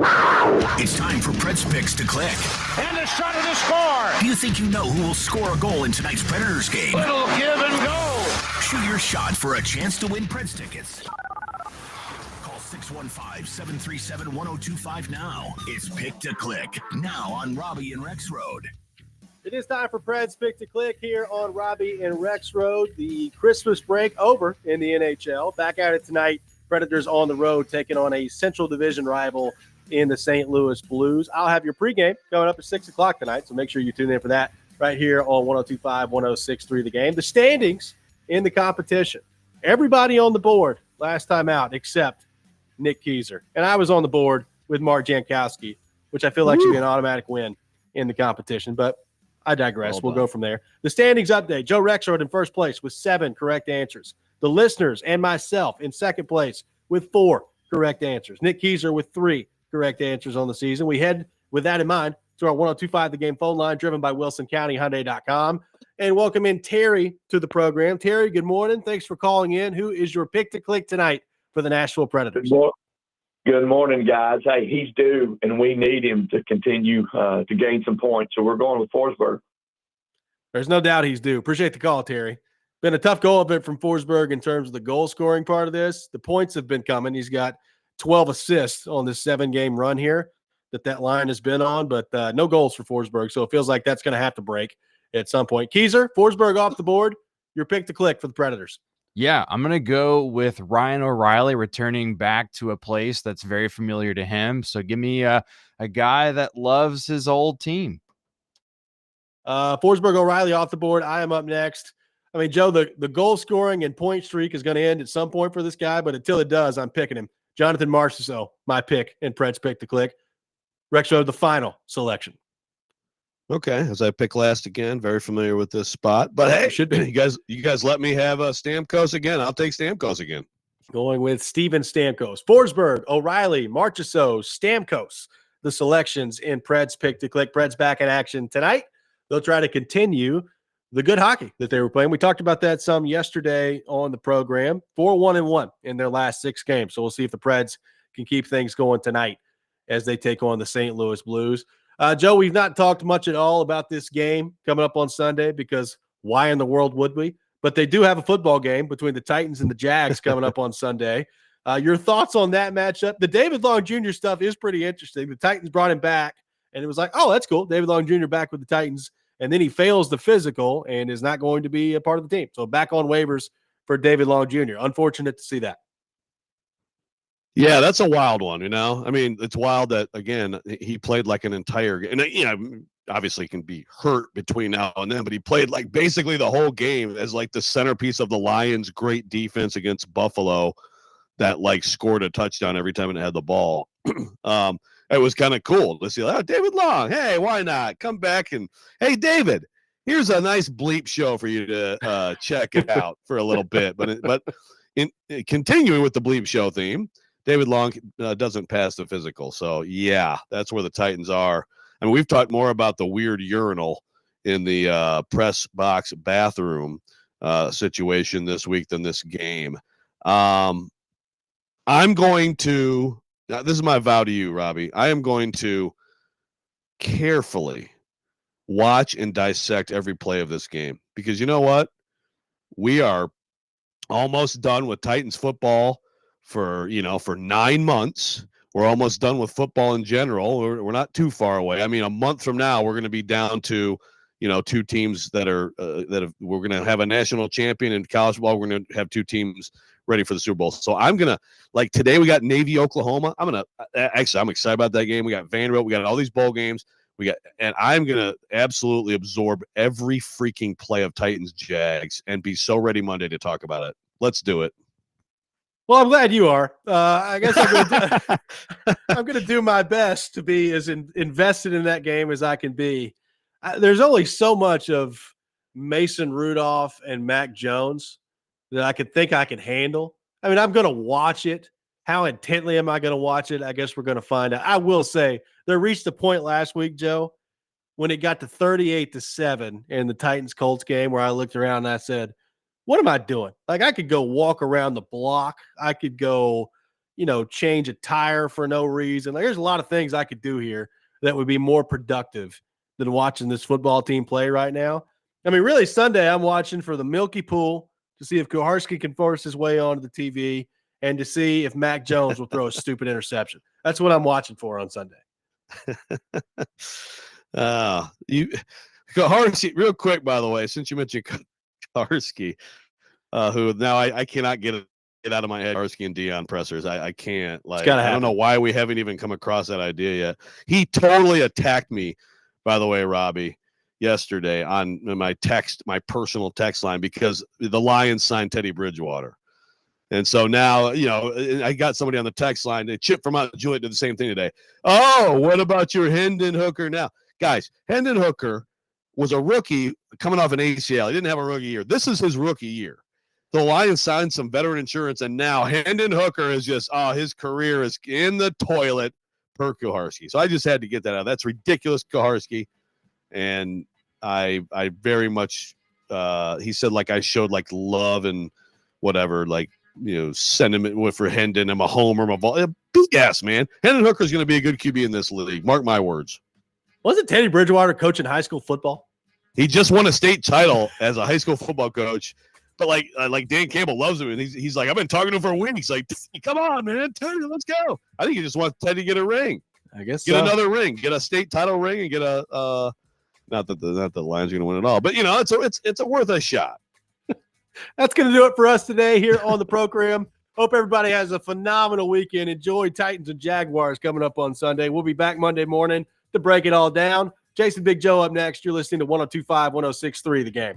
It's time for Preds Picks to click. And a shot at the score. Do you think you know who will score a goal in tonight's Predators game? Little give and go. Shoot your shot for a chance to win Preds tickets. Call 615-737-1025 now. It's Pick to Click, now on Robby and Rexrode. It is time for Preds Pick to Click here on Robby and Rexrode. The Christmas break over in the NHL. Back at it tonight. Predators on the road taking on a Central Division rival in the St. Louis Blues. I'll have your pregame coming up at 6 o'clock tonight, so make sure you tune in for that right here on 102.5, 106.3 The Game. The standings in the competition. Everybody on the board last time out except Nick Keyser. And I was on the board with Mark Jankowski, which I feel like should be an automatic win in the competition, but I digress. We'll go from there. The standings update. Joe Rexrode in first place with 7 correct answers. The listeners and myself in second place with 4 correct answers. Nick Keyser with 3 correct answers on the season. We head with that in mind to our 102.5 The Game phone line, driven by WilsonCountyHyundai.com. And welcome in Terry to the program. Terry, good morning. Thanks for calling in. Who is your pick to click tonight for the Nashville Predators? Good morning, guys. Hey, he's due, and we need him to continue to gain some points. So we're going with Forsberg. There's no doubt he's due. Appreciate the call, Terry. Been a tough goal up from Forsberg in terms of the goal scoring part of this. The points have been coming. He's got 12 assists on this 7-game run here that line has been on, but no goals for Forsberg. So it feels like that's going to have to break at some point. Keyser, Forsberg off the board. Your pick to click for the Predators. Yeah, I'm going to go with Ryan O'Reilly returning back to a place that's very familiar to him. So give me a guy that loves his old team. Forsberg, O'Reilly off the board. I am up next. I mean, Joe, the goal scoring and point streak is going to end at some point for this guy, but until it does, I'm picking him. Jonathan Marchessault, my pick in Preds Pick to Click. Rexrode, the final selection. Okay, as I pick last again, very familiar with this spot. But hey, should be. You guys let me have Stamkos again. I'll take Stamkos again. Going with Steven Stamkos. Forsberg, O'Reilly, Marchessault, Stamkos, the selections in Preds Pick to Click. Preds back in action tonight. They'll try to continue the good hockey that they were playing. We talked about that some yesterday on the program. 4-1-1 in their last 6 games. So we'll see if the Preds can keep things going tonight as they take on the St. Louis Blues. Joe, we've not talked much at all about this game coming up on Sunday because why in the world would we? But they do have a football game between the Titans and the Jags coming up on Sunday. Your thoughts on that matchup? The David Long Jr. stuff is pretty interesting. The Titans brought him back, and it was like, oh, that's cool. David Long Jr. back with the Titans. And then he fails the physical and is not going to be a part of the team. So back on waivers for David Long Jr. Unfortunate to see that. Yeah, that's a wild one, you know. I mean, it's wild that, again, he played like an entire game. And, you know, obviously can be hurt between now and then, but he played like basically the whole game as like the centerpiece of the Lions' great defense against Buffalo that like scored a touchdown every time it had the ball. It was kind of cool to see, oh, David Long, hey, why not? Come back and, hey, David, here's a nice bleep show for you to check it out for a little bit. But in continuing with the bleep show theme, David Long doesn't pass the physical. So, yeah, that's where the Titans are. I mean, we've talked more about the weird urinal in the press box bathroom situation this week than this game. I'm going to – this is my vow to you, Robby. I am going to carefully watch and dissect every play of this game because you know what? We are almost done with Titans football for 9 months. We're almost done with football in general. We're not too far away. I mean, a month from now, we're going to be down to, 2 teams that are we're going to have a national champion in college football. We're going to have 2 teams ready for the Super Bowl. So I'm going to, like today we got Navy, Oklahoma. I'm excited about that game. We got Vanderbilt. We got all these bowl games. And I'm going to absolutely absorb every freaking play of Titans Jags and be so ready Monday to talk about it. Let's do it. Well, I'm glad you are. I guess I'm going to do my best to be as invested in that game as I can be. There's only so much of Mason Rudolph and Mac Jones that I could think I can handle. I mean, I'm going to watch it. How intently am I going to watch it? I guess we're going to find out. I will say there reached a point last week, Joe, when it got to 38-7 in the Titans-Colts game where I looked around and I said, what am I doing? Like, I could go walk around the block. I could go, change a tire for no reason. Like, there's a lot of things I could do here that would be more productive than watching this football team play right now. I mean, really, Sunday I'm watching for the Milky Pool to see if Kuharski can force his way onto the TV and to see if Mac Jones will throw a stupid interception. That's what I'm watching for on Sunday. Kuharski, real quick, by the way, since you mentioned Kuharski, who now I cannot get out of my head, Kuharski and Deion pressers. I can't. Like, I don't know why we haven't even come across that idea yet. He totally attacked me, by the way, Robby, yesterday on my personal text line, because the Lions signed Teddy Bridgewater. And so now, I got somebody on the text line. Chip from Mount Juliet did the same thing today. Oh, what about your Hendon Hooker now? Guys, Hendon Hooker was a rookie coming off an ACL. He didn't have a rookie year. This is his rookie year. The Lions signed some veteran insurance, and now Hendon Hooker is just, his career is in the toilet per Kuharski. So I just had to get that out. That's ridiculous, Kuharski. And I very much, he said, like, I showed, like, love and whatever, like, sentiment for Hendon. I'm a homer. I'm a ball. BS, man. Hendon Hooker is going to be a good QB in this league. Mark my words. Wasn't Teddy Bridgewater coaching high school football? He just won a state title as a high school football coach. But like Dan Campbell loves him, and he's like, I've been talking to him for weeks. Like, come on, man, Teddy, let's go. I think he just wants Teddy to get a ring. I guess get another ring, get a state title ring, and get a not that the Lions are going to win it all, but it's a worth a shot. That's going to do it for us today here on the program. Hope everybody has a phenomenal weekend. Enjoy Titans and Jaguars coming up on Sunday. We'll be back Monday morning to break it all down. Jason Big Joe up next. You're listening to 102.5, 106.3 The Game.